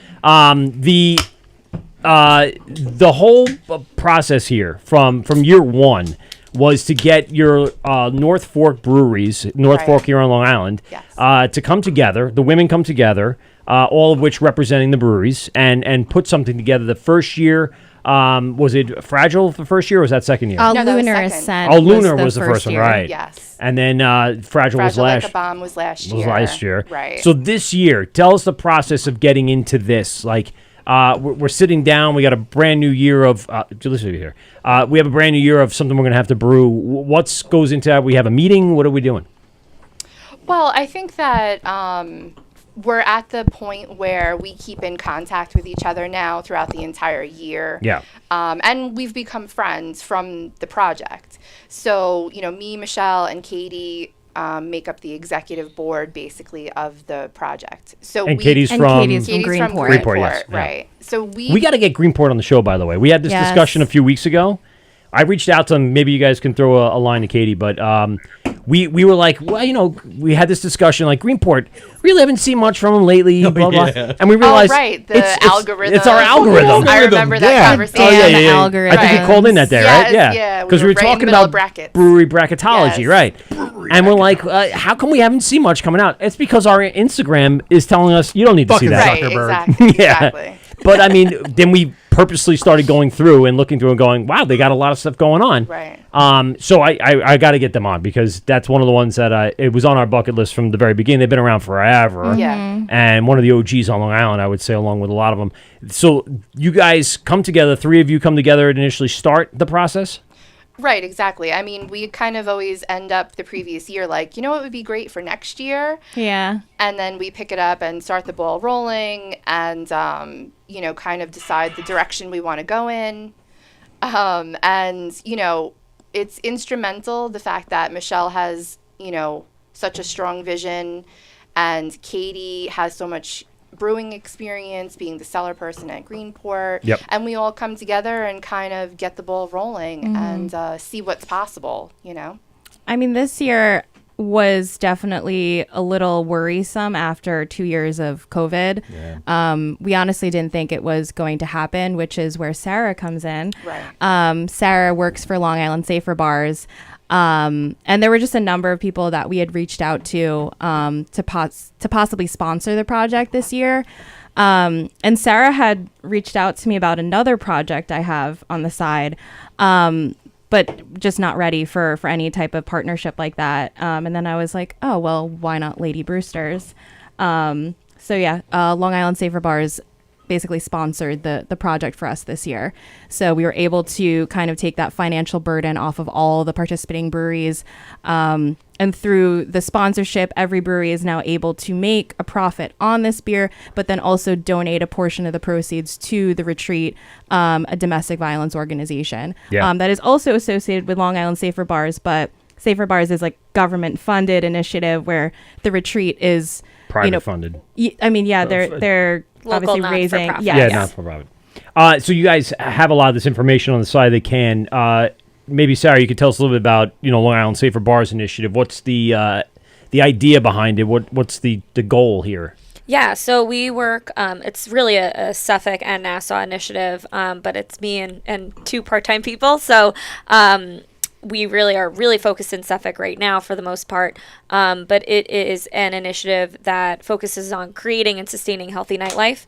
The whole process here from year one was to get your North Fork breweries, North Right. Fork here on Long Island, Yes. to come together. The women come together, all of which representing the breweries, and put something together. The first year, was it Fragile the first year, or was that second year? No, that was Lunar second. Ascent. Oh, Lunar was the first one, year. right? Yes. And then Fragile was Fragile Like last a Bomb was last was year. last year. Right. So this year, tell us the process of getting into this. Like, we're sitting down. We got a brand new year of. Listen here. We have a brand new year of something we're gonna have to brew. What goes into that? We have a meeting. What are we doing? Well, I think that we're at the point where we keep in contact with each other now throughout the entire year. Yeah. And we've become friends from the project. So, me, Michelle, and Katie make up the executive board, basically, of the project. So And Katie's And from. Katie's from Greenport. Greenport, yes, yeah. right. So We got to get Greenport on the show, by the way. We had this Yes. discussion a few weeks ago. I reached out to them. Maybe you guys can throw a line to Katie, but we were like, well, we had this discussion like Greenport. Really haven't seen much from them lately. Blah blah. yeah. And we realized, right, the algorithm. It's our algorithm. I remember that Yeah. conversation. Oh yeah, yeah, yeah. algorithms. I think you called in that day, right? Yes, Yeah, we because we were were right in talking the middle about of brackets. brewery bracketology, Yes. right? And we're like, how come we haven't seen much coming out? It's because our Instagram is telling us you don't need to see Fucking that. Right, Zuckerberg. exactly. Yeah. Exactly. But I mean, then we purposely started going through and looking through and going, wow, they got a lot of stuff going on. Right. So I got to get them on because that's one of the ones that it was on our bucket list from the very beginning. They've been around forever. Yeah. And one of the OGs on Long Island, I would say, along with a lot of them. So you guys come together, three of you come together and initially start the process? Right, exactly. I mean, we kind of always end up the previous year like, what would be great for next year? Yeah. And then we pick it up and start the ball rolling and, kind of decide the direction we want to go in. It's instrumental, the fact that Michelle has, such a strong vision and Katie has so much brewing experience being the cellar person at Greenport. Yep. And we all come together and kind of get the ball rolling and see what's possible, I mean, this year was definitely a little worrisome after 2 years of COVID. Yeah. We honestly didn't think it was going to happen, which is where Sarah comes in. Right. Sarah works for Long Island Safer Bars. And there were just a number of people that we had reached out to possibly sponsor the project this year. And Sarah had reached out to me about another project I have on the side, but just not ready for any type of partnership like that. And then I was like, oh, well, why not Lady Brewsters? Long Island Safer Bars basically sponsored the project for us this year. So we were able to kind of take that financial burden off of all the participating breweries. And through the sponsorship, every brewery is now able to make a profit on this beer, but then also donate a portion of the proceeds to the Retreat, a domestic violence organization. Yeah. That is also associated with Long Island Safer Bars, but Safer Bars is like government funded initiative where the Retreat is Private funded. they're Local obviously raising, not-for-profit. Yeah, not for profit. So you guys have a lot of this information on the side of the can. Maybe Sarah, you could tell us a little bit about Long Island Safer Bars Initiative. What's the idea behind it? What's the goal here? Yeah, so we work, it's really a Suffolk and Nassau initiative, but it's me and two part-time people. So we really are focused in Suffolk right now for the most part. But it is an initiative that focuses on creating and sustaining healthy nightlife,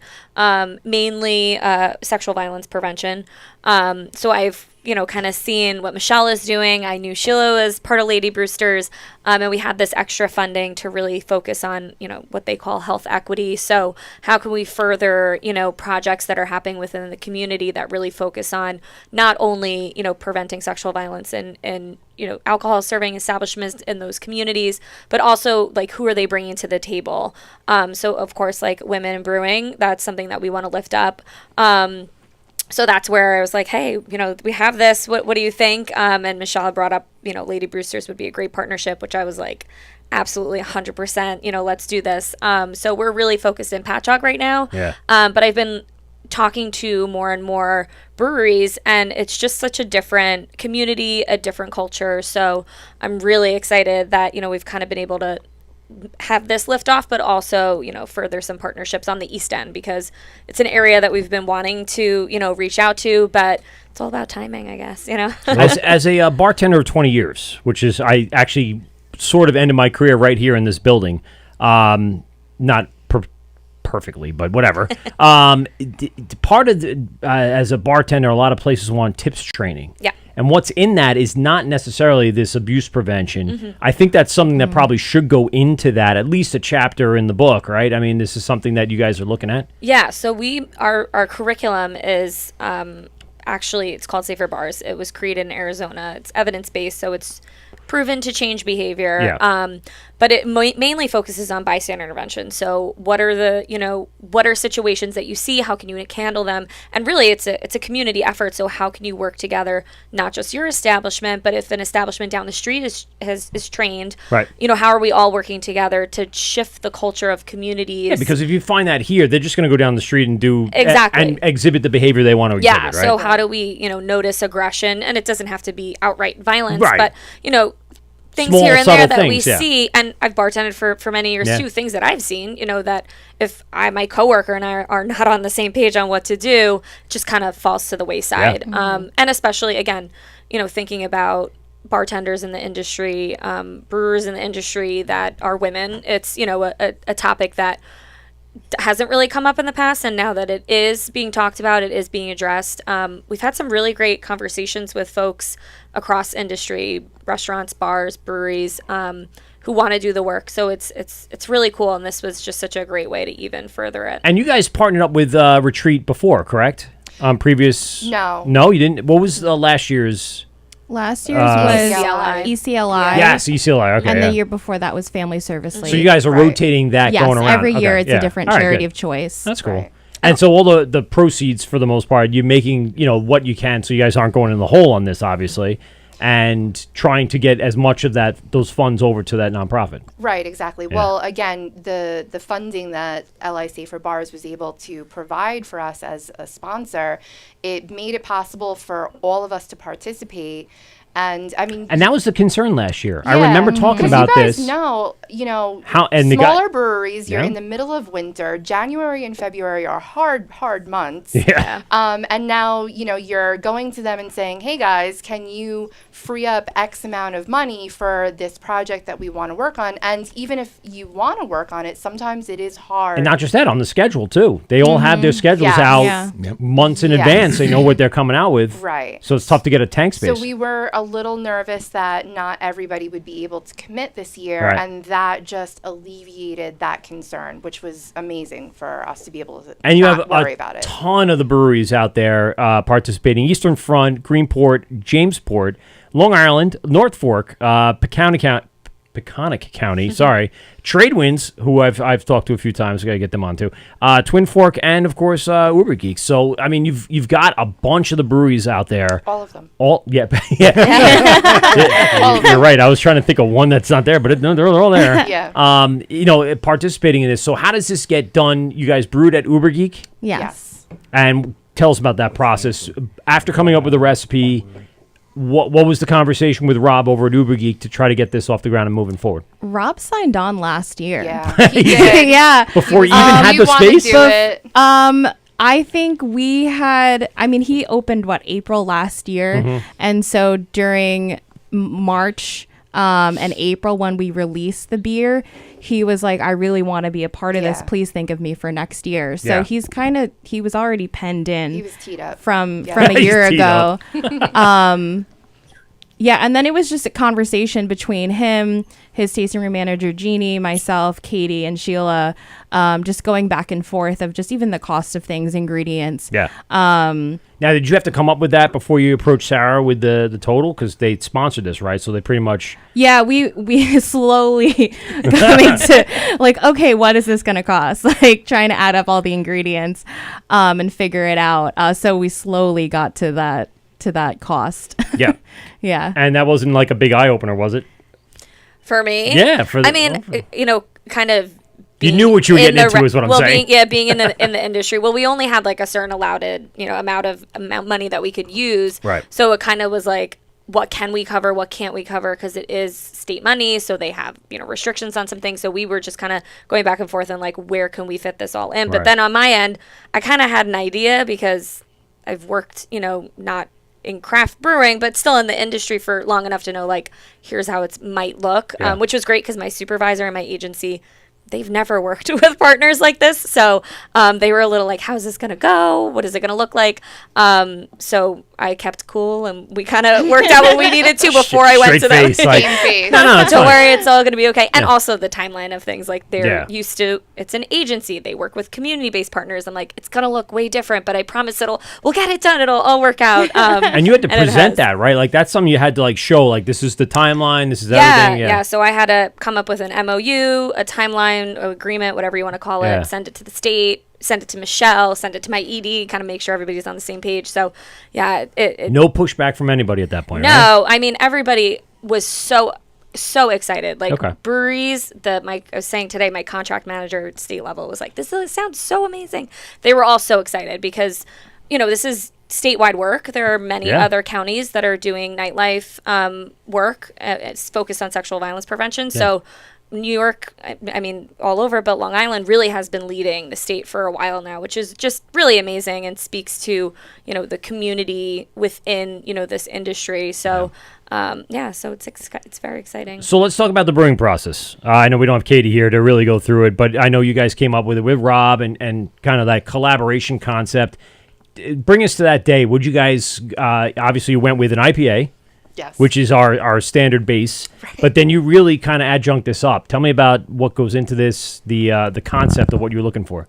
mainly sexual violence prevention. So I've kind of seeing what Michelle is doing. I knew Sheila was part of Lady Brewsters, and we had this extra funding to really focus on, what they call health equity. So how can we further, projects that are happening within the community that really focus on not only, preventing sexual violence and alcohol serving establishments in those communities, but also like who are they bringing to the table? So of course, like women in brewing, that's something that we want to lift up. So that's where I was like, hey, we have this. What do you think? And Michelle brought up, Lady Brewsters would be a great partnership, which I was like, absolutely 100%, let's do this. So we're really focused in Patchogue right now. Yeah. But I've been talking to more and more breweries, and it's just such a different community, a different culture. So I'm really excited that, we've kind of been able to have this lift off, but also, further some partnerships on the East End, because it's an area that we've been wanting to, reach out to, but it's all about timing, I guess, As a bartender of 20 years, which is, I actually sort of ended my career right here in this building. Not perfectly, but whatever. Part of as a bartender, a lot of places want tips training. Yeah. And what's in that is not necessarily this abuse prevention. Mm-hmm. I think that's something that probably should go into that, at least a chapter in the book, right? I mean, this is something that you guys are looking at. Yeah. So our curriculum is actually, it's called Safer Bars. It was created in Arizona. It's evidence-based, so it's proven to change behavior. Yeah. But it mainly focuses on bystander intervention. So what are situations that you see? How can you handle them? And really, it's a community effort. So how can you work together, not just your establishment, but if an establishment down the street is trained, right? How are we all working together to shift the culture of communities? Yeah, because if you find that here, they're just going to go down the street and do exactly and exhibit the behavior they want to exhibit. Right? So how do we notice aggression? And it doesn't have to be outright violence, right. but things Small, here and there that things, we see, and I've bartended for many years too, things that I've seen, that if my coworker and I are not on the same page on what to do, it just kind of falls to the wayside. And especially, again, thinking about bartenders in the industry, brewers in the industry that are women, it's, a topic that hasn't really come up in the past, and now that it is being talked about, it is being addressed. We've had some really great conversations with folks across industry, restaurants, bars, breweries, who want to do the work. So it's really cool, and this was just such a great way to even further it. And you guys partnered up with Retreat before, correct? Previous? No, you didn't. What was last year's? Last year's was ECLI. ECLI. Yes, ECLI. Okay, and the year before that was Family Service League. So you guys are rotating that yes, going around. Every year Okay, it's a different charity of choice. That's cool. Right. And so all the proceeds, for the most part, you're making what you can, so you guys aren't going in the hole on this, obviously, and trying to get as much of those funds over to that nonprofit. Right, exactly. Yeah. Well, again, the funding that LI Safer Bars was able to provide for us as a sponsor, it made it possible for all of us to participate. And I mean, and that was the concern last year. Yeah, I remember talking about you guys this. How smaller breweries, you're in the middle of winter. January and February are hard months. Yeah. And now, you're going to them and saying, hey guys, can you free up X amount of money for this project that we want to work on? And even if you want to work on it, sometimes it is hard. And not just that, on the schedule too. They all have their schedules out months in advance. They know what they're coming out with. Right. So it's tough to get a tank space. So we were a little nervous that not everybody would be able to commit this year, right. and that just alleviated that concern, which was amazing for us to be able to and you have worry about it. A ton of the breweries out there participating: Eastern Front, Greenport, Jamesport, Long Island, North Fork, Peconic County, sorry, Tradewinds, who I've talked to a few times. I got to get them on too. Twin Fork, and of course Uber Geeks. So I mean, you've got a bunch of the breweries out there. All of them. Yeah. You're right. I was trying to think of one that's not there, but they're all there. Yeah. Participating in this. So how does this get done? You guys brewed at Uber Geek? Yes. And tell us about that process. After coming up with the recipe, what was the conversation with Rob over at Uber Geek to try to get this off the ground and moving forward? Rob signed on last year. Yeah, he did. Yeah. Before you even had the wanted space? to do it. I think we had, he opened April last year. And so during March and April, when we released the beer, he was like, I really want to be a part of this. Please think of me for next year. So he was already penned in. He was teed up from a year ago. And then it was just a conversation between him, his tasting room manager, Jeannie, myself, Katie, and Sheila, just going back and forth of just even the cost of things, ingredients. Yeah. Now, did you have to come up with that before you approached Sarah with the total? Because they sponsored this, right? So they pretty much... Yeah, we slowly coming to, okay, what is this going to cost? Trying to add up all the ingredients and figure it out. So we slowly got to that cost. Yeah. Yeah. And that wasn't a big eye-opener, was it? For me? Yeah. Kind of... You knew what you were getting into is what I'm saying. Being in the industry. Well, we only had a certain allowed, amount of money that we could use. Right. So it kind of was what can we cover? What can't we cover? Because it is state money. So they have, restrictions on some things. So we were just kind of going back and forth and where can we fit this all in? But then on my end, I kind of had an idea because I've worked, not in craft brewing, but still in the industry for long enough to know, here's how it might look, which was great because my supervisor and my agency, they've never worked with partners like this. So they were a little how's this going to go? What is it going to look like? So I kept cool and we kind of worked out what we needed to before I went to them. No, don't worry, it's all going to be okay. And also the timeline of things, they're used to, it's an agency. They work with community-based partners. I'm it's going to look way different, but I promise we'll get it done. It'll all work out. And you had to present that, right? That's something you had to show, this is the timeline, this is everything. Yeah. So I had to come up with an MOU, a timeline, agreement, whatever you want to call it, send it to the state, send it to Michelle, send it to my ED, kind of make sure everybody's on the same page. So no pushback from anybody at that point. No, right? Everybody was so excited. Breweries, I was saying today, my contract manager at state level was this sounds so amazing. They were all so excited because this is statewide work. There are many other counties that are doing nightlife work. It's focused on sexual violence prevention. So New York, all over, but Long Island really has been leading the state for a while now, which is just really amazing and speaks to, the community within, this industry. So, so it's very exciting. So let's talk about the brewing process. I know we don't have Katie here to really go through it, but I know you guys came up with it with Rob and kind of that collaboration concept. Bring us to that day. Would you guys, obviously you went with an IPA. Yes. Which is our standard base, but then you really kind of adjunct this up. Tell me about what goes into this, the concept of what you're looking for.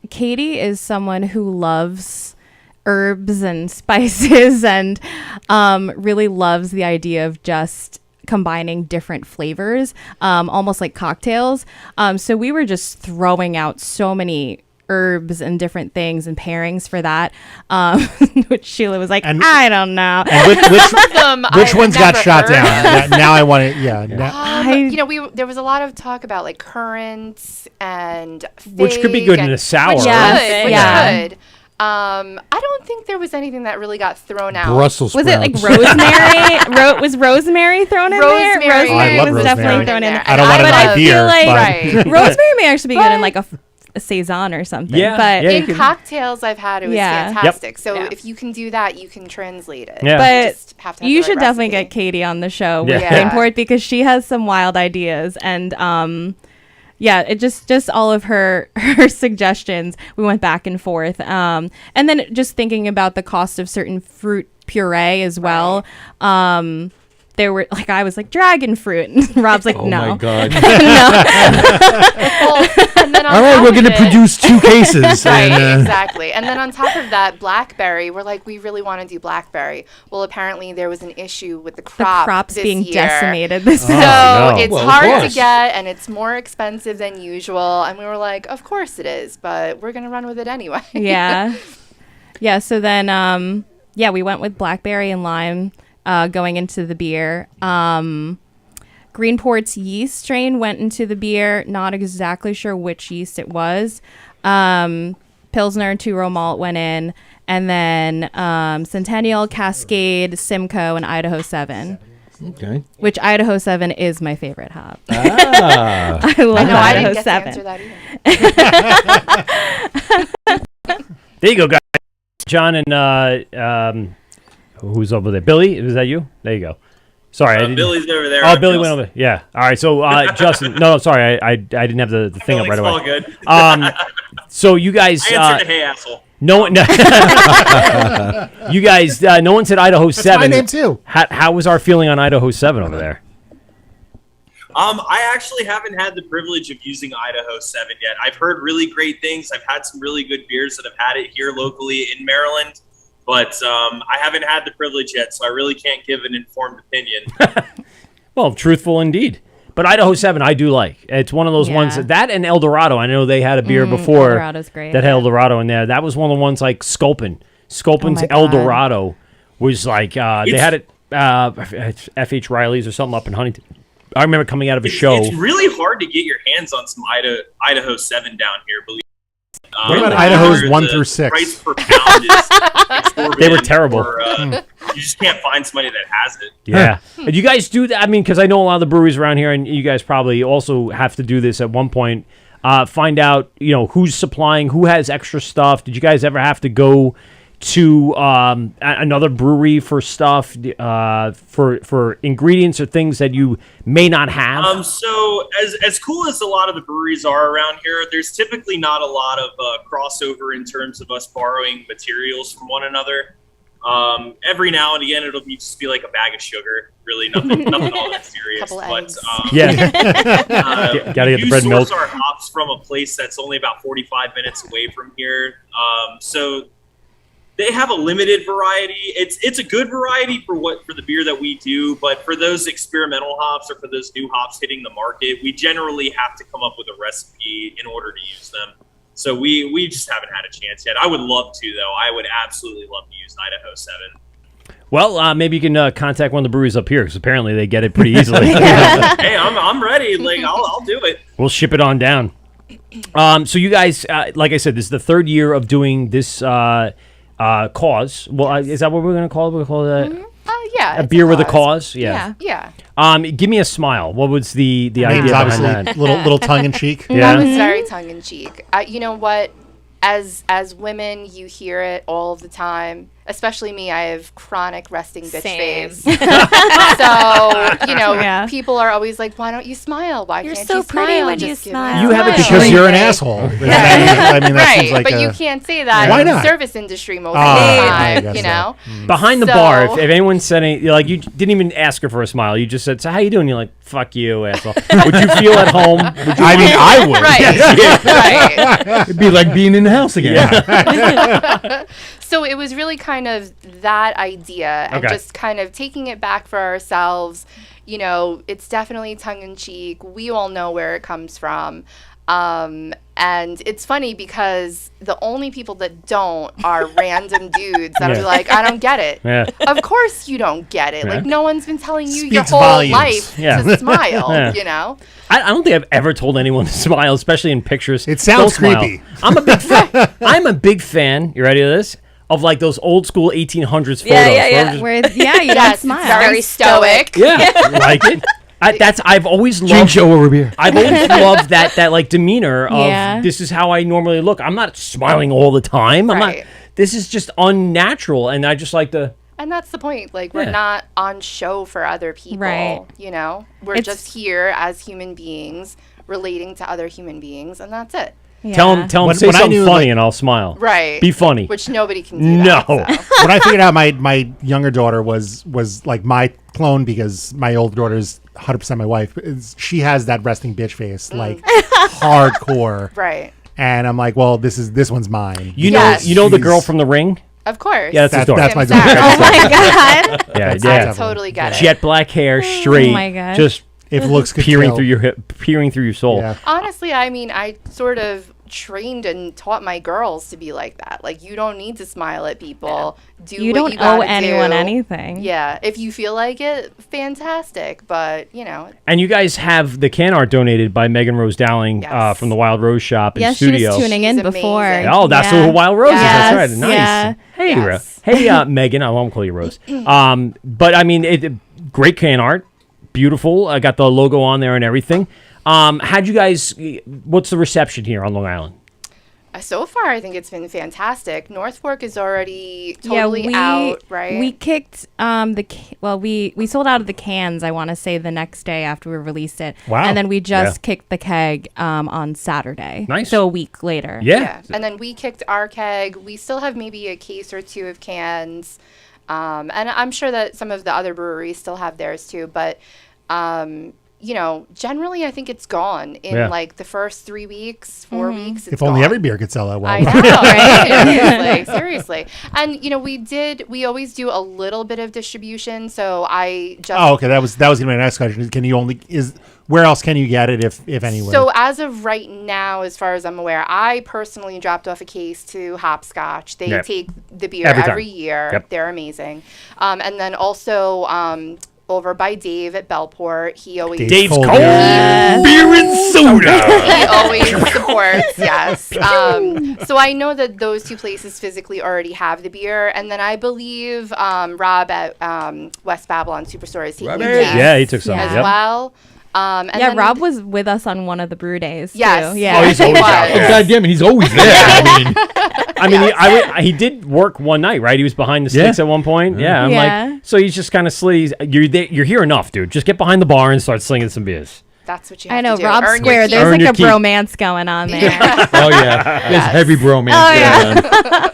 Katie is someone who loves herbs and spices and really loves the idea of just combining different flavors, almost like cocktails. So we were just throwing out so many herbs and different things and pairings for that, which Sheila was like, I don't know. And which ones got shot down? Now I want to, there was a lot of talk about currants and fig, which could be good in a sour. Which could. I don't think there was anything that really got thrown out. Brussels sprouts. Was it rosemary? Was rosemary thrown in there? Rosemary was definitely thrown in there. I don't want to buy beer. Rosemary may actually be good in a saison or something. Yeah, but in cocktails I've had, it was fantastic. Yep. So if you can do that, you can translate it. Yeah. But you should definitely get Katie on the show with import because she has some wild ideas and it just all of her suggestions. We went back and forth, and then just thinking about the cost of certain fruit puree as well. There were I was dragon fruit, and Rob's like, no. Oh my god. And then all right, we're going to produce 2 cases. Exactly. And then on top of that, blackberry, we're we really want to do blackberry. Well, apparently there was an issue with the crops being year. decimated this year. year. So it's hard to get, and it's more expensive than usual. And we were like, of course it is, but we're going to run with it anyway. Yeah. So then, we went with blackberry and lime going into the beer. Greenport's yeast strain went into the beer. Not exactly sure which yeast it was. Pilsner and 2-row malt went in, and then Centennial, Cascade, Simcoe, and Idaho 7. Okay. Which Idaho 7 is my favorite hop. Ah. I love No, I Idaho didn't get 7. to answer that either. There you go, guys. John and who's over there? Billy, is that you? There you go. Sorry, I didn't. Billy's over there. Oh, Billy went over. Yeah. All right. So, Justin. No, sorry, I didn't have the thing up right away. All good. So you guys. I answered hey asshole. No one. You guys. No one said Idaho 7. my name too. How was our feeling on Idaho 7 over there? I actually haven't had the privilege of using Idaho 7 yet. I've heard really great things. I've had some really good beers that have had it here locally in Maryland, but I haven't had the privilege yet, so I really can't give an informed opinion. Well, truthful indeed. But Idaho 7, I do like. It's one of those ones that and El Dorado. I know they had a beer before Eldorado's great. that had El Dorado in there. That was one of the ones like Sculpin's my El God. Dorado was like they had it F.H. Riley's or something up in Huntington. I remember coming out of a show. It's really hard to get your hands on some Idaho 7 down here, believe me. What about Idaho's 1 through 6? Price per pound is exorbitant. They were terrible. You just can't find somebody that has it. Yeah. And you guys do that? I mean, because I know a lot of the breweries around here, and you guys probably also have to do this at one point. Find out, who's supplying, who has extra stuff. Did you guys ever have to go to another brewery for stuff, for ingredients or things that you may not have? So as cool as a lot of the breweries are around here, there's typically not a lot of crossover in terms of us borrowing materials from one another. Every now and again, it'll just be like a bag of sugar. Really, nothing all that serious. Couple But eggs. Gotta get the bread and milk. We source our hops from a place that's only about 45 minutes away from here. So they have a limited variety. It's a good variety for the beer that we do, but for those experimental hops or for those new hops hitting the market, we generally have to come up with a recipe in order to use them. So we just haven't had a chance yet. I would love to, though. I would absolutely love to use Idaho 7. Well, maybe you can contact one of the breweries up here, because apparently they get it pretty easily. Hey, I'm ready. Like I'll do it. We'll ship it on down. So you guys, like I said, this is the third year of doing this cause. Well, is that what we're going to call it? We'll call it Yeah. a beer with a cause. Yeah. Give me a smile. What was the idea Name's behind obviously that? little tongue in cheek. Yeah. That was very tongue in cheek. You know what? As women, you hear it all of the time. Especially me, I have chronic resting bitch Same. face. So, Yeah. people are always like, why don't you smile? Why You're can't so you smile? pretty when you Just give me smile. a You have a smile." Because you're an Right. asshole. I mean, that Right, seems like but you can't say that Why in the not? service industry most Oh, of the I time, guess you so. know? Behind the So- bar, if anyone said anything, like you didn't even ask her for a smile, you just said, "So how you doing?" You're like, "Fuck you, asshole." Would you feel at home? I mean, I would. Right. It'd be like being in the house again. So it was really kind of that idea and Okay. just kind of taking it back for ourselves. It's definitely tongue in cheek. We all know where it comes from. And it's funny because the only people that don't are random dudes that Yeah. are like, I don't get it. Yeah. Of course you don't get it. Yeah. Like, no one's been telling you your Speaks whole volumes. life Yeah. to smile, Yeah. I don't think I've ever told anyone to smile, especially in pictures. It sounds Don't smile. creepy. I'm a big fan. You ready to this? Of like those old school 1800s photos. Yeah. Where we're just- You don't Yes, smile. it's very stoic. Yeah, like it. I've always Drink loved. show over beer. I've always loved that like demeanor of Yeah. this is how I normally look. I'm not smiling all the time. I'm not. Right. This is just unnatural, and I just like to. And that's the point. Like, Yeah. we're not on show for other people. Right. We're It's- just here as human beings relating to other human beings, and that's it. Tell him, When- say when I something knew, funny, like- and I'll smile. Right. Be funny. Which nobody can do. No. That, so. When I figured out my younger daughter was like my clone, because my older daughter's 100% my wife. She has that resting bitch face, like hardcore. Right. And I'm like, well, this one's mine. Yes. You know the She's- girl from The Ring? Of course. Yeah, that's his daughter. That's my Tim daughter. Sarah. Oh my god. Yeah, I yeah. totally get it. Jet black hair, straight. my God. Just If looks could peering kill. through your soul. Yeah. Honestly, I mean, I sort of trained and taught my girls to be like that. Like, you don't need to smile at people. Do You what don't you gotta owe anyone do. anything. Yeah, if you feel like it, fantastic. But And you guys have the can art donated by Megan Rose Dowling Yes. from the Wild Rose Shop in Yes, studio. she was tuning in She's before. amazing. Oh, that's Yeah. the Wild Roses. Yes, That's right. Nice. yeah. Hey, Yes. hey, Megan. I won't call you Rose. But I mean, great can art, beautiful. I got the logo on there and everything. How'd you guys? What's the reception here on Long Island? So far, I think it's been fantastic. North Fork is already totally out, right? We kicked we sold out of the cans, I want to say, the next day after we released it. Wow. And then we just kicked the keg on Saturday. Nice. So a week later. Yeah. And then we kicked our keg. We still have maybe a case or two of cans. And I'm sure that some of the other breweries still have theirs too. But, generally I think it's gone in like the first 3 weeks, 4 weeks. It's If only gone. every beer could sell that well. I know, right? Seriously. And, we always do a little bit of distribution. So I just. Oh, okay. That was gonna be my next question. Where else can you get it if anywhere? So as of right now, as far as I'm aware, I personally dropped off a case to Hopscotch. They take the beer every year. Yep. They're amazing. And then also over by Dave at Bellport, he always Dave's Cold Cold Beer and Soda. he always supports. Yes. So I know that those two places physically already have the beer, and then I believe Rob at West Babylon Superstore is taking a case Yeah, he took some. as Yep. well. And Yeah, then- Rob was with us on one of the brew days. Yes. Too. Yeah. Oh, he's always out was. there. God damn it, he's always there. I mean, He did work one night, right? He was behind the sticks at one point. Yeah, I'm Yeah. like, so he's just kind of sleazy. You're here enough, dude. Just get behind the bar and start slinging some beers. That's what you have I know, to do. Rob Earn your Square. keep. There's Earn like your a keep. bromance going on there. Oh yeah, there's heavy bromance going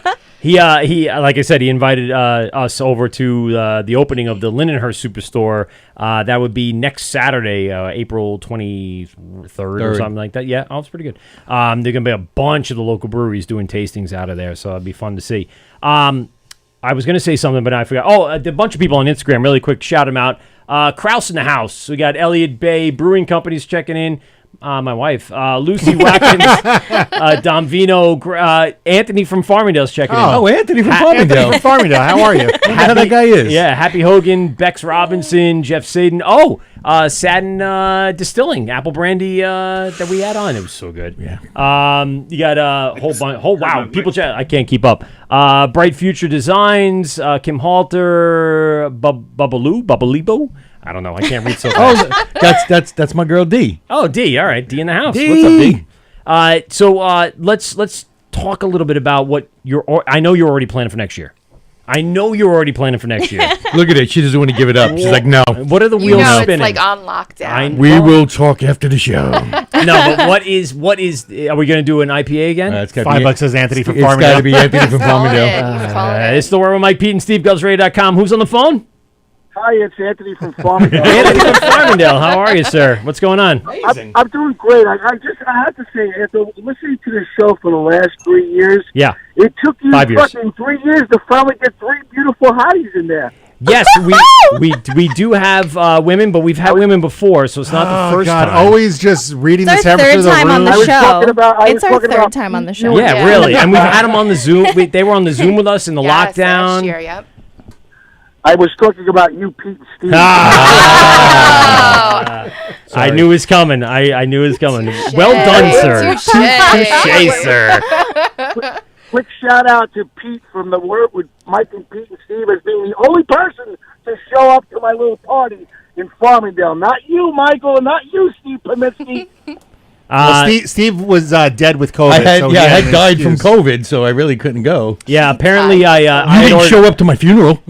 on. He like I said, he invited us over to the opening of the Lindenhurst Superstore. That would be next Saturday, April 23rd or something like that. Yeah, it's pretty good. There's gonna be a bunch of the local breweries doing tastings out of there, so it'd be fun to see. I was gonna say something, but I forgot. Oh, a bunch of people on Instagram. Really quick, shout them out. Kraus in the house. We got Elliott Bay Brewing Company's checking in. My wife, Lucy Watkins, Dom Vino, Anthony from Farmingdale's checking in. Oh, Anthony from Anthony Farmingdale. from Farmingdale, how are you? How that guy is? Yeah, Happy Hogan, Bex Robinson, Jeff Sadin. Sadin Distilling, apple brandy that we had on. It was so good. Yeah. You got a whole bunch. Wow, people chat. I can't keep up. Bright Future Designs, Kim Halter, Bubbalebo. I don't know. I can't read so fast. That's my girl D. Oh, D. All right, D in the house. D. What's up, D? So let's talk a little bit about what I know you're already planning for next year. Look at it. She doesn't want to give it up. She's like, no. What are the wheels It's spinning? like on lockdown. We will talk after the show. No, but what is? Are we going to do an IPA again? It's gotta be- $5 says Anthony from It's got to Farmingdale. be Anthony from Calling Farmingdale. it. He's calling it. It's the Word with Mike Pete and Steve GovsRadio.com. Who's on the phone? Hi, it's Anthony from Farmingdale. Anthony from Farmingdale. How are you, sir? What's going on? I'm doing great. I have to say, after listening to this show for the last 3 years, Yeah. it took you 5 years. fucking 3 years to finally get 3 beautiful hotties in there. Yes, we do have women, but we've had women before, so it's not the first time. Always just reading It's the our temperature third of the time on room. the I was show. talking about- I It's was our talking third about- time on the show. Yeah, Yeah. really. And we've had them on the Zoom. They were on the Zoom with us in the Yes, lockdown. last year, yep. I was talking about you, Pete and Steve. I knew it was coming. I knew it was coming. Well done, sir. Touche, sir. Quick shout out to Pete from the Wort with Mike and Pete and Steve as being the only person to show up to my little party in Farmingdale. Not you, Michael, and not you, Steve Pomitsky. Steve was dead with COVID. I so he had an died from excuse. COVID, so I really couldn't go. Yeah, apparently I You had didn't ordered- show up to my funeral.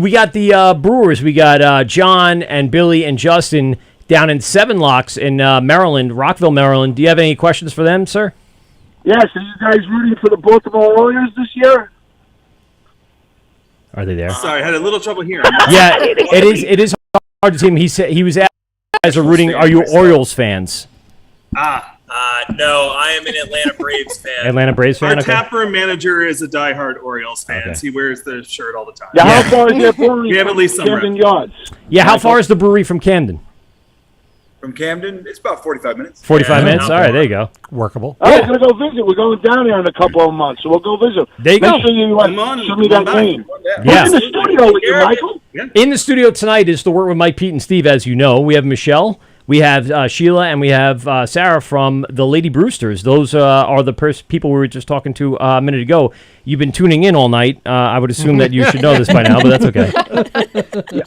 we got the Brewers. We got John and Billy and Justin down in Seven Locks in Maryland, Rockville, Maryland. Do you have any questions for them, sir? Yes, are you guys rooting for the Baltimore Orioles this year? Are they there? Sorry, I had a little trouble hearing. Yeah, it is hard to see him. He said he was asked, "You guys are rooting. Are you Orioles fans?" No, I am an Atlanta Braves fan. Atlanta Braves fan. Our Okay. taproom manager is a diehard Orioles fan. Okay. He wears the shirt all the time. Yeah, how far is their brewery We have at least some Camden Yards? Yeah, how far is the brewery from Camden? From Camden, it's about 45 minutes. 45 minutes. All right, there you go. Workable. Oh, we're gonna go visit. We're going down there in a couple of months, so we'll go visit. There you go. Make sure you Come on, send me come that by. name. Yeah. Who's in the studio with you, Michael? In the studio tonight is the Work with Mike, Pete, and Steve. As you know, we have Michelle, we have Sheila, and we have Sarah from the Lady Brewsters. Those are the people we were just talking to a minute ago. You've been tuning in all night. I would assume that you should know this by now, but that's okay.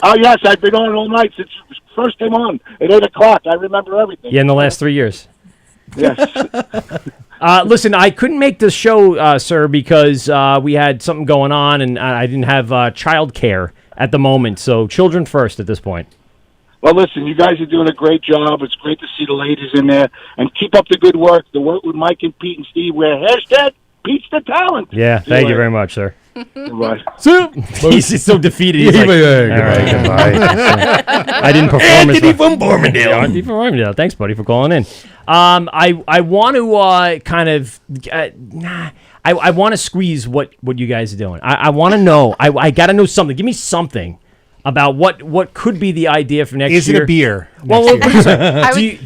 Oh yes, I've been on all night since you first came on at 8 o'clock. I remember everything. Yeah, in the last 3 years. Yes. Listen, I couldn't make the show, sir, because we had something going on, and I didn't have child care at the moment. So children first at this point. Well, listen, you guys are doing a great job. It's great to see the ladies in there, and keep up the good work. The Work with Mike and Pete and Steve. Where hashtag Pete's the talent. Yeah, thank you very much, sir. Goodbye. He's so defeated. He's like, all right, goodbye. I didn't perform Anthony as well. from Bormondale. Yeah, Anthony from Bormondale. Thanks, buddy, for calling in. I want to kind of I want to squeeze what you guys are doing. I want to know. I got to know something. Give me something about what could be the idea for next Is year. it a beer? Well, next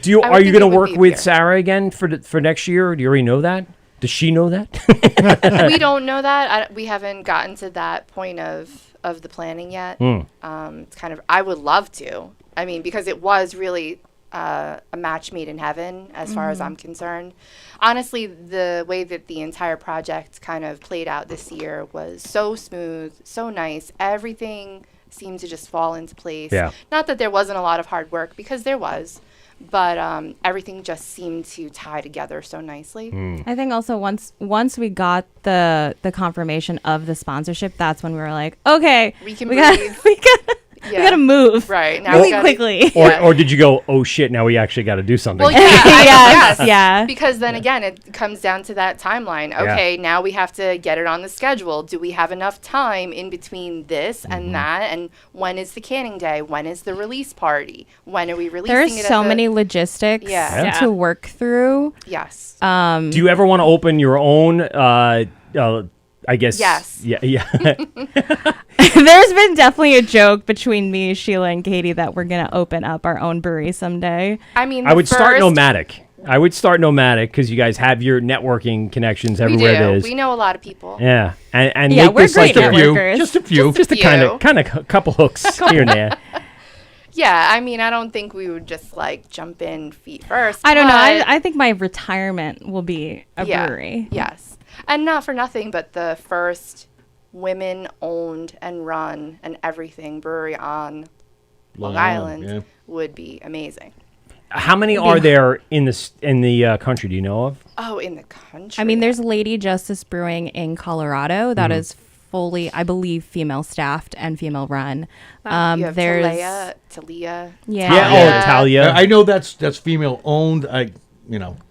year? are you going to work with Sarah again for next year? Do you already know that? Does she know that? We don't know that. We haven't gotten to that point of the planning yet. It's kind of, I would love to. I mean, because it was really a match made in heaven as far as I'm concerned. Honestly, the way that the entire project kind of played out this year was so smooth, so nice. Everything seemed to just fall into place. Yeah. Not that there wasn't a lot of hard work, because there was. But everything just seemed to tie together so nicely. I think also once we got the confirmation of the sponsorship, that's when we were like, okay, We can we breathe. gotta move Right. Now really we gotta, quickly. Or did you go, oh shit, now we actually got to do something? Well, yeah, Yes, yes. yeah. Because then again, it comes down to that timeline. Okay, now we have to get it on the schedule. Do we have enough time in between this and that? And when is the canning day? When is the release party? When are we releasing There's it? so many logistics Yeah. to work through. Yes. Do you ever want to open your own? I guess. Yes. Yeah. There's been definitely a joke between me, Sheila, and Katie that we're gonna open up our own brewery someday. I mean, I would start nomadic. Because you guys have your networking connections We everywhere do. it is. We know a lot of people. Yeah, and Yeah, make we're this like great a few, networkers. just a few, just a kind of couple hooks here and there. Yeah, I mean, I don't think we would just like jump in feet first. I don't know. but- I think my retirement will be a brewery. Yes. And not for nothing, but the first women-owned and run and everything brewery on Long Island would be amazing. How many are there in the country? Do you know of? Oh, in the country. I mean, there's Lady Justice Brewing in Colorado that is fully, I believe, female staffed and female run. you have There's Talia. yeah. Talia. I know that's female owned.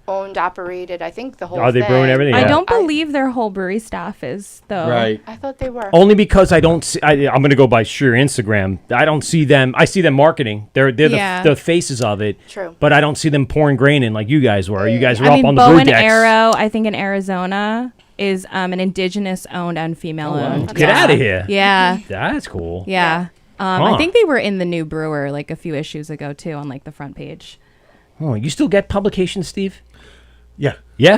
Owned, operated. I think the whole Are they thing. brewing everything? I Yeah. don't believe their whole brewery staff is though. Right. I thought they were. Only because I don't see. I'm going to go by sheer Instagram. I don't see them. I see them marketing. They're Yeah. the faces of it. True. But I don't see them pouring grain in like you guys were. You guys were I up mean, on the Bow brew and decks. Arrow, I think in Arizona, is an indigenous owned and female owned. Get out of here. Yeah. That's cool. Yeah. Huh. I think they were in the New Brewer like a few issues ago too on like the front page. Oh, you still get publications, Steve? Yeah. Yeah.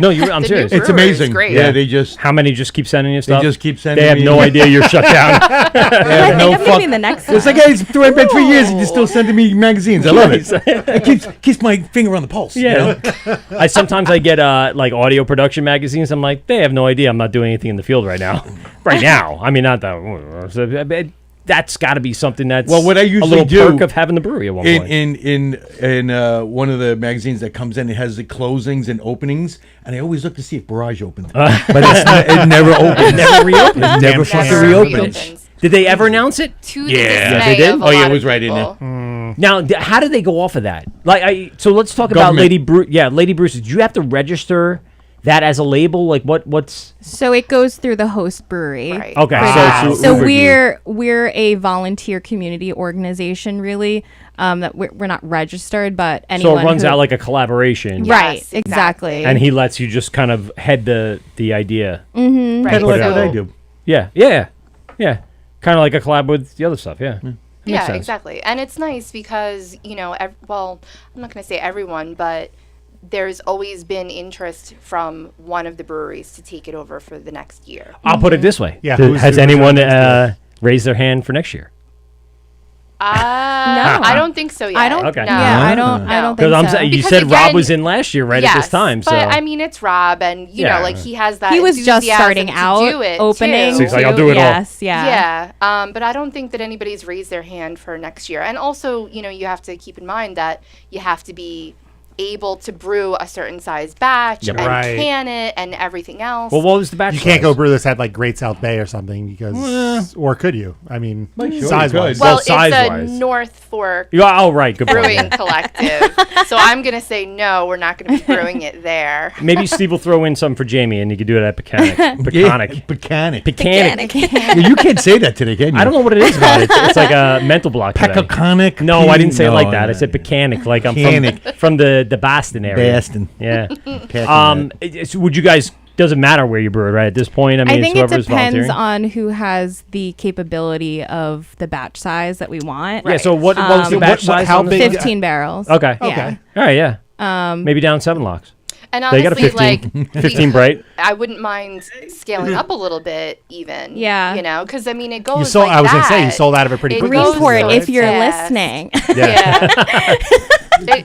No, I'm The serious. New It's Brewer is amazing. great. Yeah, they just How many just keep sending you stuff? just keep sending They have me- no idea you're shut down. I think I'm gonna be in the next It's one. like, hey, it's been 3 years and you're still sending me magazines. I love it. It keeps my finger on the pulse. you know? Yeah. I sometimes get like audio production magazines. I'm like, they have no idea I'm not doing anything in the field right now. Right now. I mean, not that. That's got to be something that's Well, what I a usually little do perk of having the brewery at one point. in one of the magazines that comes in, it has the closings and openings, and I always look to see if Barrage opened, but it never opens. Never reopened. It never fucking reopens. Did they ever announce it? To the Yeah, dismay they did? of a Oh, yeah, lot it was of right in people. there. Now, how do they go off of that? So let's talk about Government. Lady Bruce. Did you have to register that as a label? Like what's So it goes through the host brewery. Right. okay? Wow. So we're a volunteer community organization, really. That we're not registered, but so anyone it runs who, out like a collaboration, Yeah. right, Yes, exactly. and he lets you just kind of head the idea. Right. Kind of like so- what I do. Yeah. Kind of like a collab with the other stuff. Yeah. Yeah, sense. exactly. And it's nice because, well, I'm not going to say everyone, but there's always been interest from one of the breweries to take it over for the next year. I'll put it this way. Yeah, Has anyone raised their hand for next year? No, I don't think so yet. I don't. Okay. No. Yeah, I don't think Because so. you Because said Rob again- was in last year, right at this Yes, time. So but I mean, it's Rob, and Yeah. like he has that. He was just enthusiasm starting to out, do it, opening. too. So he's like, I'll do it all. Yes, yeah. Yeah, but I don't think that anybody's raised their hand for next year. And also, you have to keep in mind that you have to be able to brew a certain size batch Yep. and Right. can it and everything else. well, what was the batch? You can't size? go brew this at like Great South Bay or something because, or could you? I mean, Sure, size you wise. could. well, Well, it's a size-wise. North Fork Yeah, oh, right. Good point. Brewing Collective. So I'm going to say no, we're not going to be brewing it there. Maybe Steve will throw in some for Jamie, and you could do it at Pecanic. Yeah, Pecanic. Pecanic. Pecanic. Yeah, you can't say that today, can you? I don't know what it is about it. It's like a mental block today. Pecaconic. No, I didn't say it like that. I said Pecanic, like I'm Pecanic. from the Boston area. Baston. Yeah. Would you guys? Doesn't matter where you brew it, right? At this point, I mean, I think it's it whoever's depends volunteering. on who has the capability of the batch size that we want. Yeah. So what was the batch size? how on this big- one? 15 barrels. Okay. Yeah. All right. Yeah. Maybe down 7 locks. And They got a honestly, 15. like 15 bright. I wouldn't mind scaling up a little bit, even. Yeah. Because I mean, it goes. You sold. Like I was gonna say you that. sold out of it pretty It quickly. goes Greenport, so if you're fast. listening. Yeah.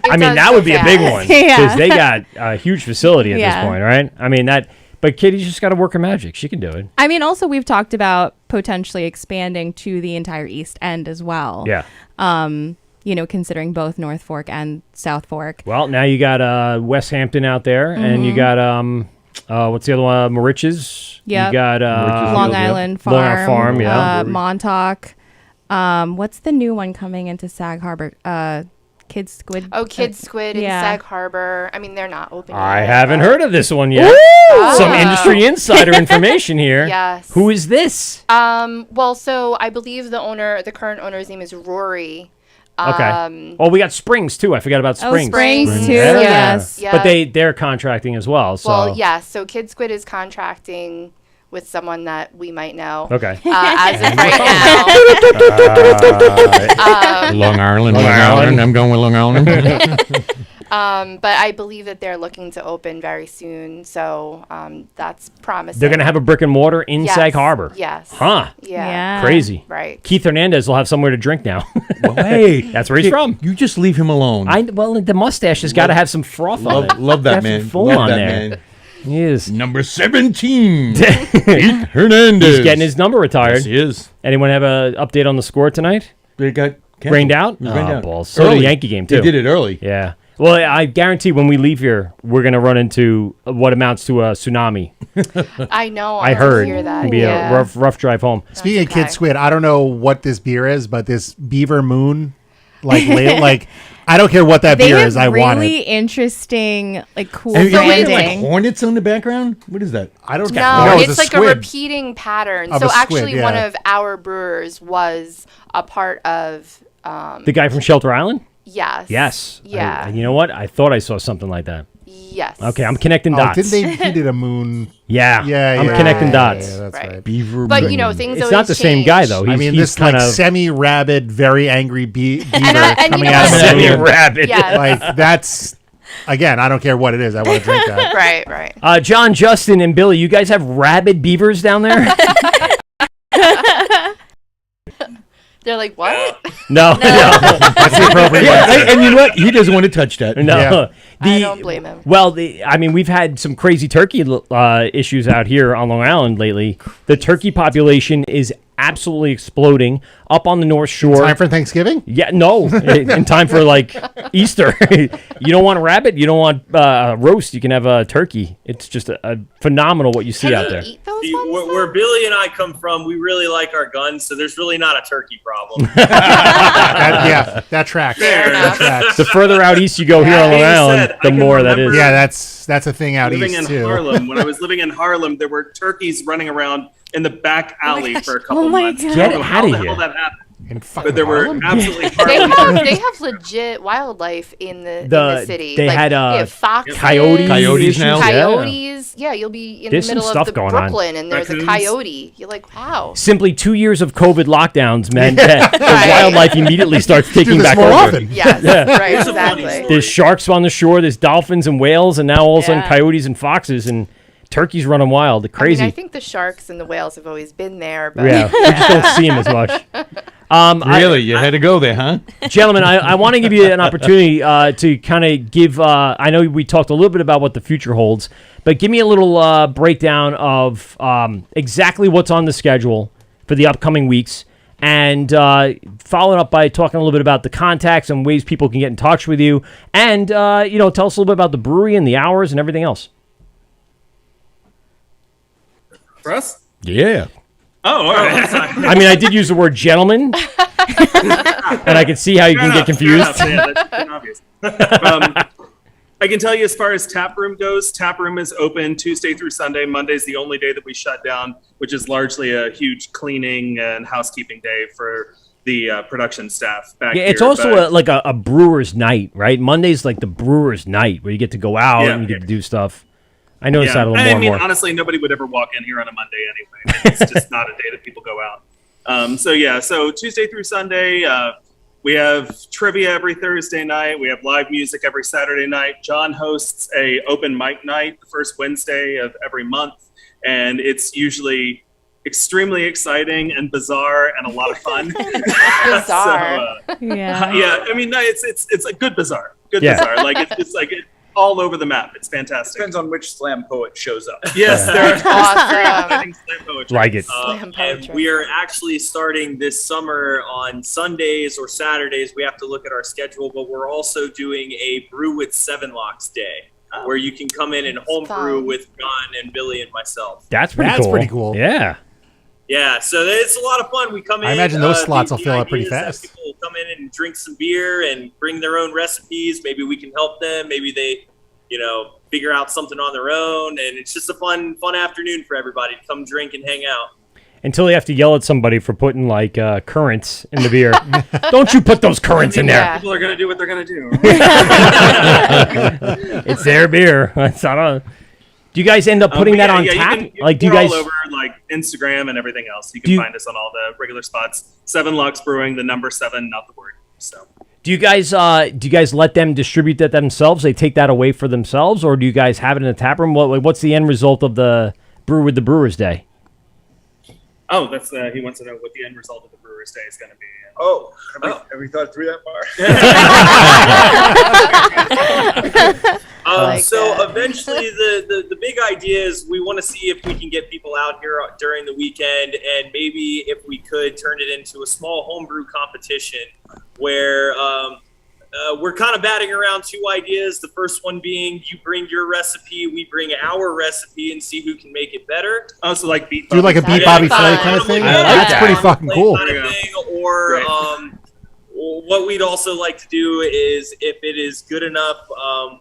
I mean, that would be a big one because Yeah. they got a huge facility at Yeah. this point, right? I mean that. But Kitty's just got to work her magic. She can do it. I mean, also we've talked about potentially expanding to the entire East End as well. Yeah. Considering both North Fork and South Fork. Well, now you got West Hampton out there, and you got what's the other one? Moriches. Yep. You got Long Island Farm. Long Island Farm. Yeah. Montauk. What's the new one coming into Sag Harbor? Kid Squid. Oh, Kid Squid in yeah. Sag Harbor. I mean, they're not open I yet, haven't but- heard of this one yet. Some industry insider information here. Yes. Who is this? Well, so I believe the current owner's name is Rory. Okay. Oh, we got Springs too. I forgot about Springs. Springs too. Yeah. Yes. Yeah. But they're contracting as well. So. Well, yes. So Kid Squid is contracting with someone that we might know. Okay. As of right now. Long Island. I'm going with Long Island. But I believe that they're looking to open very soon. So that's promising. They're going to have a brick and mortar in Yes. Sag Harbor. Yes. Huh. Yeah. Yeah. Crazy. Right. Keith Hernandez will have somewhere to drink now. Well, hey, That's where he's from. You just leave him alone. Well, the mustache has got to have some froth on it. Love that Got some man. foam Love on that there. man. He is. Number 17. Keith Hernandez. He's getting his number retired. Yes, he is. Anyone have an update on the score tonight? They got canceled. Rained out? It was rained Oh, out. balls. So did the Yankee game, too. They did it early. Yeah. Well, I guarantee when we leave here, we're going to run into what amounts to a tsunami. I know. I did heard. Hear that. It'll be Yeah. a rough drive home. Speaking of okay. Kid Squid, I don't know what this beer is, but this Beaver Moon, like I don't care what that They beer have is. I want really it. interesting, cool And branding. like hornets on the background? What is that? I don't No, know. it's like a repeating pattern. Of So a squid, actually, yeah. one of our brewers was a part of. The guy from Shelter Island? Yes. Yes. Yeah. You know what? I thought I saw something like that. Yes. Okay, I'm connecting Oh, dots. didn't they? He did a moon. Yeah. Yeah, I'm yeah, connecting yeah, dots. Yeah, that's Right. right. Beaver But Moon. you know, things It's always not the same guy, change. though. I mean, he's this kind like of semi-rabid, very angry beaver and coming you know out of what? the semi-rabid. Yes. Like that's again. I don't care what it is. I want to drink that. Right. Right. John, Justin, and Billy, you guys have rabid beavers down there? They're like, what? No. That's the appropriate. Yeah, and you know what? He doesn't want to touch that. No. Yeah. I don't blame him. Well, I mean, we've had some crazy turkey issues out here on Long Island lately. The turkey population is absolutely exploding up on the North Shore. Time for Thanksgiving? Yeah, no, in time for like Easter. You don't want a rabbit, you don't want a roast, you can have a turkey. It's just a phenomenal what you see out there. Eat those See, ones, though? where Billy and I come from, we really like our guns, so there's really not a turkey problem. That tracks. Fair That enough. tracks. The further out east you go here on Long Being Island, said, I the can more that remember- is. Yeah, that's a thing out living east in too. Harlem, when I was living in Harlem, there were turkeys running around in the back alley for a couple Oh my months. God. I Get don't know outta how the here. hell that happened. but there were absolutely they have legit wildlife in the city. They had foxes, coyotes now. Coyotes. Yeah, you'll be in There's the middle some of stuff the going on. Brooklyn, and there's Raccoons. a coyote. You're like, wow. Simply 2 years of COVID lockdowns meant that the wildlife immediately starts taking this back more over. often. Yes, right, exactly. There's sharks on the shore, there's dolphins and whales, and now all of a sudden coyotes and foxes and turkeys running wild. Crazy. I mean, I think the sharks and the whales have always been there, but Yeah, we just don't see them as much. Really? You had to go there, huh? Gentlemen, I want to give you an opportunity to kind of give, I know we talked a little bit about what the future holds, but give me a little breakdown of exactly what's on the schedule for the upcoming weeks, and follow it up by talking a little bit about the contacts and ways people can get in touch with you, and tell us a little bit about the brewery and the hours and everything else. for us. Yeah. Oh, all right. I mean, I did use the word gentleman, and I can see how you can get confused. Yeah, that's obvious. I can tell you as far as tap room goes, tap room is open Tuesday through Sunday. Monday's the only day that we shut down, which is largely a huge cleaning and housekeeping day for the production staff back Yeah, here. it's also like a brewer's night, right? Monday's like the brewer's night where you get to go out and you get to do stuff. I noticed that a little more I and mean, more. honestly, nobody would ever walk in here on a Monday anyway. It's just not a day that people go out. So Tuesday through Sunday, we have trivia every Thursday night. We have live music every Saturday night. John hosts a open mic night the first Wednesday of every month, and it's usually extremely exciting and bizarre and a lot of fun. Bizarre. Yeah. I mean, no, it's a good bizarre. Bizarre. Like it's like all over the map. It's fantastic. Depends on which slam poet shows up. Yes, there are Awesome. slam poetry. Like it. Slam And poetry. we are actually starting this summer on Sundays or Saturdays. We have to look at our schedule, but we're also doing a Brew with Seven Locks Day, where you can come in and homebrew fun. with John and Billy and myself. That's pretty That's cool. pretty cool. Yeah. Yeah, so it's a lot of fun. We come in. I imagine those slots the will fill up pretty idea is that fast. People will come in and drink some beer and bring their own recipes. Maybe we can help them. Maybe they, figure out something on their own. And it's just a fun afternoon for everybody to come drink and hang out. Until you have to yell at somebody for putting like currants in the beer. Don't you put those currants in there. Yeah. People are going to do what they're going to do. It's their beer. It's not a... Do you guys end up putting that on tap? Do you we're guys all over like Instagram and everything else. You Do can you- find us on all the regular spots. 7 Locks Brewing, the number 7, not the word. So do you guys let them distribute that themselves? They take that away for themselves, or do you guys have it in the tap room? What's the end result of the Brew with the Brewers Day? Oh, that's he wants to know what the end result of the Brewers Day is going to be. Oh, have we thought through that far? like So that. eventually the big idea is we want to see if we can get people out here during the weekend, and maybe if we could turn it into a small homebrew competition where we're kind of batting around 2 ideas. The first one being you bring your recipe, we bring our recipe, and see who can make it better. Oh, so like beat. Do like a beat Bobby fun. Flay kind of thing. I like That's that. pretty fucking cool. Kind of thing, or Right. what we'd also like to do is, if it is good enough,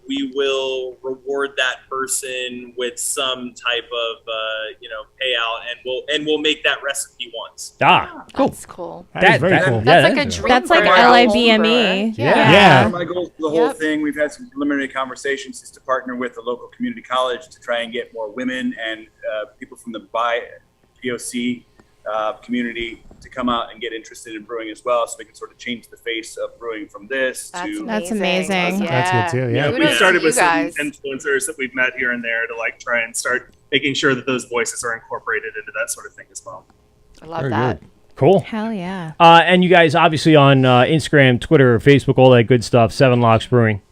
we will reward that person with some type of payout, and we'll make that recipe once. Cool. That's cool. That is very cool. That's like a dream. That's like for a LIBME. homebrewer. Yeah. One of my goals for the whole Yep. thing, we've had some preliminary conversations, is to partner with the local community college to try and get more women and people from the POC community to come out and get interested in brewing as well, so we can sort of change the face of brewing from this to. That's amazing. That's good too, yeah. We Kudos started to with you some guys. influencers that we've met here and there to like try and start making sure that those voices are incorporated into that sort of thing as well. I love Very that. good. Cool. Hell yeah. And you guys obviously on Instagram, Twitter, Facebook, all that good stuff. 7 Locks Brewing.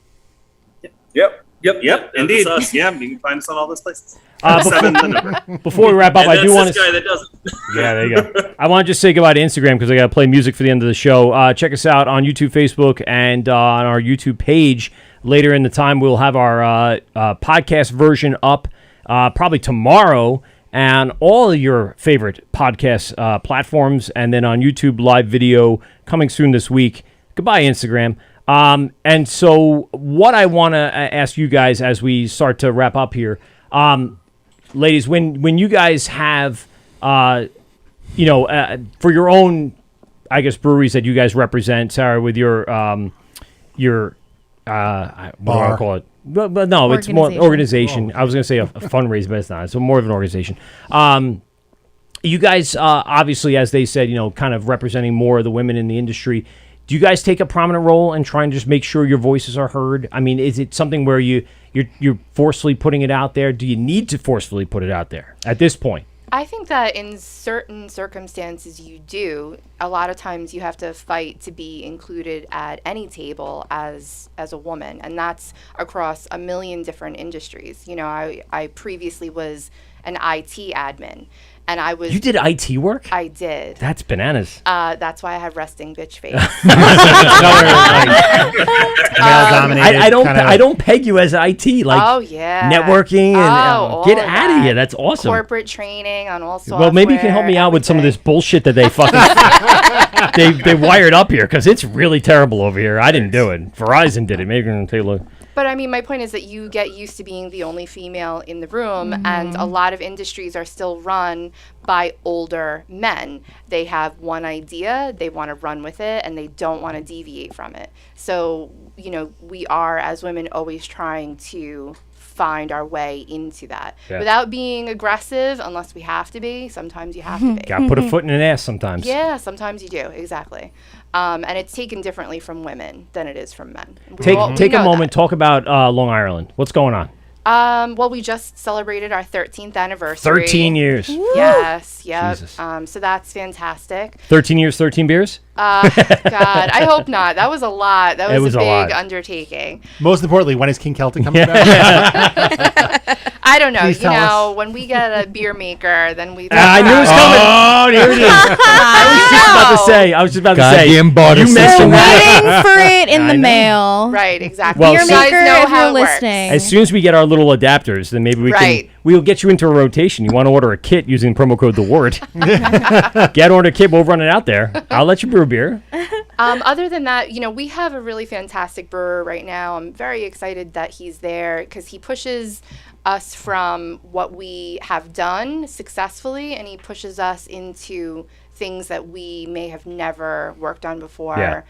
Yep. Yep, indeed. That's us. Yeah, you can find us on all those places. Before, 7, the number. before we wrap up, And I that's do want this to. guy that doesn't. Yeah, there you go. I want to just say goodbye to Instagram because I got to play music for the end of the show. Check us out on YouTube, Facebook, and on our YouTube page. Later in the time, we'll have our podcast version up probably tomorrow and all of your favorite podcast platforms, and then on YouTube live video coming soon this week. Goodbye, Instagram. And so what I want to ask you guys as we start to wrap up here, ladies, when you guys have, for your own I guess, breweries that you guys represent, Sarah, with your what do I call it? But no, it's more organization. I was going to say a fundraiser, but it's not. It's more of an organization. You guys, obviously, as they said, kind of representing more of the women in the industry. Do you guys take a prominent role in trying to just make sure your voices are heard? I mean, is it something where you're forcefully putting it out there? Do you need to forcefully put it out there at this point? I think that in certain circumstances you do. A lot of times you have to fight to be included at any table as a woman, and that's across a million different industries. I previously was an IT admin, and I was... You did IT work? I did. That's bananas. That's why I have resting bitch face. I don't peg you as IT, like oh yeah, networking and get out of here. That's awesome. Corporate training on all software. Well, maybe you can help me out with some of this bullshit that they fucking they wired up here, because it's really terrible over here. I didn't do it. Verizon did it. Maybe you're gonna take a look. But I mean, my point is that you get used to being the only female in the room, and a lot of industries are still run by older men. They have one idea, they want to run with it, and they don't want to deviate from it. So, we are, as women, always trying to find our way into that without being aggressive, unless we have to be. Sometimes you have to be. Got to put a foot in an ass sometimes. Yeah, sometimes you do, exactly. And it's taken differently from women than it is from men. Take a moment, talk about Long Island. What's going on? Well, we just celebrated our 13th anniversary. 13 years. Yes, yep. Jesus. So that's fantastic. 13 years, 13 beers? God, I hope not. That was a lot. That was a big undertaking. Most importantly, when is King Celtic coming back? I don't know. Please tell us. When we get a beer maker, then we... I knew it was coming. Oh, here it is. I was just about to say. Goddamn barter You system. Waiting for it in the mail. Right, exactly. Well, Beer so- maker, You guys know if how you're it works. listening. As soon as we get our little adapters, then maybe we'll get you into a rotation. You want to order a kit using promo code Wort. Get order a kit, we'll run it out there. I'll let you brew beer. Other than that, we have a really fantastic brewer right now. I'm very excited that he's there because he pushes us from what we have done successfully, and he pushes us into things that we may have never worked on before. Yeah.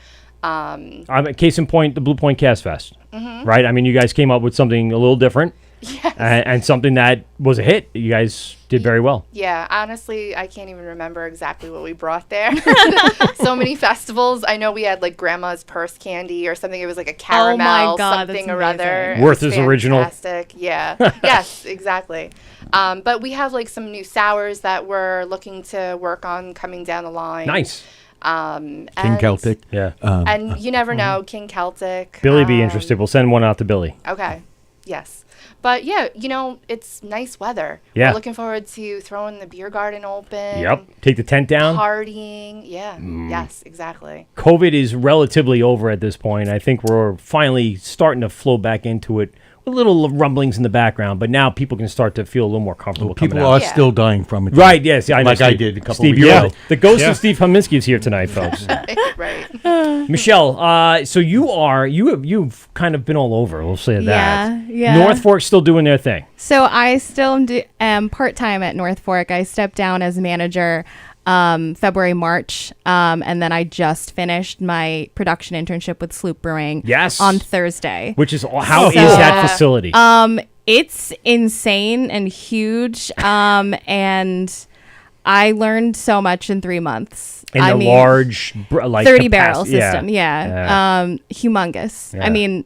Case in point, the Blue Point Cast Fest, right? I mean, you guys came up with something a little different. Yes. And something that was a hit. You guys did very well. Yeah, honestly, I can't even remember exactly what we brought there. So many festivals. I know we had like Grandma's Purse Candy or something. It was like a caramel something or other. Worth is original. Fantastic. Yeah. Yes, exactly. But we have like some new sours that we're looking to work on coming down the line. Nice. King Celtic. Yeah. And you never know, King Celtic. Billy be interested. We'll send one out to Billy. Okay. Yes. But yeah, it's nice weather. Yeah. We're looking forward to throwing the beer garden open. Yep. Take the tent down. Partying. Yeah. Yes, exactly. COVID is relatively over at this point. I think we're finally starting to flow back into it with little rumblings in the background, but now people can start to feel a little more comfortable. People are still dying from it. Right, yes. I know, like Steve, I did a couple Steve, weeks you're ago. The ghost of Steve Hominski is here tonight, folks. Right. Michelle, so you've kind of been all over, we'll say that. Yeah. North Fork's still doing their thing. So I still am part-time at North Fork. I stepped down as manager February, March, and then I just finished my production internship with Sloop Brewing on Thursday. Which is, how is that facility? It's insane and huge, and I learned so much in 3 months. In large, like 30 barrel system, humongous. Yeah. I mean,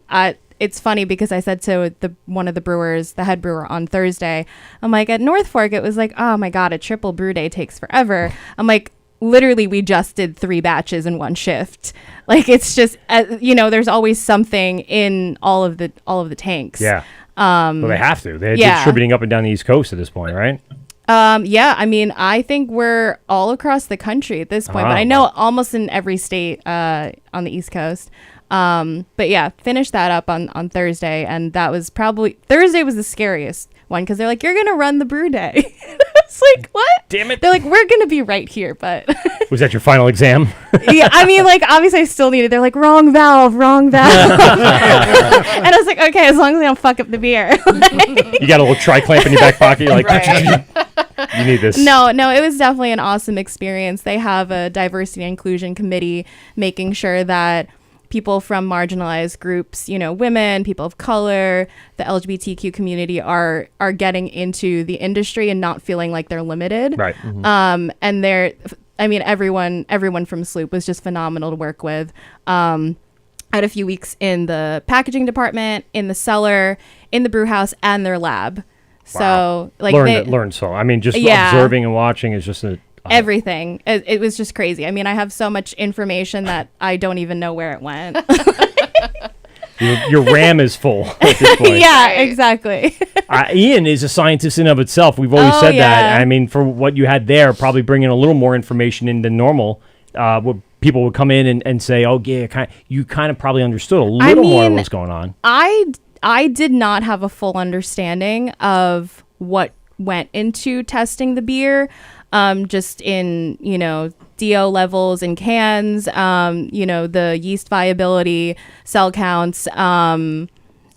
it's funny because I said to one of the brewers, the head brewer on Thursday, I'm like, at North Fork, it was like, oh my God, a triple brew day takes forever. I'm like, literally, we just did 3 batches in one shift. Like, it's just, there's always something in all of the tanks. Yeah. Well, they have to. They're distributing up and down the East Coast at this point, right? I mean, I think we're all across the country at this point, but I know almost in every state on the East Coast. But yeah, finished that up on Thursday, and that was Thursday was the scariest one because they're like, you're gonna run the brew day. It's like, what? Damn it! They're like, we're gonna be right here, but was that your final exam? Yeah, I mean, like, obviously I still need it. They're like, wrong valve. And I was like, okay, as long as I don't fuck up the beer. You got a little tri-clamp in your back pocket. You're like, right. You need this. No, it was definitely an awesome experience. They have a diversity and inclusion committee making sure that people from marginalized groups, women, people of color, the LGBTQ community are getting into the industry and not feeling like they're limited. Right. And everyone from Sloop was just phenomenal to work with. I had a few weeks in the packaging department, in the cellar, in the brew house, and their lab. Wow. So learned so. I mean, just observing and watching is just everything. It was just crazy. I mean, I have so much information that I don't even know where it went. Your RAM is full at this point. Yeah, exactly. Ian is a scientist in of itself. We've always said that. I mean, for what you had there, probably bringing a little more information in than normal. People would come in and say, "Oh, yeah, you kind of probably understood a little more of what's going on." I did not have a full understanding of what went into testing the beer, just in, DO levels in cans, the yeast viability, cell counts,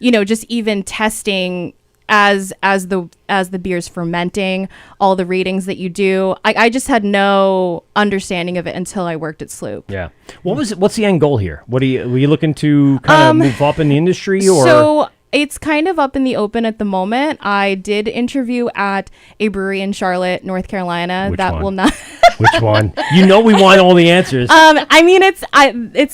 just even testing as the beer's fermenting, all the readings that you do. I just had no understanding of it until I worked at Sloop. Yeah. What's the end goal here? Were you looking to kind of move up in the industry, or? So it's kind of up in the open at the moment. I did interview at a brewery in Charlotte, North Carolina. Which that one? will not. Which one? We want all the answers. I mean, it's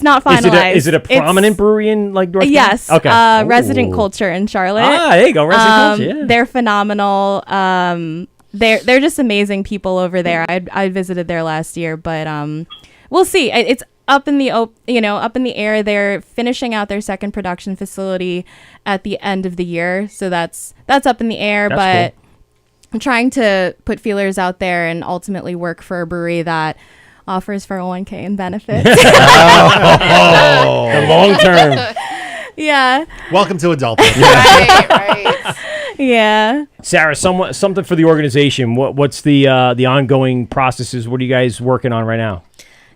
not finalized. Is it a prominent brewery in North Carolina? Yes. Okay. Resident Culture in Charlotte. There you go. Resident Culture. Yeah. They're phenomenal. They're just amazing people over there. I visited there last year, but we'll see. It's up in the air. They're finishing out their second production facility at the end of the year, so that's up in the air. But cool. I'm trying to put feelers out there and ultimately work for a brewery that offers 401k and benefits. The long term. Yeah. Welcome to adulthood. Right. Yeah. Sarah, something for the organization. What's the ongoing processes? What are you guys working on right now?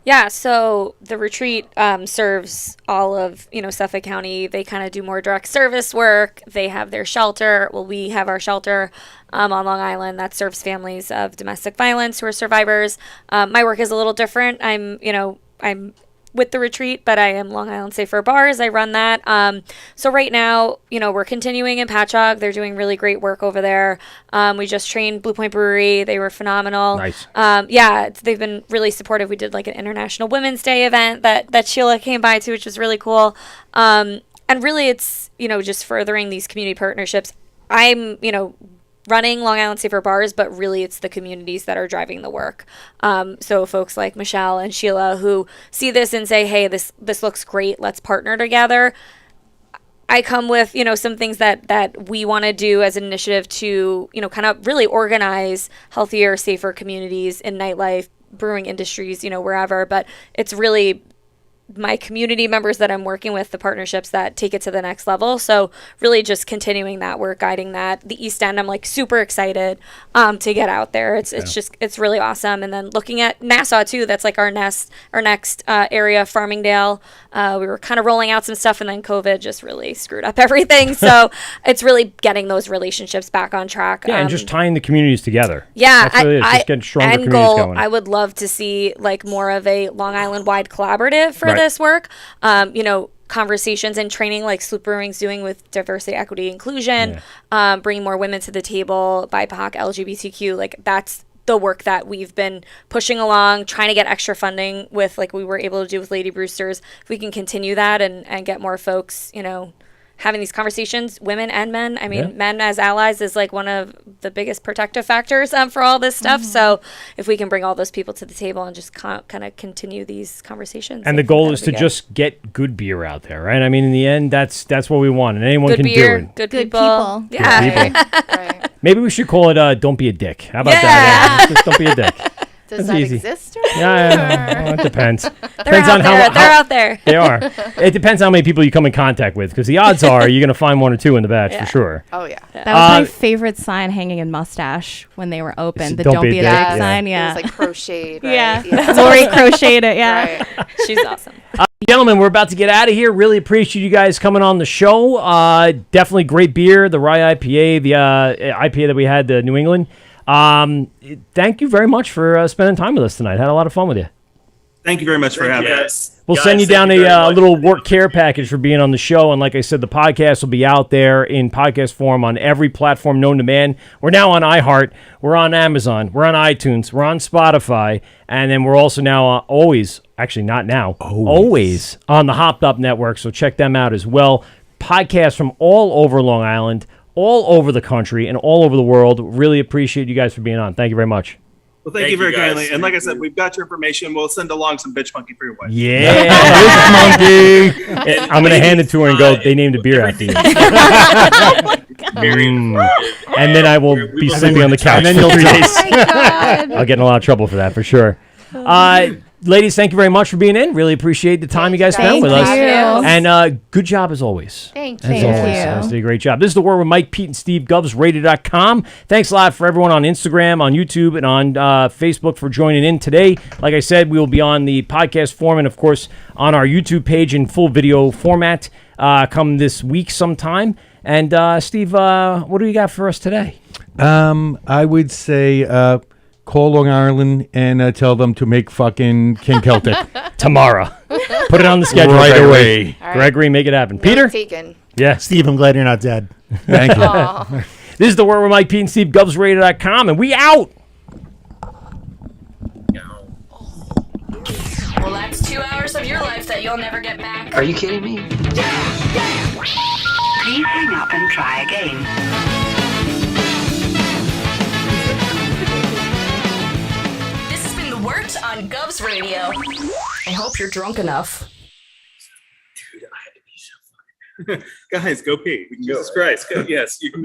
Yeah, so the retreat serves all of Suffolk County. They kind of do more direct service work. They have their shelter. Well, we have our shelter on Long Island that serves families of domestic violence who are survivors. My work is a little different. I'm with the retreat, but I am Long Island Safer Bars. I run that. So right now, we're continuing in Patchogue. They're doing really great work over there. We just trained Blue Point Brewery. They were phenomenal. Nice. They've been really supportive. We did like an International Women's Day event that Sheila came by to, which was really cool. And really it's, just furthering these community partnerships. I'm, running Long Island Safer Bars, but really it's the communities that are driving the work. So folks like Michelle and Sheila who see this and say, hey, this looks great, let's partner together. I come with, some things that we want to do as an initiative to, kind of really organize healthier, safer communities in nightlife, brewing industries, wherever. But it's really my community members that I'm working with, the partnerships that take it to the next level. So really just continuing that work, guiding that. The East End, I'm like super excited to get out there. It's really awesome. And then looking at Nassau too, that's like our next area, Farmingdale. We were kind of rolling out some stuff and then COVID just really screwed up everything. So it's really getting those relationships back on track. Yeah, and just tying the communities together. Yeah. That's really just getting stronger communities going. I would love to see like more of a Long Island wide collaborative for this work. Conversations and training like Sloop Brewing's doing with diversity, equity, inclusion, bringing more women to the table, BIPOC, LGBTQ, like that's the work that we've been pushing along, trying to get extra funding with, like we were able to do with Lady Brewsters. If we can continue that and get more folks, having these conversations, women and men. I mean, men as allies is like one of the biggest protective factors for all this stuff. Mm-hmm. So if we can bring all those people to the table and just kind of continue these conversations. And the goal is to just get good beer out there, right? I mean, in the end, that's what we want, and anyone good can beer, do it. Good people. Yeah. Right. Right. Maybe we should call it Don't Be a Dick. How about that? Just don't be a dick. Does That's that easy. exist? Yeah. Well, it depends. They're out there. They are. It depends how many people you come in contact with, because the odds are you're going to find one or two in the batch for sure. Oh, yeah. That was my favorite sign hanging in Mustache when they were open. The Don't Be a Dick sign. Yeah. It was like crocheted, right? Yeah. Lori crocheted it. Yeah. Right. She's awesome. Gentlemen, we're about to get out of here. Really appreciate you guys coming on the show. Definitely great beer. The Rye IPA, the IPA that we had, the New England. Thank you very much for spending time with us tonight. Had a lot of fun with you. Thank you very much for having us. Yes. We'll Guys, send you down thank very a much. little Wort care package for being on the show. And like I said, the podcast will be out there in podcast form on every platform known to man. We're now on iHeart. We're on Amazon. We're on iTunes. We're on Spotify. And then we're also now always on the Hopped Up Network. So check them out as well. Podcasts from all over Long Island, all over the country, and all over the world. Really appreciate you guys for being on. Thank you very much. Well, thank you very kindly. And like I said, we've got your information. We'll send along some bitch monkey for your wife. Yeah. Monkey. I'm going to hand it to her and go, they named a beer after you. And then I will be sleeping on the couch And then for you'll 3 die. days. Oh my God. I'll get in a lot of trouble for that, for sure. Ladies, thank you very much for being in. Really appreciate the time you guys spent Thank with us. you. And good job as always. Thank As you. always. you. You guys did a great job. This is The Word with Mike, Pete, and Steve, GovsRadio.com. Thanks a lot for everyone on Instagram, on YouTube, and on Facebook for joining in today. Like I said, we will be on the podcast form and, of course, on our YouTube page in full video format come this week sometime. And, Steve, what do you got for us today? I would say call Long Island and tell them to make fucking King Celtic Tomorrow. Put it on the schedule right Gregory. away. All right. Gregory, make it happen. Note Peter? taken. Yes. Steve, I'm glad you're not dead. Thank you. Aw. This is The Word with Mike, Pete, and Steve, GovsRadio.com, and we out. Well, that's 2 hours of your life that you'll never get back. Are you kidding me? Please hang up and try again. This has been The Wort on Govs Radio. I hope you're drunk enough. Guys, go pee. Jesus Christ. Yes, you can go.